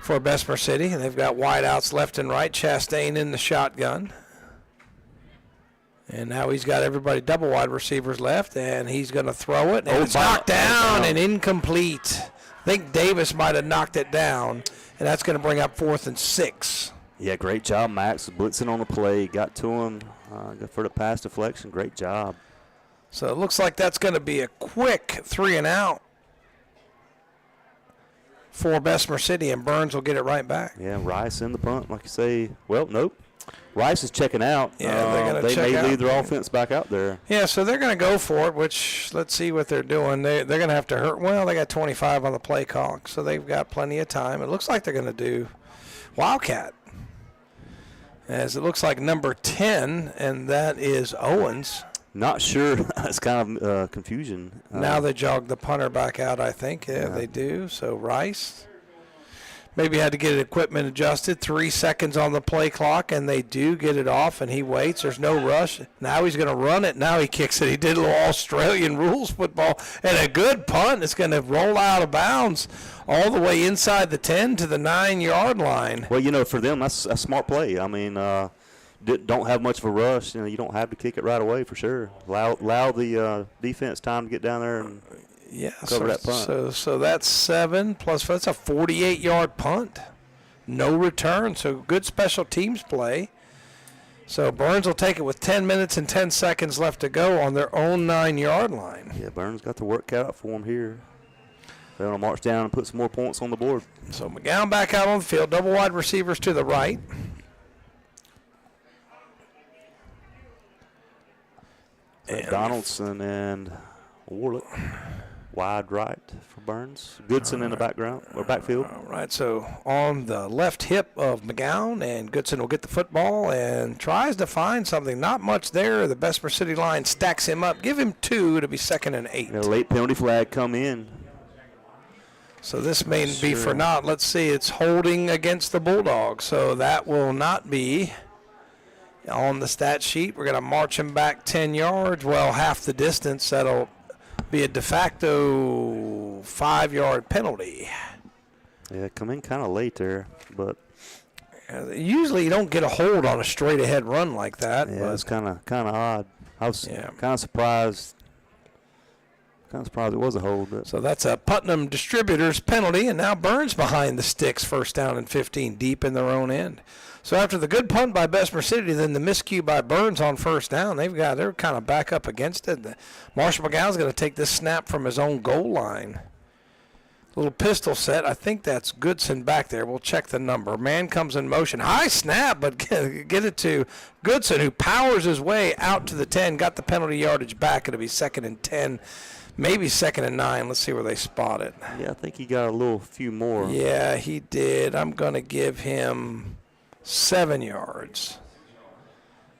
for Bessemer City. And they've got wideouts left and right. Chastain in the shotgun. And now he's got everybody double wide receivers left, and he's going to throw it. And it's knocked down and incomplete. I think Davis might have knocked it down, and that's going to bring up 4th and 6. Yeah, great job, Max. Blitzing on the play. Got to him for the pass deflection. Great job. So it looks like that's going to be a quick 3 and out for Bessemer City, and Burns will get it right back. Yeah, Rice in the punt, like you say. Well, nope. Rice is checking out. Yeah, they're going to check out. They may lead their offense back out there. Yeah, so they're going to go for it, which let's see what they're doing. They're going to have to hurt. Well, they got 25 on the play clock, so they've got plenty of time. It looks like they're going to do Wildcat, as it looks like number 10, and that is Owens. Not sure. It's kind of confusion. Now they jog the punter back out, I think. Yeah, they do. So Rice maybe had to get equipment adjusted. 3 seconds on the play clock, and they do get it off, and he waits. There's no rush. Now he's going to run it. Now he kicks it. He did a little Australian rules football, and a good punt. It's going to roll out of bounds all the way inside the 10 to the 9-yard line. Well, for them, that's a smart play. I mean, don't have much of a rush. You don't have to kick it right away for sure. Allow the defense time to get down there. Yeah, cover that punt. So that's 7 plus, that's a 48-yard punt. No return, so good special teams play. So Burns will take it with 10 minutes and 10 seconds left to go on their own 9-yard line. Yeah, Burns got the work cut out for him here. They're going to march down and put some more points on the board. So McGowan back out on the field, double wide receivers to the right. And Donaldson and Warlick. Wide right for Burns. Goodson in the background or backfield. All right, so on the left hip of McGowan, and Goodson will get the football and tries to find something. Not much there. The Bessemer City line stacks him up. Give him 2 to be 2nd and 8. A late penalty flag come in. So this may be for naught. Let's see, it's holding against the Bulldogs. So that will not be on the stat sheet. We're going to march him back 10 yards. Well, half the distance. That'll be a de facto 5-yard penalty. Yeah, come in kind of late there, but usually you don't get a hold on a straight ahead run like that. Yeah, it's kind of odd. I was kind of surprised. Kind of surprised it was a hold. But. So that's a Putnam Distributors penalty, and now Burns behind the sticks, 1st down and 15, deep in their own end. So after the good punt by Bessemer City, then the miscue by Burns on 1st down, they're kind of back up against it. Marshall McGowan's going to take this snap from his own goal line. Little pistol set. I think that's Goodson back there. We'll check the number. Man comes in motion. High snap, but get it to Goodson, who powers his way out to the 10, got the penalty yardage back. It'll be 2nd and 10. Maybe 2nd and 9. Let's see where they spot it. Yeah, I think he got a few more. Yeah, he did. I'm going to give him 7 yards.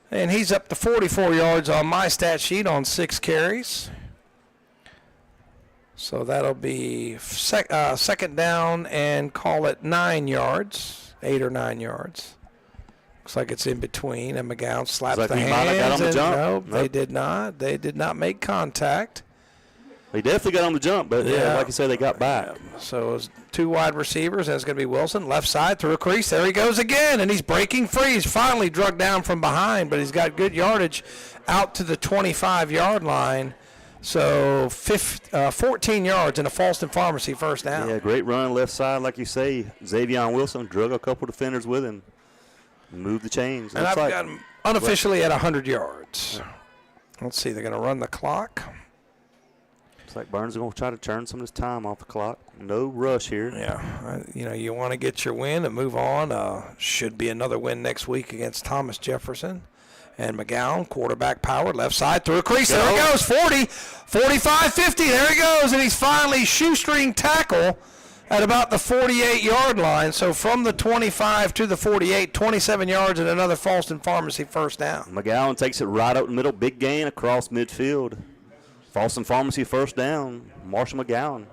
And he's up to 44 yards on my stat sheet on 6 carries. So that'll be 2nd down and call it 9 yards, 8 or 9 yards. Looks like it's in between, and McGowan slaps the hands. Got on the jump. Nope, they did not. They did not make contact. They definitely got on the jump, but like you said, they got back. So it was 2 wide receivers, and it's going to be Wilson. Left side through a crease. There he goes again, and he's breaking free. He's finally drugged down from behind, but he's got good yardage out to the 25-yard line. So 14 yards in a Falston Pharmacy 1st down. Yeah, great run left side, like you say. Xavier Wilson drug a couple defenders with him. Moved the chains. And I've got him unofficially at 100 yards. Let's see, they're going to run the clock. Looks like Burns is going to try to turn some of this time off the clock. No rush here. Yeah, you want to get your win and move on. Should be another win next week against Thomas Jefferson. And McGowan, quarterback power, left side through a crease. There he goes, 40, 45, 50. There he goes, and he's finally shoestring tackle at about the 48-yard line. So from the 25 to the 48, 27 yards and another Falston Pharmacy 1st down. McGowan takes it right up the middle. Big gain across midfield. Falston Pharmacy 1st down. Marshall McGowan.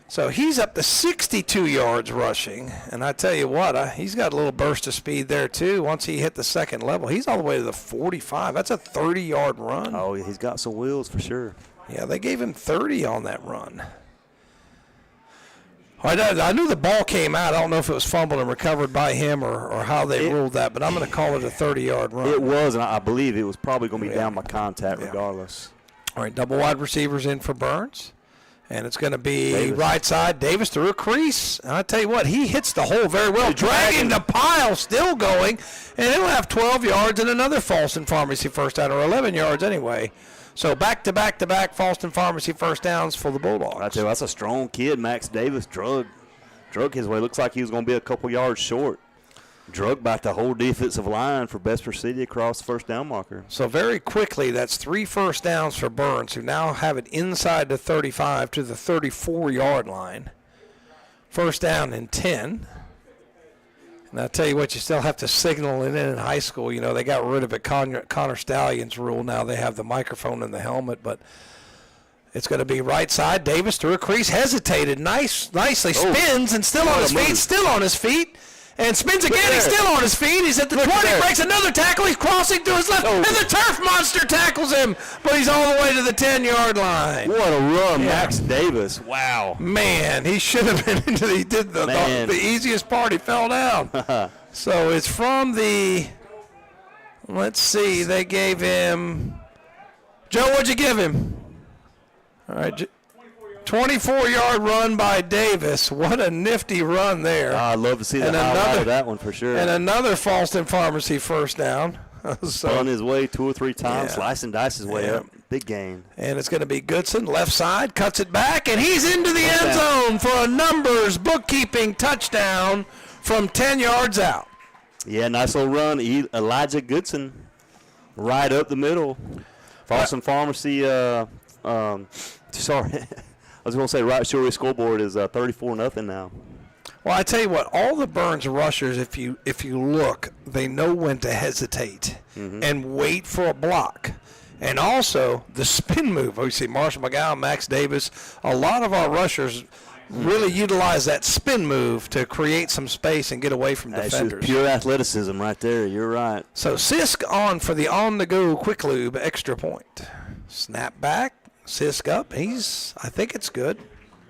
So he's up to 62 yards rushing. And I tell you what, he's got a little burst of speed there, too. Once he hit the 2nd level, he's all the way to the 45. That's a 30-yard run. Oh, he's got some wheels for sure. Yeah, they gave him 30 on that run. I knew the ball came out. I don't know if it was fumbled and recovered by him or how they ruled that, but I'm going to call it a 30-yard run. It was, and I believe it was probably going to be down by contact regardless. All right, double wide receivers in for Burns. And it's going to be right side, Davis through a crease. And I tell you what, he hits the hole very well, dragging the pile, still going. And he'll have 12 yards and another Falston Pharmacy 1st down, or 11 yards anyway. So back-to-back-to-back Falston Pharmacy 1st downs for the Bulldogs. I tell you, that's a strong kid. Max Davis drug his way. Looks like he was going to be a couple yards short. Drug back the whole defensive line for Bessemer City across the 1st down marker. So very quickly, that's 3 1st downs for Burns, who now have it inside the 35 to the 34-yard line. 1st down and 10. And I tell you what, you still have to signal it in high school. You know, they got rid of it. Connor Stallion's rule. Now they have the microphone in the helmet, but it's going to be right side. Davis through a crease, hesitated, nicely spins, and still on his feet. And spins again, he's still on his feet. He's at the 20, breaks another tackle. He's crossing to his left, and the turf monster tackles him. But he's all the way to the 10-yard line. What a run, Max Davis. Wow. Man, he should have been into he did the easiest part. He fell down. So it's from the, let's see, they gave him, Joe, what'd you give him? All right, 24-yard run by Davis. What a nifty run there. I'd love to see the highlight of that one for sure. And another Falston Pharmacy first down. Spun his way 2 or 3 times, slice and dice his way up. Big gain. And it's going to be Goodson, left side, cuts it back, and he's into the end zone for a numbers bookkeeping touchdown from 10 yards out. Yeah, nice little run. Elijah Goodson right up the middle. Falston Pharmacy, sorry. I was going to say right short scoreboard is 34-0 now. Well, I tell you what, all the Burns rushers, if you look, they know when to hesitate and wait for a block. And also the spin move. We see Marshall McGowan, Max Davis. A lot of our rushers really utilize that spin move to create some space and get away from defenders. That's pure athleticism right there. You're right. So Sisk on for the on-the-go quick lube extra point. Snap back, Sisk up. I think it's good.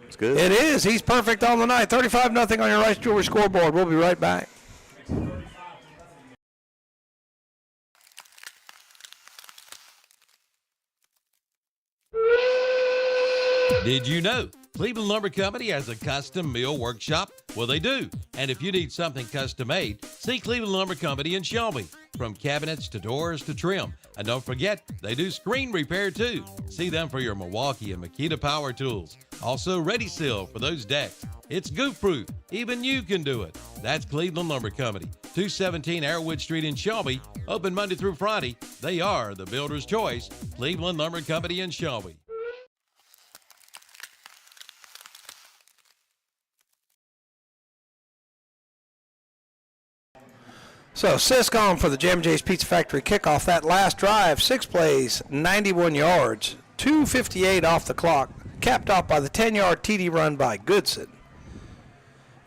It's good. It is. He's perfect on the night. 35-0 on your Rice Jewelry scoreboard. We'll be right back. Did you know Cleveland Lumber Company has a custom mill workshop? Well, they do. And if you need something custom made, see Cleveland Lumber Company in Shelby. From cabinets to doors to trim. And don't forget, they do screen repair too. See them for your Milwaukee and Makita power tools. Also Ready Seal for those decks. It's goof proof. Even you can do it. That's Cleveland Lumber Company, 217 Airwood Street in Shelby. Open Monday through Friday. They are the builder's choice. Cleveland Lumber Company in Shelby. So Sisk on for the Jam J's Pizza Factory kickoff. That last drive, 6 plays, 91 yards, 2:58 off the clock, capped off by the 10-yard TD run by Goodson.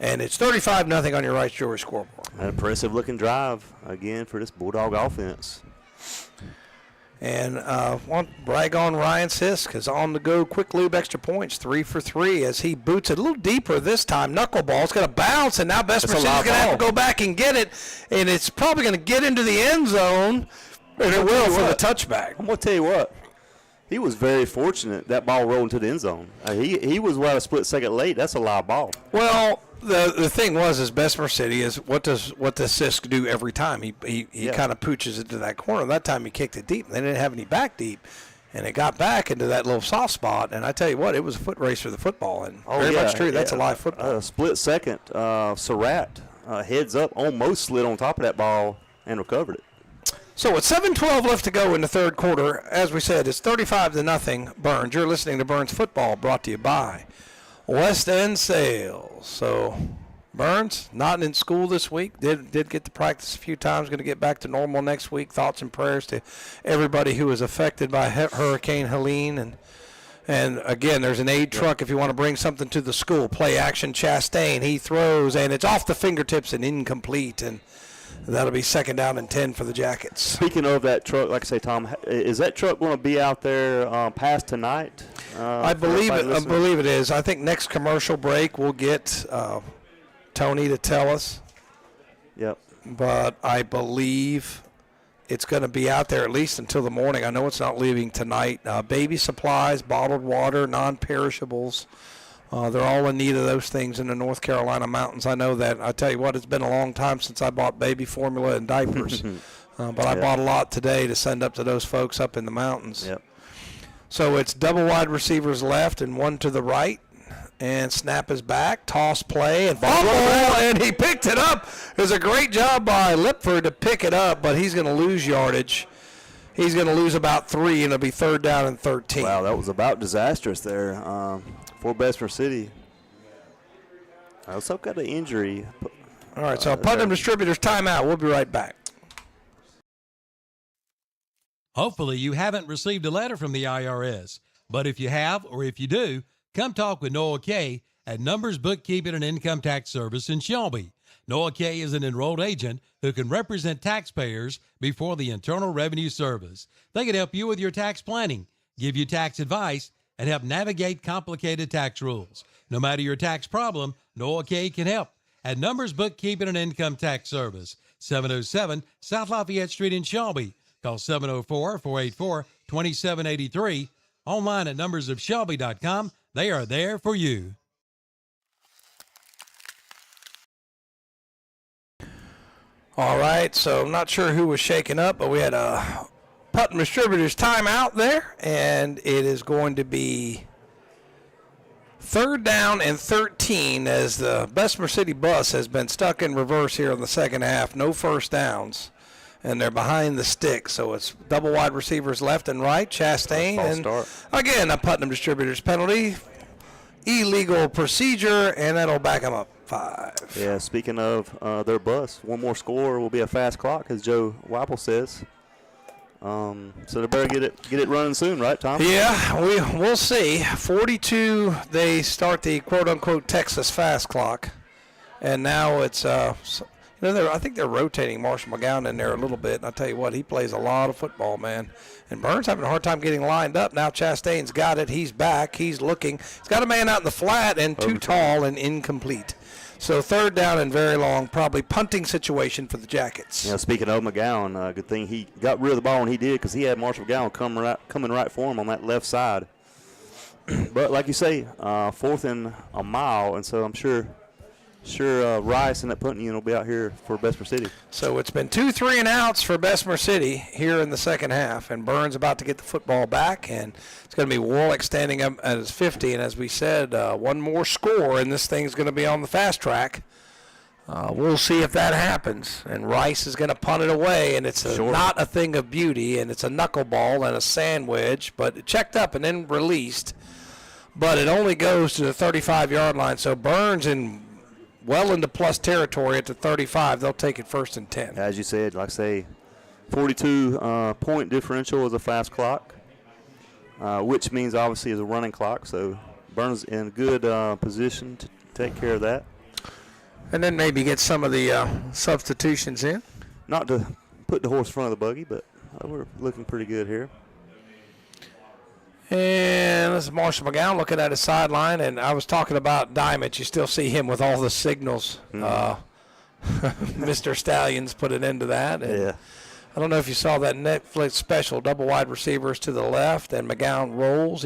And it's 35-0 on your Rice Jewelry scoreboard. An impressive-looking drive, again, for this Bulldog offense. And want to brag on Ryan Sisk, his on-the-go quick lube extra points, 3 for 3 as he boots it a little deeper this time. Knuckleball, it's going to bounce, and now Bessemer City's going to have to go back and get it, and it's probably going to get into the end zone, and it will for the touchback. I'm going to tell you what. He was very fortunate that ball rolled into the end zone. He was about a split second late. That's a live ball. Well, the thing is Bessemer City is what does Sisk do every time? He kind of pooches it to that corner. That time he kicked it deep. They didn't have any back deep, and it got back into that little soft spot. And I tell you what, it was a foot race for the football. And very much true. That's a live football. Split second, Surratt heads up, almost slid on top of that ball and recovered it. So with 7:12 left to go in the third quarter, as we said, it's 35-0 Burns. You're listening to Burns Football, brought to you by West End Sales. So Burns, not in school this week. Did get to practice a few times. Going to get back to normal next week. Thoughts and prayers to everybody who was affected by Hurricane Helene. And again, there's an aid truck if you want to bring something to the school. Play action Chastain. He throws, and it's off the fingertips and incomplete. And that'll be 2nd down and 10 for the Jackets. Speaking of that truck, like I say, Tom, is that truck going to be out there past tonight? I believe it is. I think next commercial break we'll get Tony to tell us. Yep. But I believe it's going to be out there at least until the morning. I know it's not leaving tonight. Baby supplies, bottled water, non-perishables. They're all in need of those things in the North Carolina mountains. I know that. I tell you what, it's been a long time since I bought baby formula and diapers. But I bought a lot today to send up to those folks up in the mountains. Yep. So it's double wide receivers left and one to the right. And snap is back, toss play, and fumble, and he picked it up. It was a great job by Lipford to pick it up, but he's going to lose yardage. He's going to lose about 3, and it'll be 3rd down and 13. Wow, that was about disastrous there for Bessemer City. Also got an injury. All right, so Putnam Distributors timeout. We'll be right back. Hopefully you haven't received a letter from the IRS, but if you have or if you do, come talk with Noah Kay at Numbers Bookkeeping and Income Tax Service in Shelby. Noah Kay is an enrolled agent who can represent taxpayers before the Internal Revenue Service. They can help you with your tax planning, give you tax advice, and help navigate complicated tax rules. No matter your tax problem, Noah Kay can help at Numbers Bookkeeping and Income Tax Service, 707 South Lafayette Street in Shelby. Call 704-484-2783. Online at numbersofshelby.com. They are there for you. All right, so I'm not sure who was shaken up, but we had a Putnam Distributors timeout there, and it is going to be 3rd down and 13 as the Bessemer City bus has been stuck in reverse here in the second half. No first downs, and they're behind the stick, so it's double wide receivers left and right. Chastain, and again, a Putnam Distributors penalty, illegal procedure, and that'll back them up 5. Yeah, speaking of their bus, one more score will be a fast clock, as Joe Weipel says. So they better get it running soon, right, Tom? Yeah, we'll see. 42, they start the quote-unquote Texas fast clock, and now it's I think they're rotating Marshall McGowan in there a little bit, and I'll tell you what, he plays a lot of football, man. And Burns having a hard time getting lined up. Now Chastain's got it. He's back. He's looking. He's got a man out in the flat and too tall and incomplete. So 3rd down and very long, probably punting situation for the Jackets. Yeah, speaking of McGowan, good thing he got rid of the ball when he did, because he had Marshall McGowan coming right for him on that left side. But like you say, 4th and a mile, and so I'm sure Rice and that punting unit will be out here for Bessemer City. So it's been 2 3-and-outs for Bessemer City here in the second half, and Burns about to get the football back, and it's going to be Warlick standing up at his 50, and as we said, one more score, and this thing's going to be on the fast track. We'll see if that happens, and Rice is going to punt it away, and it's not a thing of beauty, and it's a knuckleball and a sandwich, but it checked up and then released, but it only goes to the 35-yard line, so Burns well into plus territory at the 35. They'll take it 1st and 10. As you said, like I say, 42-point differential is a fast clock, which means obviously is a running clock. So Burns in good position to take care of that. And then maybe get some of the substitutions in. Not to put the horse in front of the buggy, but we're looking pretty good here. And this is Marshall McGowan looking at his sideline, and I was talking about Diamond. You still see him with all the signals. Mr. Stallions put an end to that. And yeah. I don't know if you saw that Netflix special, double wide receivers to the left, and McGowan rolls,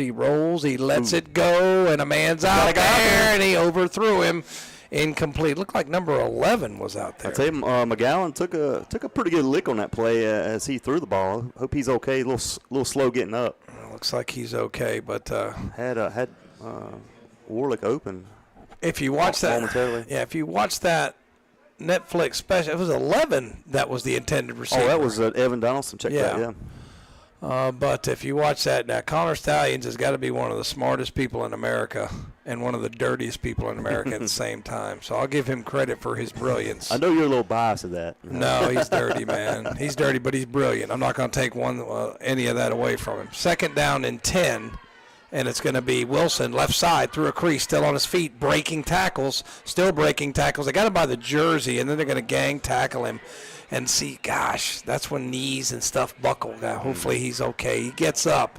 he lets it go, and a man's out there, and he overthrew him. Incomplete. Looked like number 11 was out there. I tell you, McGowan took a pretty good lick on that play as he threw the ball. Hope he's okay. A little slow getting up. Looks like he's okay, but had Warlick open. If you watch that, momentarily. Yeah, if you watch that Netflix special, it was 11 that was the intended receiver. Oh, that was Evan Donaldson. Check that. Yeah. But if you watch that, now Connor Stallions has got to be one of the smartest people in America and one of the dirtiest people in America at the same time. So I'll give him credit for his brilliance. I know you're a little biased of that. No, he's dirty, man. He's dirty, but he's brilliant. I'm not going to take any of that away from him. 2nd down and 10, and it's going to be Wilson, left side, through a crease, still on his feet, breaking tackles, still breaking tackles. They got him by the jersey, and then they're going to gang tackle him. And see, gosh, that's when knees and stuff buckle. Now, hopefully he's okay. He gets up.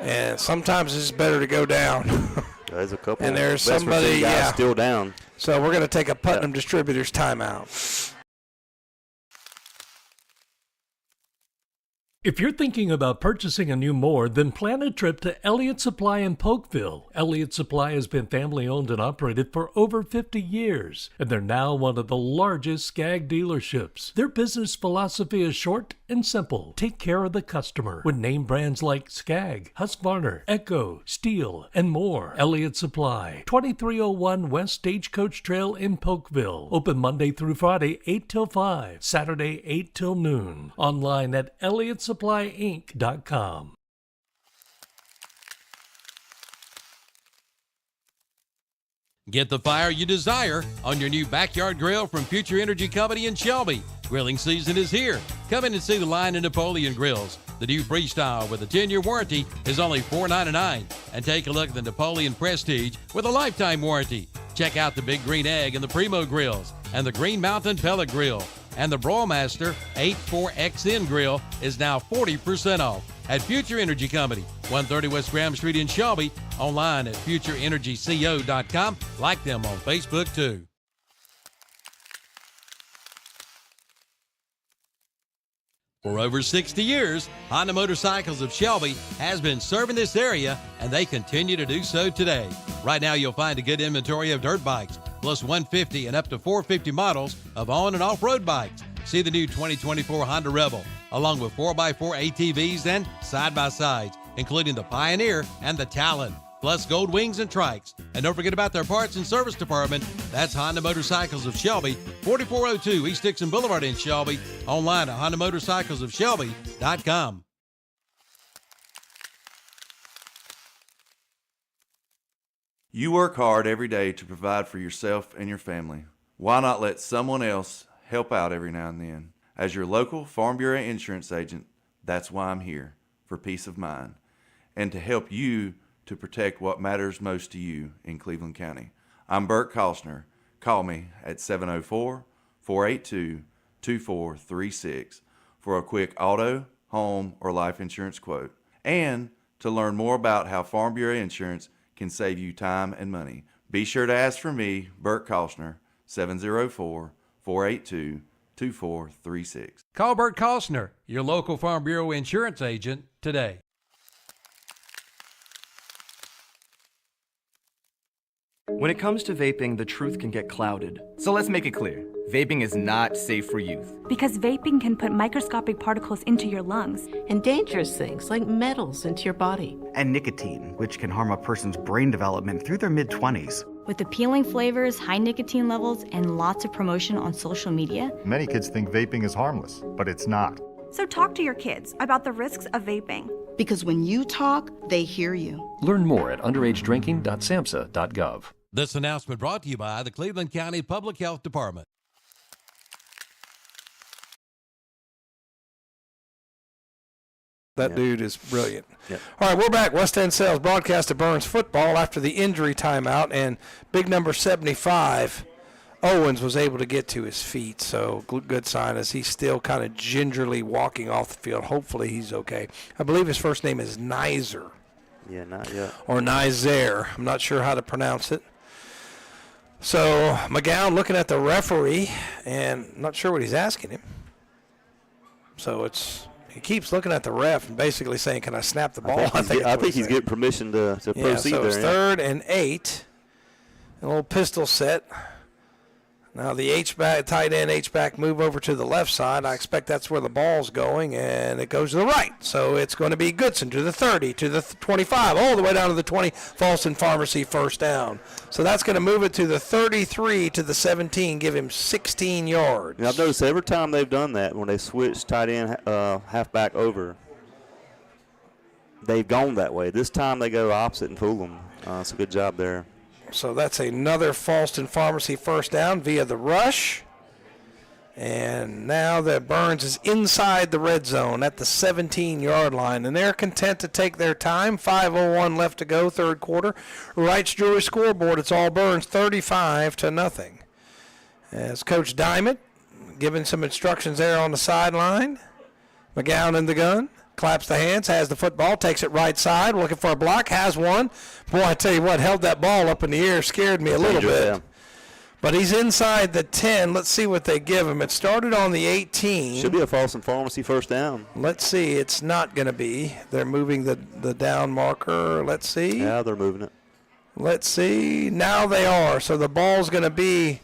And sometimes it's better to go down. There's a couple. And there's somebody still down. So we're going to take a Putnam Distributors timeout. If you're thinking about purchasing a new mower, then plan a trip to Elliott Supply in Polkville. Elliott Supply has been family-owned and operated for over 50 years, and they're now one of the largest Skag dealerships. Their business philosophy is short and simple. Take care of the customer with name brands like Skag, Husqvarna, Echo, Steel, and more. Elliott Supply, 2301 West Stagecoach Trail in Polkville. Open Monday through Friday, 8 till 5, Saturday, 8 till noon. Online at ElliottSupplyInc.com. Get the fire you desire on your new backyard grill from Future Energy Company in Shelby. Grilling season is here. Come in and see the line of Napoleon grills. The new Freestyle with a 10-year warranty is only $4.99. And take a look at the Napoleon Prestige with a lifetime warranty. Check out the Big Green Egg and the Primo grills and the Green Mountain Pellet Grill. And the Broilmaster 84XN grill is now 40% off at Future Energy Company, 130 West Graham Street in Shelby. Online at futureenergyco.com. Like them on Facebook, too. For over 60 years, Honda Motorcycles of Shelby has been serving this area, and they continue to do so today. Right now, you'll find a good inventory of dirt bikes, plus 150 and up to 450 models of on- and off-road bikes. See the new 2024 Honda Rebel, along with 4x4 ATVs and side-by-sides, including the Pioneer and the Talon, plus Gold Wings and Trikes. And don't forget about their parts and service department. That's Honda Motorcycles of Shelby, 4402 East Dixon Boulevard in Shelby. Online at HondaMotorcyclesofShelby.com. You work hard every day to provide for yourself and your family. Why not let someone else help out every now and then? As your local Farm Bureau insurance agent, that's why I'm here, for peace of mind, and to help you to protect what matters most to you in Cleveland County. I'm Bert Kostner. Call me at 704-482-2436 for a quick auto, home, or life insurance quote, and to learn more about how Farm Bureau Insurance can save you time and money. Be sure to ask for me, Bert Kostner, 704-482-2436. Call Bert Kostner, your local Farm Bureau insurance agent, today. When it comes to vaping, the truth can get clouded. So let's make it clear. Vaping is not safe for youth. Because vaping can put microscopic particles into your lungs. And dangerous things like metals into your body. And nicotine, which can harm a person's brain development through their mid-20s. With appealing flavors, high nicotine levels, and lots of promotion on social media. Many kids think vaping is harmless, but it's not. So talk to your kids about the risks of vaping. Because when you talk, they hear you. Learn more at underagedrinking.samhsa.gov. This announcement brought to you by the Cleveland County Public Health Department. That dude is brilliant. Yep. All right, we're back. West End Sales broadcast of Burns football after the injury timeout, and big number 75, Owens, was able to get to his feet. So good sign as he's still kind of gingerly walking off the field. Hopefully he's okay. I believe his first name is Nizer. Yeah, not yet. Or Nizer. I'm not sure how to pronounce it. So McGowan looking at the referee and not sure what he's asking him. So he keeps looking at the ref and basically saying, "Can I snap the ball?" I think he's getting permission to proceed so there. It's 3rd and 8. A little pistol set. Now the H-back, tight end H-back move over to the left side. I expect that's where the ball's going, and it goes to the right. So it's going to be Goodson to the 30, to the 25, all the way down to the 20, Falston Pharmacy first down. So that's going to move it to the 33 to the 17, give him 16 yards. And I've noticed every time they've done that, when they switch tight end halfback over, they've gone that way. This time they go opposite and fool them. It's a good job there. So that's another Falston Pharmacy first down via the rush. And now that Burns is inside the red zone at the 17-yard line. And they're content to take their time. 5:01 left to go, third quarter. Wright's Jewelry scoreboard, it's all Burns, 35-0. As Coach Diamond giving some instructions there on the sideline. McGowan in the gun. Claps the hands, has the football, takes it right side, looking for a block, has one. Boy, I tell you what, held that ball up in the air, scared me a little bit. Yeah. But he's inside the 10. Let's see what they give him. It started on the 18. Should be a Falston Pharmacy first down. Let's see. It's not going to be. They're moving the down marker. Let's see. Yeah, they're moving it. Let's see. Now they are. So the ball's going to be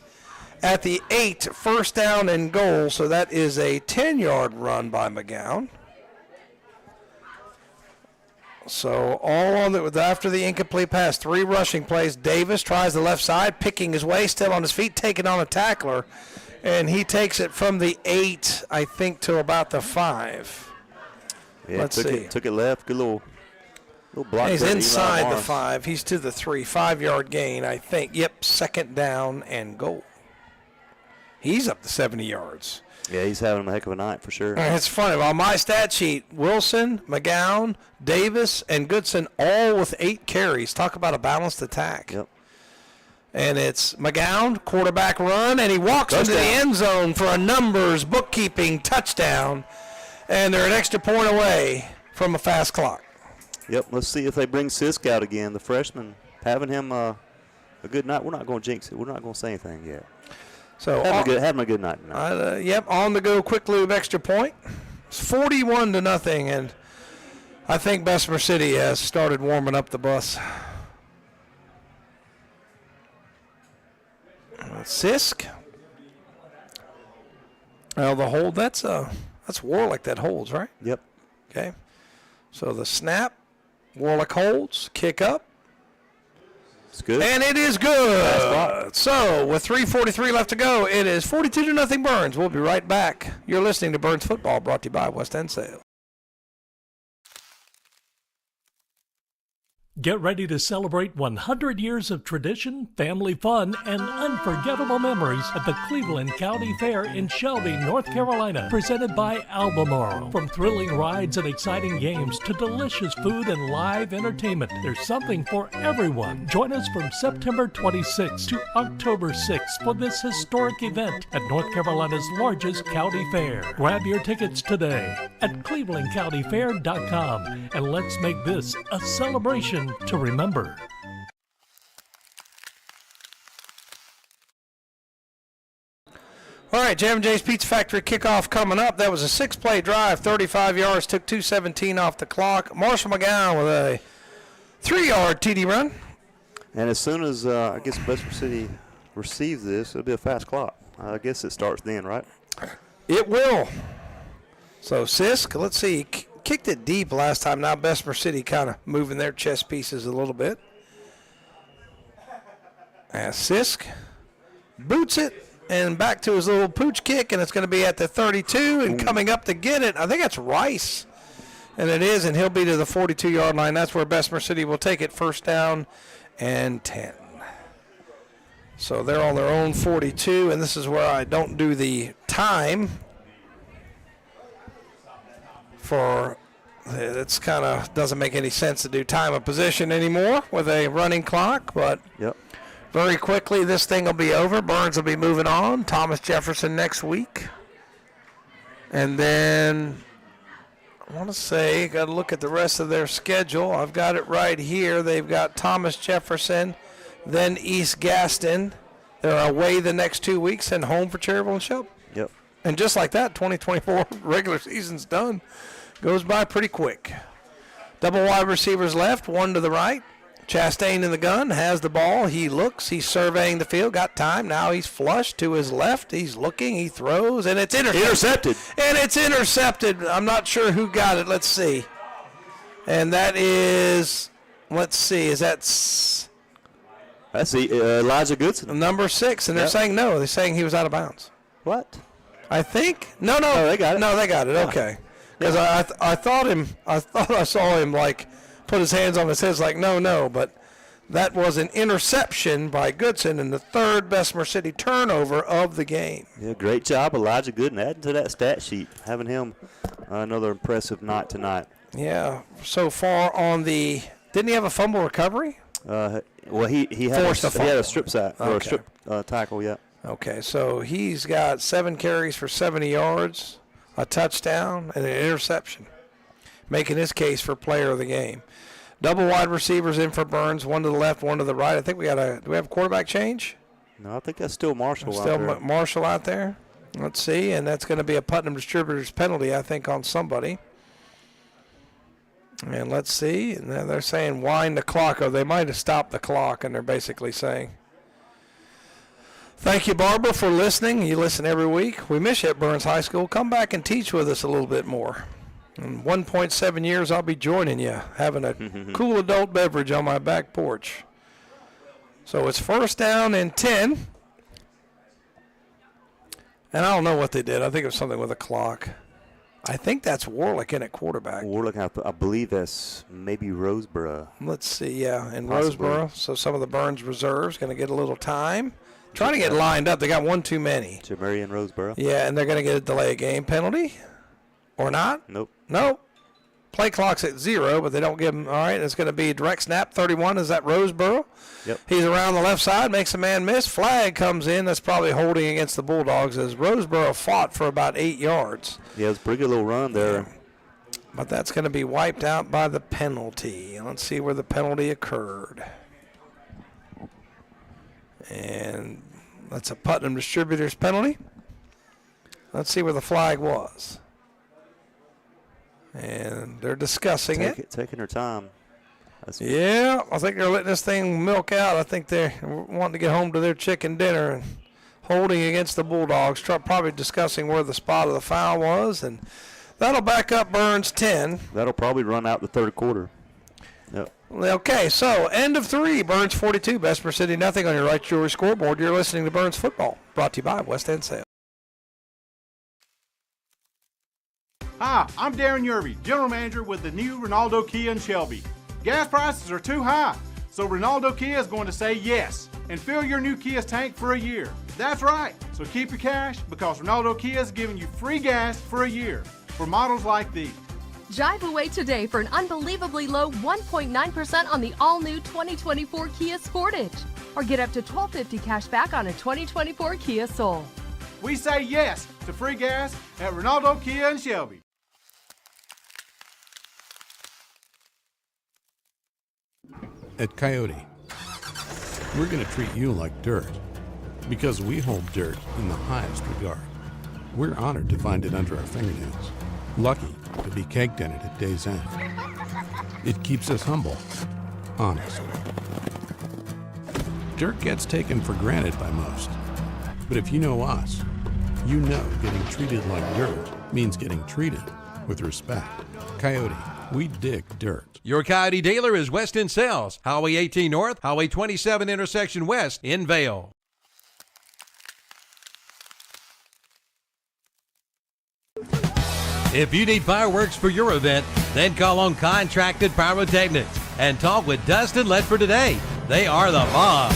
at the 8, first down and goal. So that is a 10-yard run by McGowan. So all on after the incomplete pass, 3 rushing plays. Davis tries the left side, picking his way, still on his feet, taking on a tackler. And he takes it from the 8, I think, to about the 5. Yeah, Let's see. Took it left. Good little block. He's inside the 5. He's to the 3. 5-yard gain, I think. Yep, second down and goal. He's up to 70 yards. Yeah, he's having a heck of a night for sure. It's funny. On my stat sheet, Wilson, McGowan, Davis, and Goodson all with 8 carries. Talk about a balanced attack. Yep. And it's McGowan, quarterback run, and he walks into the end zone for a numbers bookkeeping touchdown. And they're an extra point away from a fast clock. Yep, let's see if they bring Sisk out again. The freshman, having him a good night. We're not going to jinx it. We're not going to say anything yet. So having a good night tonight. Yep, on the go, quick lube extra point. It's 41-0, and I think Bessemer City has started warming up the bus. Sisk. Well, the hold, that's Warlick that holds, right? Yep. Okay. So the snap, Warlick holds, kick up. It's good. And it is good. So with 3:43 left to go, it is 42-0 Burns. We'll be right back. You're listening to Burns Football, brought to you by West End Sales. Get ready to celebrate 100 years of tradition, family fun, and unforgettable memories at the Cleveland County Fair in Shelby, North Carolina, presented by Albemarle. From thrilling rides and exciting games to delicious food and live entertainment, there's something for everyone. Join us from September 26th to October 6th for this historic event at North Carolina's largest county fair. Grab your tickets today at clevelandcountyfair.com, and let's make this a celebration to remember. All right, Jam & J's Pizza Factory kickoff coming up. That was a 6-play drive, 35 yards, took 2:17 off the clock. Marshall McGowan with a 3-yard TD run. And as soon as, I guess, Bessemer City receives this, it'll be a fast clock. I guess it starts then, right? It will. So Sisk, let's see, kicked it deep last time. Now Bessemer City kind of moving their chess pieces a little bit. And Sisk boots it and back to his little pooch kick, and it's going to be at the 32 and coming up to get it. I think that's Rice. And it is, and he'll be to the 42-yard line. That's where Bessemer City will take it, first down and 10. So they're on their own 42, and this is where I don't do the time. It's kind of doesn't make any sense to do time of possession anymore with a running clock, but very quickly this thing will be over. Burns will be moving on. Thomas Jefferson next week. And then I want to say, got to look at the rest of their schedule. I've got it right here. They've got Thomas Jefferson, then East Gaston. They're away the next 2 weeks and home for Cherryville and Shelby. Yep. And just like that, 2024 regular season's done. Goes by pretty quick. Double wide receivers left, one to the right. Chastain in the gun, has the ball. He looks, he's surveying the field, got time. Now he's flushed to his left. He's looking, he throws, and it's intercepted. And it's intercepted. I'm not sure who got it. Let's see. And that is, that's Elijah Goodson. Number 6, and they're saying no. They're saying he was out of bounds. What? I think. No, they got it. No, they got it. Okay. Because I thought I saw him like put his hands on his head like no, but that was an interception by Goodson and the third Bessemer City turnover of the game. Yeah, great job, Elijah Gooden, adding to that stat sheet, having him another impressive night tonight. Yeah, so far on the didn't he have a fumble recovery? Well, he had a strip sack or a strip tackle, yeah. Okay, so he's got 7 carries for 70 yards. A touchdown and an interception, making his case for player of the game. Double wide receivers in for Burns, one to the left, one to the right. I think do we have a quarterback change? No, I think that's still Marshall out there. Marshall out there. Let's see, and that's going to be a Putnam Distributors penalty, I think, on somebody. And let's see, and they're saying wind the clock, or they might have stopped the clock, and they're basically saying. Thank you, Barbara, for listening. You listen every week. We miss you at Burns High School. Come back and teach with us a little bit more. In 1.7 years, I'll be joining you, having a cool adult beverage on my back porch. So it's first down and 10. And I don't know what they did. I think it was something with a clock. I think that's Warlick in at quarterback. Warlick, I believe that's maybe Roseboro. Let's see, yeah, in Roseboro. So some of the Burns reserves going to get a little time. Trying to get lined up. They got one too many. Jamari and Roseboro. Yeah, and they're going to get a delay of game penalty. Or not? Nope. Play clock's at 0, but they don't give them. All right, it's going to be direct snap. 31, is that Roseboro? Yep. He's around the left side, makes a man miss. Flag comes in. That's probably holding against the Bulldogs as Roseboro fought for about 8 yards. Yeah, it was a pretty good little run there. Yeah. But that's going to be wiped out by the penalty. Let's see where the penalty occurred. And that's a Putnam Distributors penalty. Let's see where the flag was. And they're discussing it. Taking their time. Yeah, I think they're letting this thing milk out. I think they're wanting to get home to their chicken dinner and holding against the Bulldogs, probably discussing where the spot of the foul was, and that'll back up Burns 10. That'll probably run out the third quarter. Yep. Okay, so end of 3, Burns 42, Bessemer City nothing on your Right Jewelry scoreboard. You're listening to Burns Football, brought to you by West End Sales. Hi, I'm Darren Yerby, General Manager with the new Ronaldo Kia in Shelby. Gas prices are too high, so Ronaldo Kia is going to say yes and fill your new Kia's tank for a year. That's right, so keep your cash because Ronaldo Kia is giving you free gas for a year for models like these. Drive away today for an unbelievably low 1.9% on the all-new 2024 Kia Sportage. Or get up to $1,250 cash back on a 2024 Kia Soul. We say yes to free gas at Ronaldo Kia in Shelby. At Coyote, we're going to treat you like dirt because we hold dirt in the highest regard. We're honored to find it under our fingernails, lucky to be caked in it at day's end. It keeps us humble, honest. Dirt gets taken for granted by most, but if you know us, you know getting treated like dirt means getting treated with respect. Coyote, we dig dirt. Your Coyote dealer is West End Sales, Highway 18 North, Highway 27 intersection west in Vale. If you need fireworks for your event, then call on Contracted Pyrotechnics and talk with Dustin Ledford today. They are the bomb.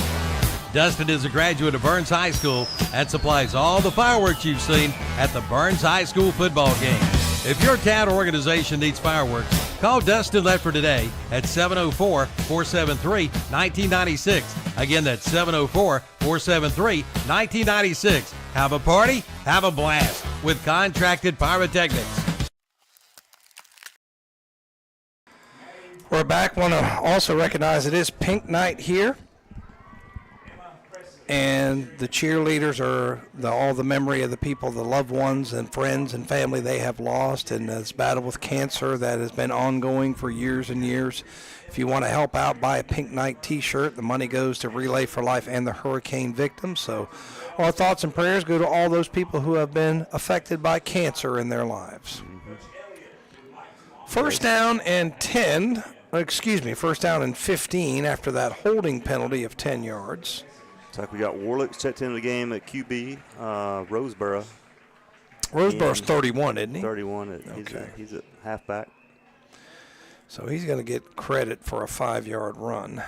Dustin is a graduate of Burns High School and supplies all the fireworks you've seen at the Burns High School football game. If your town or organization needs fireworks, call Dustin Ledford today at 704-473-1996. Again, that's 704-473-1996. Have a party, have a blast with Contracted Pyrotechnics. We're back. Want to also recognize it is Pink Night here. And the cheerleaders are all the memory of the people, the loved ones and friends and family they have lost in this battle with cancer that has been ongoing for years and years. If you want to help out, buy a Pink Night t-shirt. The money goes to Relay for Life and the hurricane victims. So our thoughts and prayers go to all those people who have been affected by cancer in their lives. First down and 15 after that holding penalty of 10 yards. Looks like we got Warlick checked into the game at QB, Roseboro. Roseboro's 31, isn't he? 31. Okay. He's at halfback. So he's going to get credit for a 5-yard run.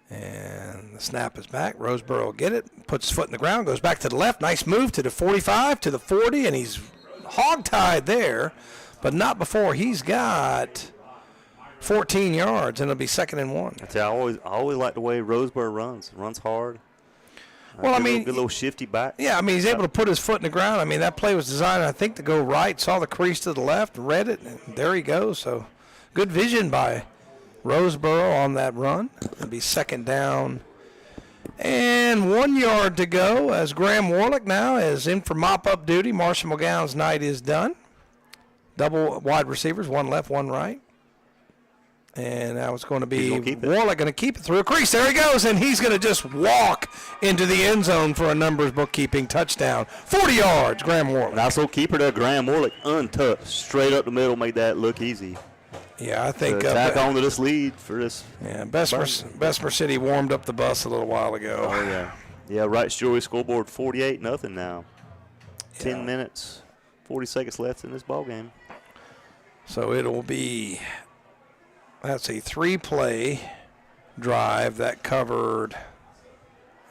And the snap is back. Roseboro will get it, puts his foot in the ground, goes back to the left. Nice move to the 45, to the 40, and he's hog-tied there, but not before he's got 14 yards, and it'll be 2nd and 1. I always like the way Roseboro runs hard. Well, I mean, a little shifty back. Yeah, I mean, he's able to put his foot in the ground. I mean, that play was designed, I think, to go right. Saw the crease to the left, read it, and there he goes. So good vision by Roseboro on that run. It'll be 2nd down and 1 yard to go as Graham Warlick now is in for mop-up duty. Marshall McGowan's night is done. Double wide receivers, one left, one right. And now it's going to be Warlick going to keep it through a crease. There he goes, and he's going to just walk into the end zone for a numbers bookkeeping touchdown. 40 yards, Graham Warlick. Nice little keeper there, Graham Warlick, untouched, straight up the middle, made that look easy. Yeah, I think tack on to this lead for this. Yeah, Bessemer City warmed up the bus a little while ago. Oh yeah, yeah. Right, Jewelry scoreboard 48-0 now. 10 minutes, 40 seconds left in this ball game. So it'll be. That's a 3-play drive that covered.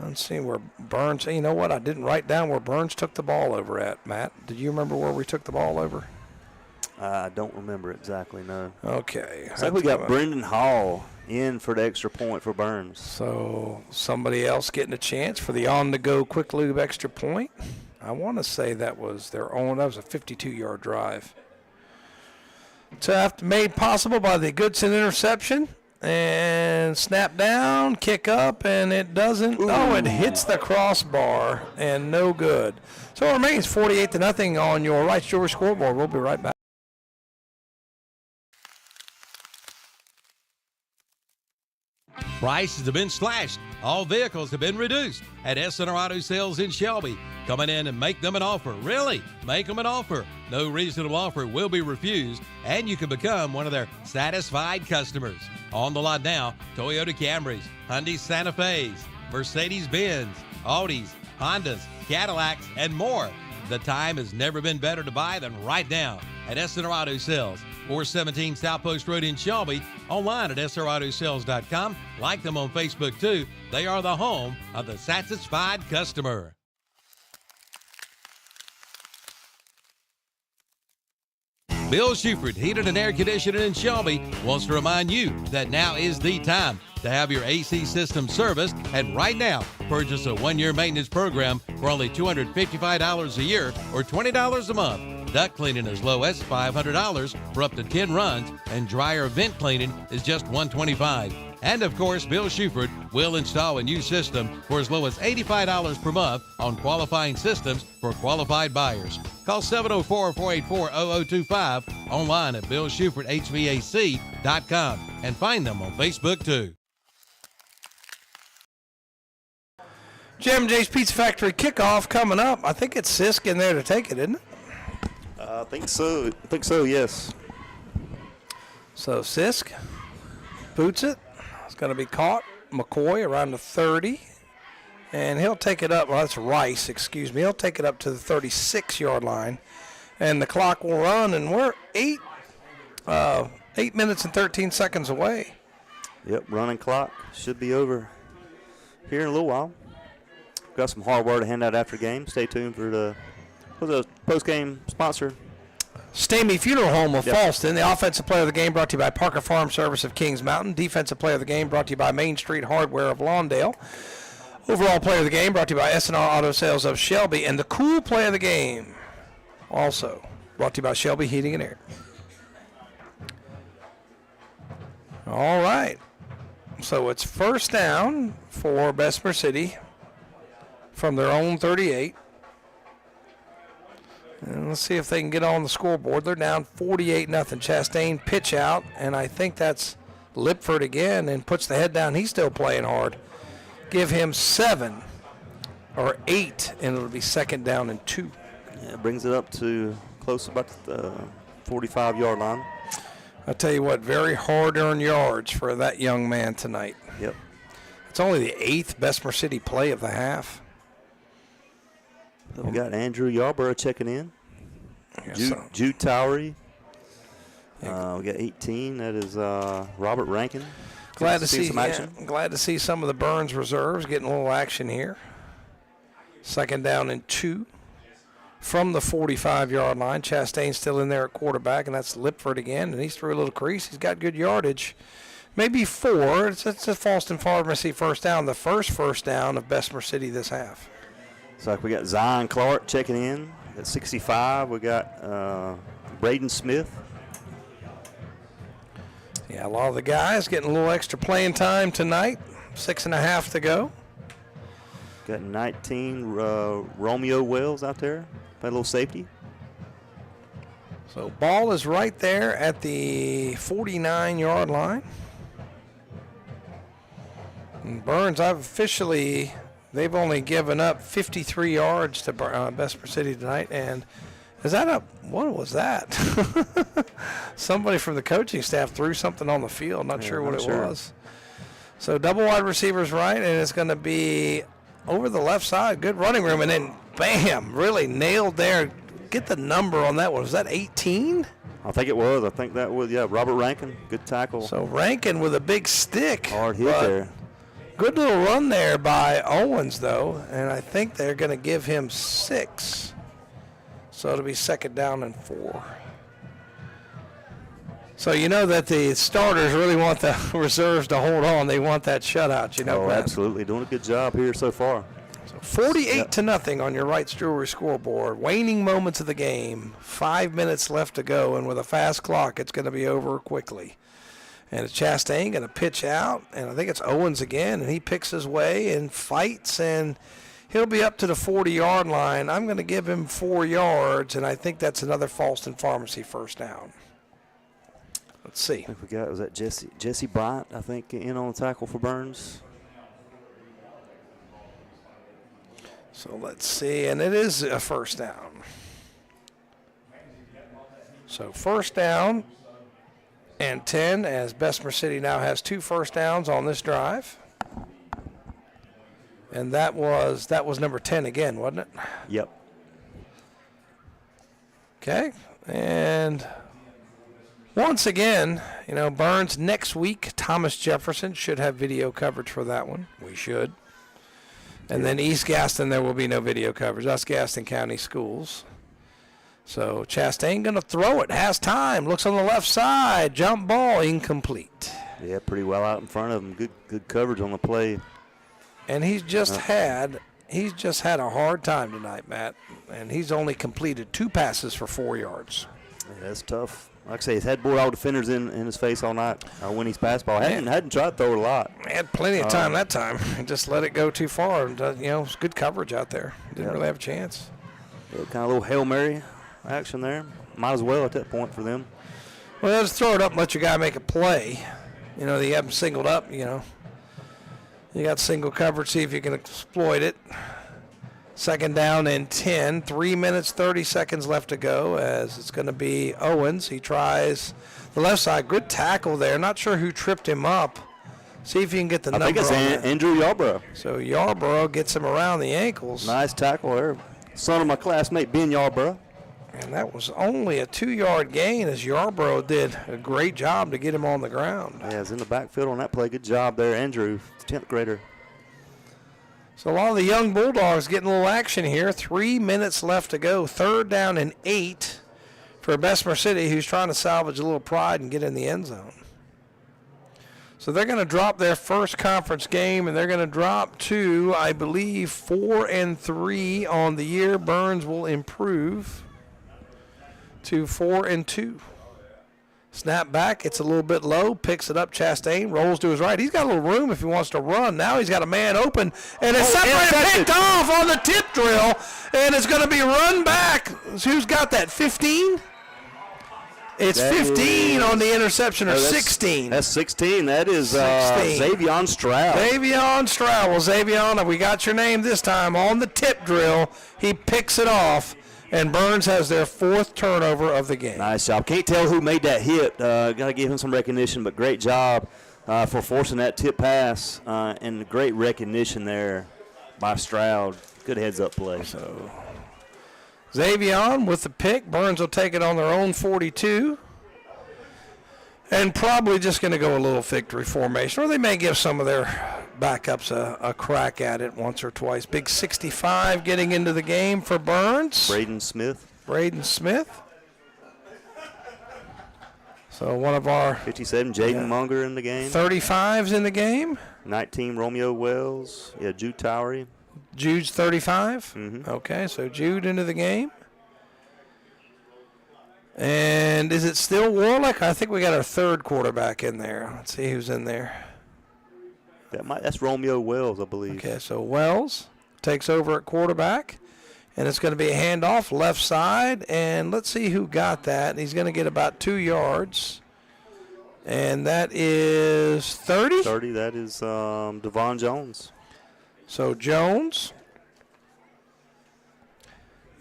Let's see where Burns. You know what? I didn't write down where Burns took the ball over at, Matt. Did you remember where we took the ball over? I don't remember exactly, no. Okay. Looks like we got Brendan Hall in for the extra point for Burns. So somebody else getting a chance for the on-the-go quick lube extra point. I want to say that was their own. That was a 52-yard drive. So made possible by the Goodson interception. And snap down, kick up, and it doesn't. Ooh. Oh, it hits the crossbar and no good. So it remains 48-0 on your Right Jewelry scoreboard. We'll be right back. Prices have been slashed. All vehicles have been reduced at SNR Auto Sales in Shelby. Come on in and make them an offer. Really, make them an offer. No reasonable offer will be refused, and you can become one of their satisfied customers. On the lot now, Toyota Camrys, Hyundai Santa Fe's, Mercedes-Benz, Audis, Hondas, Cadillacs, and more. The time has never been better to buy than right now at SNR Auto Sales, 417 South Post Road in Shelby, online at srautosales.com. Like them on Facebook, too. They are the home of the satisfied customer. Bill Shuford, Heated and Air Conditioning in Shelby, wants to remind you that now is the time to have your AC system serviced. And right now, purchase a 1-year maintenance program for only $255 a year or $20 a month. Duct cleaning as low as $500 for up to 10 runs, and dryer vent cleaning is just $125. And of course, Bill Shuford will install a new system for as low as $85 per month on qualifying systems for qualified buyers. Call 704-484-0025, online at BillShufordHVAC.com, and find them on Facebook too. Jim J's Pizza Factory kickoff coming up. I think it's Sisk in there to take it, isn't it? I think so. Yes. So Sisk boots it. It's going to be caught. McCoy around the 30. And he'll take it up. Well, that's Rice, excuse me. He'll take it up to the 36-yard line. And the clock will run, and we're 8 minutes and 13 seconds away. Yep, running clock should be over here in a little while. Got some hardware to hand out after game. Stay tuned for the post-game sponsor. Stamey Funeral Home of Falston. The offensive player of the game brought to you by Parker Farm Service of Kings Mountain. Defensive player of the game brought to you by Main Street Hardware of Lawndale. Overall player of the game brought to you by SNR Auto Sales of Shelby. And the cool player of the game also brought to you by Shelby Heating and Air. All right. So it's first down for Bessemer City from their own 38. And let's see if they can get on the scoreboard. They're down 48-0. Chastain pitch out, and I think that's Lipford again, and puts the head down. He's still playing hard. Give him 7 or 8, and it'll be second down and 2. Yeah, it brings it up to close about the 45-yard line. I'll tell you what, very hard-earned yards for that young man tonight. Yep. It's only the 8th Bessemer City play of the half. We got Andrew Yarborough checking in. Jude Towery. We got 18. That is Robert Rankin. Glad to see some action. Glad to see some of the Burns reserves getting a little action here. Second down and 2 from the 45-yard line. Chastain's still in there at quarterback, and that's Lipford again, and he's through a little crease. He's got good yardage. Maybe 4. It's a Falston Pharmacy first down, the first down of Bessemer City this half. So we got Zion Clark checking in at 65. We got Braden Smith. Yeah, a lot of the guys getting a little extra playing time tonight. 6.5 to go. Got 19 Romeo Wells out there. Play a little safety. So ball is right there at the 49-yard line. And Burns, they've only given up 53 yards to Bessemer City tonight. And is that what was that? Somebody from the coaching staff threw something on the field. Not sure what it was. So double wide receivers right, and it's going to be over the left side. Good running room, and then bam, really nailed there. Get the number on that one. Was that 18? I think it was. I think that was, Robert Rankin. Good tackle. So Rankin with a big stick. Hard hit there. Good little run there by Owens, though, and I think they're going to give him 6. So it'll be second down and 4. So you know that the starters really want the reserves to hold on. They want that shutout, Oh, absolutely. Doing a good job here so far. So 48-0 on your Wright's Jewelry scoreboard. Waning moments of the game. 5 minutes left to go, and with a fast clock, it's going to be over quickly. And it's Chastain going to pitch out, and I think it's Owens again, and he picks his way and fights, and he'll be up to the 40-yard line. I'm going to give him 4 yards, and I think that's another Falston Pharmacy first down. Let's see. I think was that Jesse Bryant, I think, in on the tackle for Burns. So let's see, and it is a first down. So first down and 10, as Bessemer City now has 2 first downs on this drive. And that was number 10 again, wasn't it? Yep. Okay, and once again, Burns next week, Thomas Jefferson should have video coverage for that one. We should. And then East Gaston, there will be no video coverage. That's Gaston County Schools. So Chastain going to throw it. Has time. Looks on the left side. Jump ball. Incomplete. Yeah, pretty well out in front of him. Good coverage on the play. And he's just had a hard time tonight, Matt. And he's only completed 2 passes for 4 yards. Yeah, that's tough. Like I say, he's had all defenders in his face all night when he's passed ball. Hadn't tried to throw it a lot. He had plenty of time that time. He just let it go too far. And, it's good coverage out there. Didn't really have a chance. Yeah, kind of a little Hail Mary action there. Might as well at that point for them. Well, just throw it up and let your guy make a play. You have him singled up, You got single coverage, see if you can exploit it. Second down and 10, 3 minutes, 30 seconds left to go as it's going to be Owens. He tries the left side. Good tackle there. Not sure who tripped him up. See if you can get the number I think it's Andrew Yarborough. So Yarborough gets him around the ankles. Nice tackle there. Son of my classmate, Ben Yarborough. And that was only a 2-yard gain as Yarborough did a great job to get him on the ground. Yeah, he's in the backfield on that play. Good job there, Andrew, 10th grader. So a lot of the young Bulldogs getting a little action here. 3 minutes left to go. 3rd down and 8 for Bessemer City, who's trying to salvage a little pride and get in the end zone. So they're going to drop their first conference game, and they're going to drop to, I believe, 4-3 on the year. Burns will improve to 4-2. Snap back, it's a little bit low, picks it up, Chastain, rolls to his right. He's got a little room if he wants to run. Now he's got a man open, and it's separated, picked off on the tip drill, and it's going to be run back. Who's got that, 15? It's 15 on the interception, or 16. That's 16. That is Xavion Stroud. Xavion Stroud. Well, Xavion, we got your name this time on the tip drill. He picks it off. And Burns has their 4th turnover of the game. Nice job. Can't tell who made that hit. Got to give him some recognition, but great job for forcing that tip pass and great recognition there by Stroud. Good heads-up play. So Xavion with the pick. Burns will take it on their own 42. And probably just going to go a little victory formation, or they may give some of their backups a crack at it once or twice. Big 65 getting into the game for Burns. Braden Smith. So one of our 57, Jaden Munger in the game. 35's in the game. 19, Romeo Wells. Yeah, Jude Towery. Jude's 35. Mm-hmm. Okay, so Jude into the game. And is it still Warlick? I think we got our 3rd quarterback in there. Let's see who's in there. That's Romeo Wells, I believe. Okay, so Wells takes over at quarterback, and it's going to be a handoff left side, and let's see who got that. He's going to get about 2 yards, and that is 30? 30, that is Devon Jones. So Jones,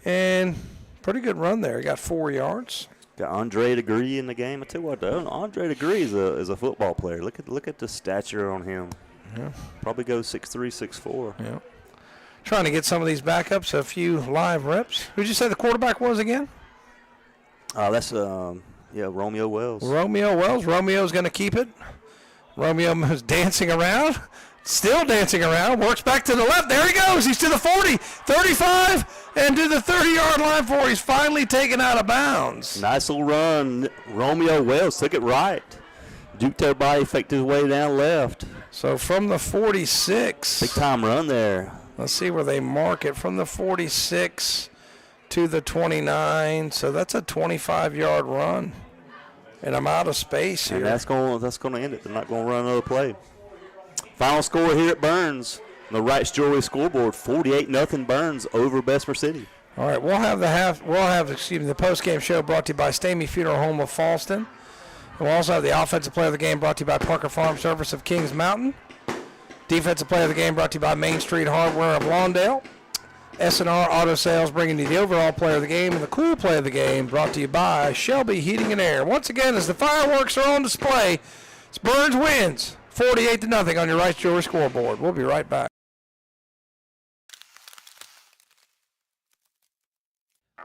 and pretty good run there. He got 4 yards. Got Andre Degree in the game. I tell you what, Andre Degree is a football player. Look at the stature on him. Yeah. Probably goes 6'3", 6'4". Yeah. Trying to get some of these backups a few live reps. Who'd you say the quarterback was again? That's Romeo Wells. Romeo Wells. Romeo's going to keep it. Romeo is dancing around. Still dancing around. Works back to the left. There he goes. He's to the 40, 35, and to the 30-yard line for. He's finally taken out of bounds. Nice little run. Romeo Wells took it right. Duked everybody, faked his way down left. So from the 46. Big time run there. Let's see where they mark it. From the 46 to the 29. So that's a 25-yard run. And I'm out of space here. And that's going to end it. They're not going to run another play. Final score here at Burns. On the Wright's Jewelry scoreboard, 48-0 Burns over Bessemer City. All right, we'll have the post-game show brought to you by Stamey Funeral Home of Falston. We'll also have the offensive player of the game brought to you by Parker Farm Service of Kings Mountain. Defensive player of the game brought to you by Main Street Hardware of Lawndale. S&R Auto Sales bringing you the overall player of the game, and the cool player of the game brought to you by Shelby Heating and Air. Once again, as the fireworks are on display, it's Burns wins 48-0 on your Rice Jewelry scoreboard. We'll be right back.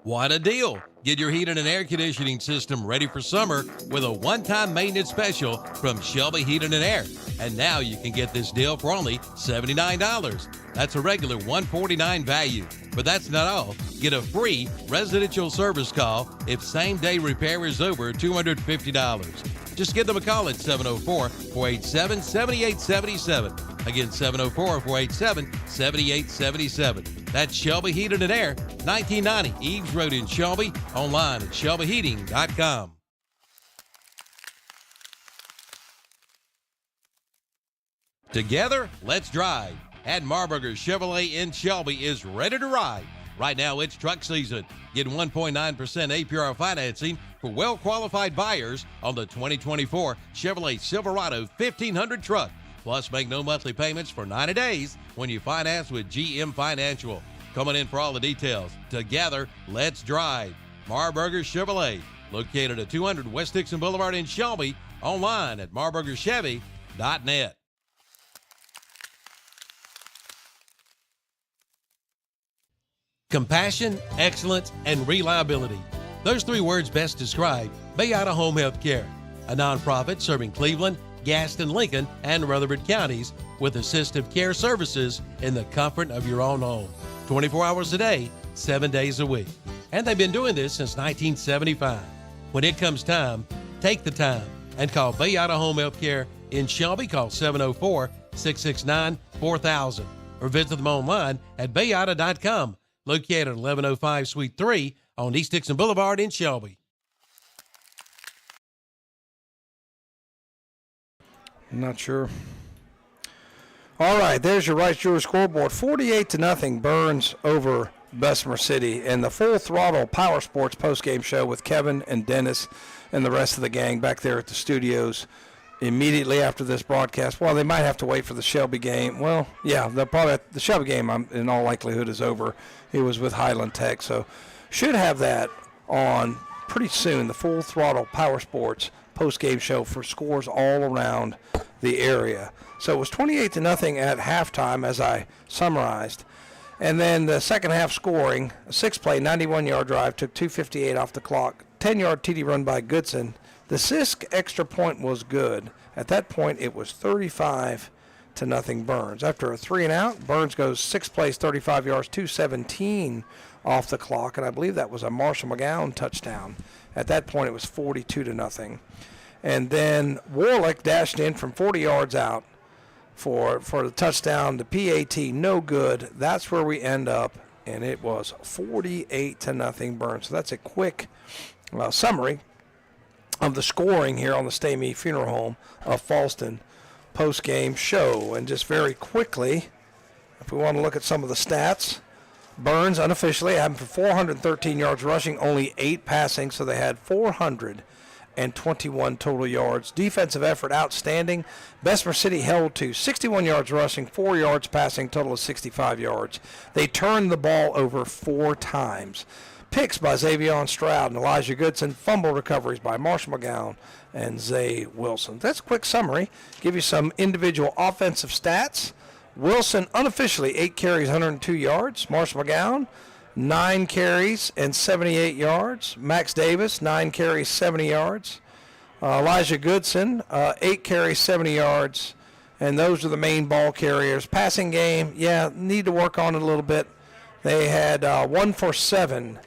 What a deal! Get your heating and air conditioning system ready for summer with a one-time maintenance special from Shelby Heating and Air. And now you can get this deal for only $79. That's a regular $149 value. But that's not all. Get a free residential service call if same-day repair is over $250. Just give them a call at 704-487-7877. Again, 704-487-7877. That's Shelby Heating and Air, 1990 Eves Road in Shelby. Online at shelbyheating.com. Together, let's drive. At Marburger Chevrolet in Shelby is ready to ride. Right now, it's truck season. Get 1.9% APR financing for well-qualified buyers on the 2024 Chevrolet Silverado 1500 truck. Plus, make no monthly payments for 90 days when you finance with GM Financial. Coming in for all the details. Together, let's drive. Marburger Chevrolet, located at 200 West Dixon Boulevard in Shelby. Online at marburgerchevy.net. Compassion, excellence, and reliability. Those three words best describe Bayada Home Health Care, a nonprofit serving Cleveland, Gaston, Lincoln, and Rutherford counties with assistive care services in the comfort of your own home. 24 hours a day, 7 days a week. And they've been doing this since 1975. When it comes time, take the time and call Bayada Home Health Care in Shelby. Call 704-669-4000 or visit them online at bayada.com. Located at 1105 Suite 3 on East Dixon Boulevard in Shelby. Not sure. All right, there's your Rice Jewelry scoreboard. 48-0 Burns over Bessemer City, and the Full Throttle Power Sports postgame show with Kevin and Dennis and the rest of the gang back there at the studios immediately after this broadcast. Well, they might have to wait for the Shelby game. Well, yeah, they'll probably the Shelby game in all likelihood is over. It was with Highland Tech, so should have that on pretty soon. The Full Throttle Power Sports post-game show for scores all around the area. So it was 28-0 at halftime, as I summarized. And then the second half scoring, a six-play, 91-yard drive, took 2:58 off the clock, 10-yard TD run by Goodson. The Sisk extra point was good. At that point, it was 35-0 Burns. After a 3-and-out, Burns goes 6 plays, 35 yards, 2:17 off the clock, and I believe that was a Marshall McGowan touchdown. At that point, it was 42-0. And then Warlick dashed in from 40 yards out for the touchdown. The PAT, no good. That's where we end up, and it was 48-0 Burns. So that's a quick summary of the scoring here on the Stay Me Funeral Home of Falston post-game show. And just very quickly, if we want to look at some of the stats, Burns unofficially had for 413 yards rushing, only 8 passing, so they had 421 total yards. Defensive effort outstanding. Bessemer City held to 61 yards rushing, 4 yards passing, total of 65 yards. They turned the ball over 4 times. Picks by Xavier Stroud and Elijah Goodson. Fumble recoveries by Marshall McGowan and Zay Wilson. That's a quick summary. Give you some individual offensive stats. Wilson unofficially 8 carries, 102 yards. Marshall McGowan 9 carries and 78 yards. Max Davis 9 carries, 70 yards. Elijah Goodson 8 carries, 70 yards. And those are the main ball carriers. Passing game, need to work on it a little bit. They had 1 for 7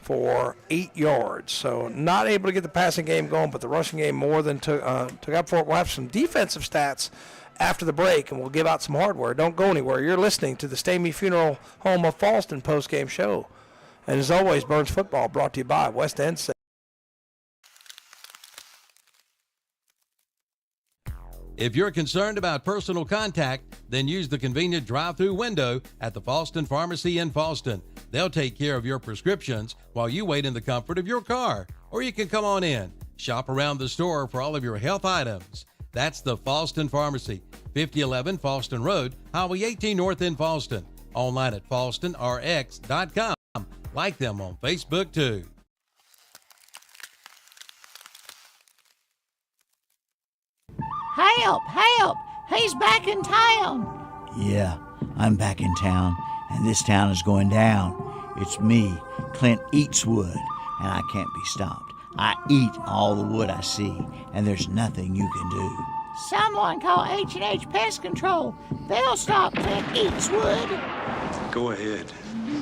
for 8 yards. So not able to get the passing game going, but the rushing game more than took up for it. We'll have some defensive stats after the break, and we'll give out some hardware. Don't go anywhere. You're listening to the Stay Me Funeral Home of Falston post-game show. And as always, Burns Football brought to you by West End. If you're concerned about personal contact, then use the convenient drive-through window at the Falston Pharmacy in Falston. They'll take care of your prescriptions while you wait in the comfort of your car. Or you can come on in. Shop around the store for all of your health items. That's the Falston Pharmacy, 5011 Falston Road, Highway 18 North in Falston. Online at falstonrx.com. Like them on Facebook too. Help! Help! He's back in town! Yeah, I'm back in town, and this town is going down. It's me, Clint Eatswood, and I can't be stopped. I eat all the wood I see, and there's nothing you can do. Someone call H&H Pest Control. They'll stop Clint Eatswood. Go ahead.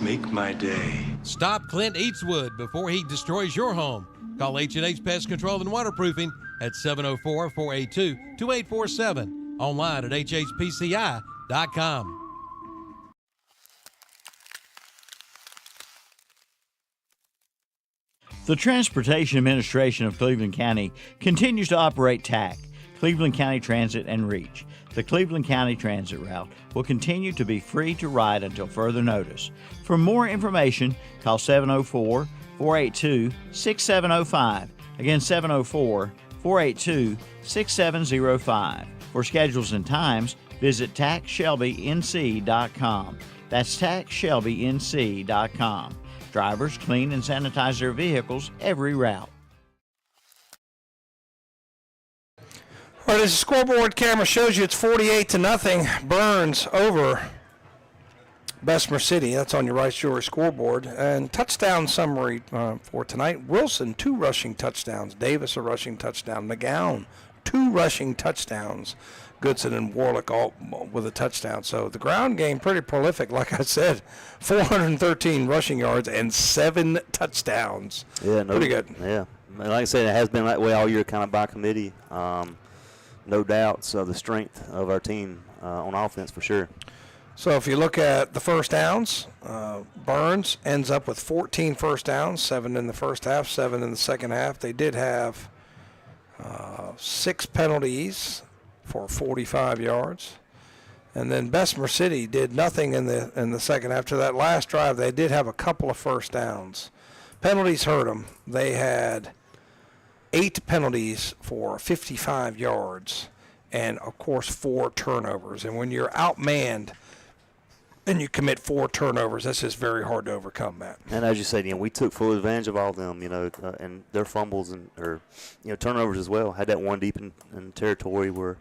Make my day. Stop Clint Eatswood before he destroys your home. Call H&H Pest Control and Waterproofing at 704-482-2847. Online at hhpci.com. The Transportation Administration of Cleveland County continues to operate TAC, Cleveland County Transit and Reach. The Cleveland County Transit route will continue to be free to ride until further notice. For more information, call 704-482-6705. Again, 704-482-6705. For schedules and times, visit taxshelbync.com. That's taxshelbync.com. Drivers clean and sanitize their vehicles every route. All right, as the scoreboard camera shows you, it's 48-0. Burns over Bessemer City. That's on your Rice Jewelry scoreboard. And touchdown summary for tonight. Wilson, 2 rushing touchdowns. Davis, a rushing touchdown. McGowan, 2 rushing touchdowns. Goodson and Warlick all with a touchdown. So the ground game pretty prolific. Like I said, 413 rushing yards and 7 touchdowns. Yeah, pretty good. Yeah, like I said, it has been that way all year, kind of by committee. No doubts of the strength of our team on offense for sure. So if you look at the first downs, Burns ends up with 14 first downs, 7 in the first half, 7 in the second half. They did have 6 penalties for 45 yards. And then Bessemer City did nothing in the second half. To that last drive, they did have a couple of first downs. Penalties hurt them. They had 8 penalties for 55 yards and, of course, 4 turnovers. And when you're outmanned and you commit 4 turnovers, that's just very hard to overcome that. And as you said, we took full advantage of all of them, and their fumbles and turnovers as well. Had that one deep in territory where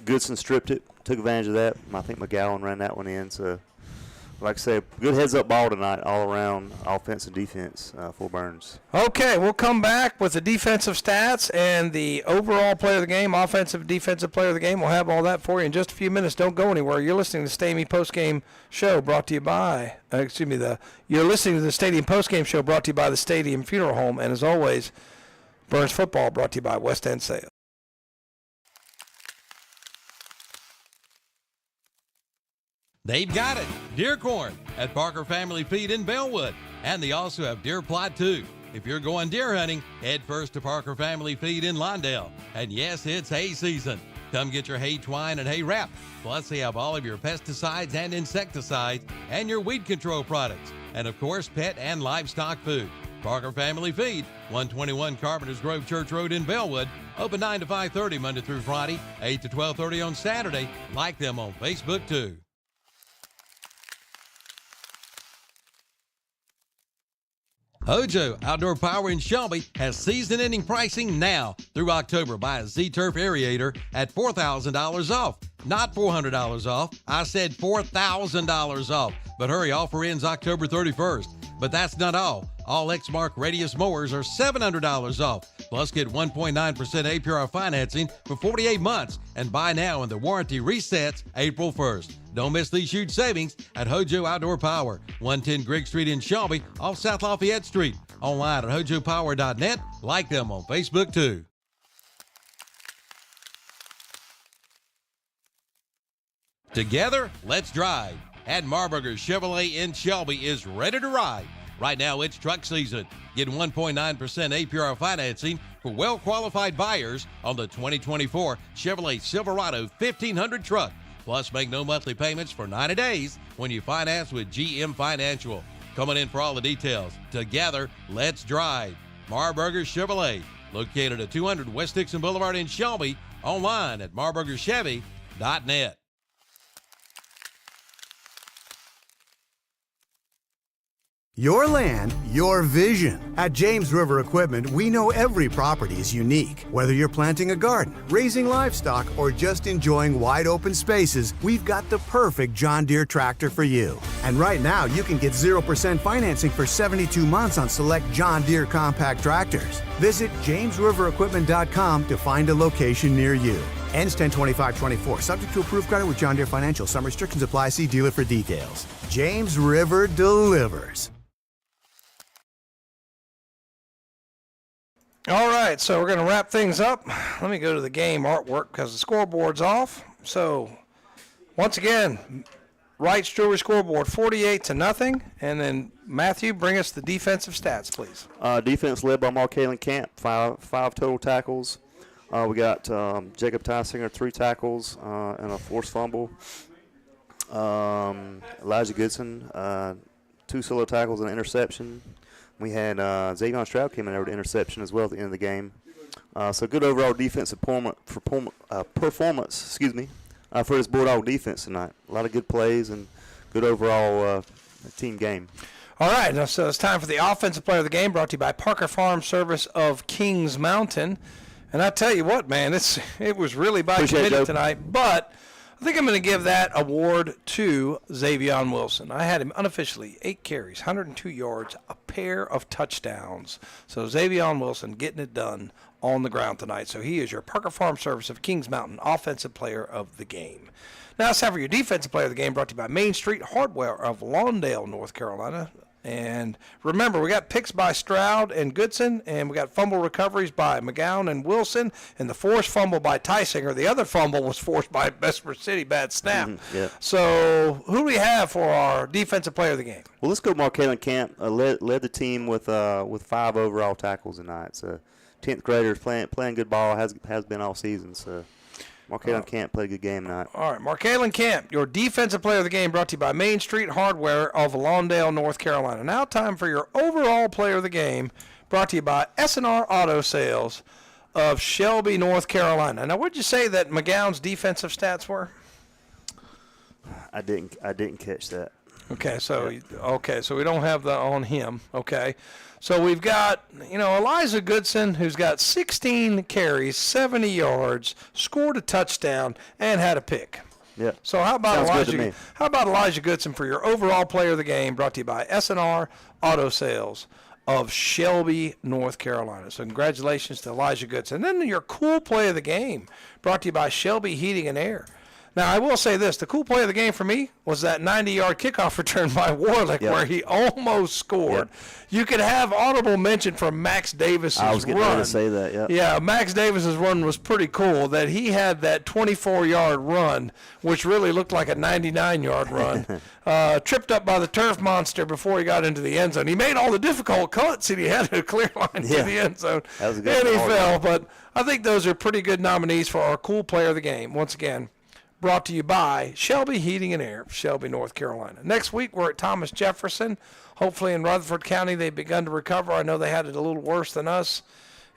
Goodson stripped it, took advantage of that. I think McGowan ran that one in. So, like I said, good heads-up ball tonight all around, offense and defense for Burns. Okay, we'll come back with the defensive stats and the overall player of the game, offensive, defensive player of the game. We'll have all that for you in just a few minutes. Don't go anywhere. You're listening to the Stadium Postgame Show brought to you by, you're listening to the Stadium Postgame Show brought to you by the Stadium Funeral Home. And as always, Burns Football brought to you by West End Sales. They've got it. Deer corn at Parker Family Feed in Bellwood. And they also have deer plot too. If you're going deer hunting, head first to Parker Family Feed in Lawndale. And yes, it's hay season. Come get your hay twine and hay wrap. Plus, they have all of your pesticides and insecticides and your weed control products. And of course, pet and livestock food. Parker Family Feed, 121 Carpenters Grove Church Road in Bellwood. Open 9 to 5:30 Monday through Friday, 8 to 12:30 on Saturday. Like them on Facebook too. Hojo Outdoor Power in Shelby has season-ending pricing now through October. Buy a Z-Turf aerator at $4,000 off. Not $400 off. I said $4,000 off. But hurry, offer ends October 31st. But that's not all. All Exmark radius mowers are $700 off. Plus, get 1.9% APR financing for 48 months. And buy now and the warranty resets April 1st. Don't miss these huge savings at Hojo Outdoor Power, 110 Grigg Street in Shelby, off South Lafayette Street. Online at hojopower.net. Like them on Facebook too. Together, let's drive. And Marburger Chevrolet in Shelby is ready to ride. Right now, it's truck season. Get 1.9% APR financing for well-qualified buyers on the 2024 Chevrolet Silverado 1500 truck. Plus, make no monthly payments for 90 days when you finance with GM Financial. Coming in for all the details. Together, let's drive. Marburger Chevrolet, located at 200 West Dixon Boulevard in Shelby, online at marburgerchevy.net. Your land, your vision. At James River Equipment, we know every property is unique. Whether you're planting a garden, raising livestock, or just enjoying wide open spaces, we've got the perfect John Deere tractor for you. And right now, you can get 0% financing for 72 months on select John Deere compact tractors. Visit JamesRiverEquipment.com to find a location near you. Ends 10/25/24. Subject to approved credit with John Deere Financial. Some restrictions apply. See dealer for details. James River delivers. All right, so we're going to wrap things up. Let me go to the game artwork because the scoreboard's off. So, once again, Wright's Jewelry scoreboard 48-0. And then, Matthew, bring us the defensive stats, please. Defense led by Markalen Camp, five total tackles. We got Jacob Tysinger, 3 tackles and a forced fumble. Elijah Goodson, 2 solo tackles and an interception. We had Xavion Stroud came in over the interception as well at the end of the game. So good overall defensive performance, for this Bulldog defense tonight. A lot of good plays and good overall team game. All right, now, so it's time for the offensive player of the game, brought to you by Parker Farm Service of Kings Mountain. And I tell you what, man, it was really by committee tonight, but I think I'm going to give that award to Xavion Wilson. I had him unofficially 8 carries, 102 yards, a pair of touchdowns. So Xavion Wilson getting it done on the ground tonight. So he is your Parker Farm Service of Kings Mountain offensive player of the game. Now it's time for your defensive player of the game, brought to you by Main Street Hardware of Lawndale, North Carolina. And remember, we got picks by Stroud and Goodson, and we got fumble recoveries by McGowan and Wilson, and the forced fumble by Tysinger. The other fumble was forced by Bessemer City, bad snap. Yeah. So who do we have for our defensive player of the game? Well, let's go Markalen Camp. Led the team with 5 overall tackles tonight. So 10th graders playing good ball, has been all season. So Markalen Camp played a good game tonight. All right, Markalen Camp, your defensive player of the game, brought to you by Main Street Hardware of Lawndale, North Carolina. Now time for your overall player of the game, brought to you by S&R Auto Sales of Shelby, North Carolina. Now, what did you say that McGowan's defensive stats were? I didn't catch that. Okay, so we don't have that on him. Okay. So we've got, Elijah Goodson, who's got 16 carries, 70 yards, scored a touchdown, and had a pick. Yeah. So how about Elijah Goodson for your overall player of the game, brought to you by S&R Auto Sales of Shelby, North Carolina. So congratulations to Elijah Goodson. And then your cool play of the game, brought to you by Shelby Heating and Air. Now, I will say this. The cool play of the game for me was that 90-yard kickoff return by Warlick where he almost scored. Yep. You could have audible mention from Max Davis's run. I was getting ready to say that, yeah. Yeah, Max Davis's run was pretty cool, that he had that 24-yard run, which really looked like a 99-yard run, tripped up by the turf monster before he got into the end zone. He made all the difficult cuts, and he had a clear line to the end zone. That was a good and he fell, but I think those are pretty good nominees for our cool player of the game. Once again, brought to you by Shelby Heating and Air, Shelby, North Carolina. Next week, we're at Thomas Jefferson. Hopefully in Rutherford County, they've begun to recover. I know they had it a little worse than us.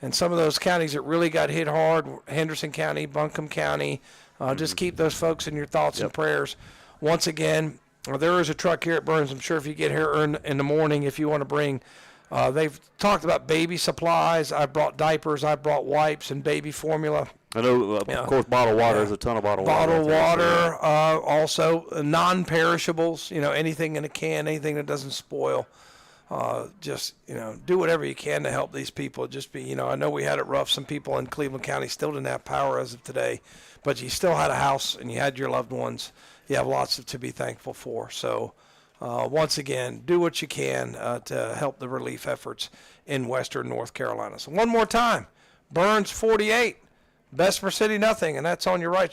And some of those counties that really got hit hard, Henderson County, Buncombe County, just keep those folks in your thoughts and prayers. Once again, there is a truck here at Burns. I'm sure if you get here in the morning, if you want to bring, they've talked about baby supplies. I brought diapers. I brought wipes and baby formula. I know, of course, bottled water. There's a ton of bottled water. Bottled water, also non-perishables, anything in a can, anything that doesn't spoil. Just, do whatever you can to help these people. Just be, I know we had it rough. Some people in Cleveland County still didn't have power as of today, but you still had a house and you had your loved ones. You have lots to be thankful for. So, once again, do what you can to help the relief efforts in Western North Carolina. So one more time, Burns 48. Bessemer City, nothing, and that's on your right.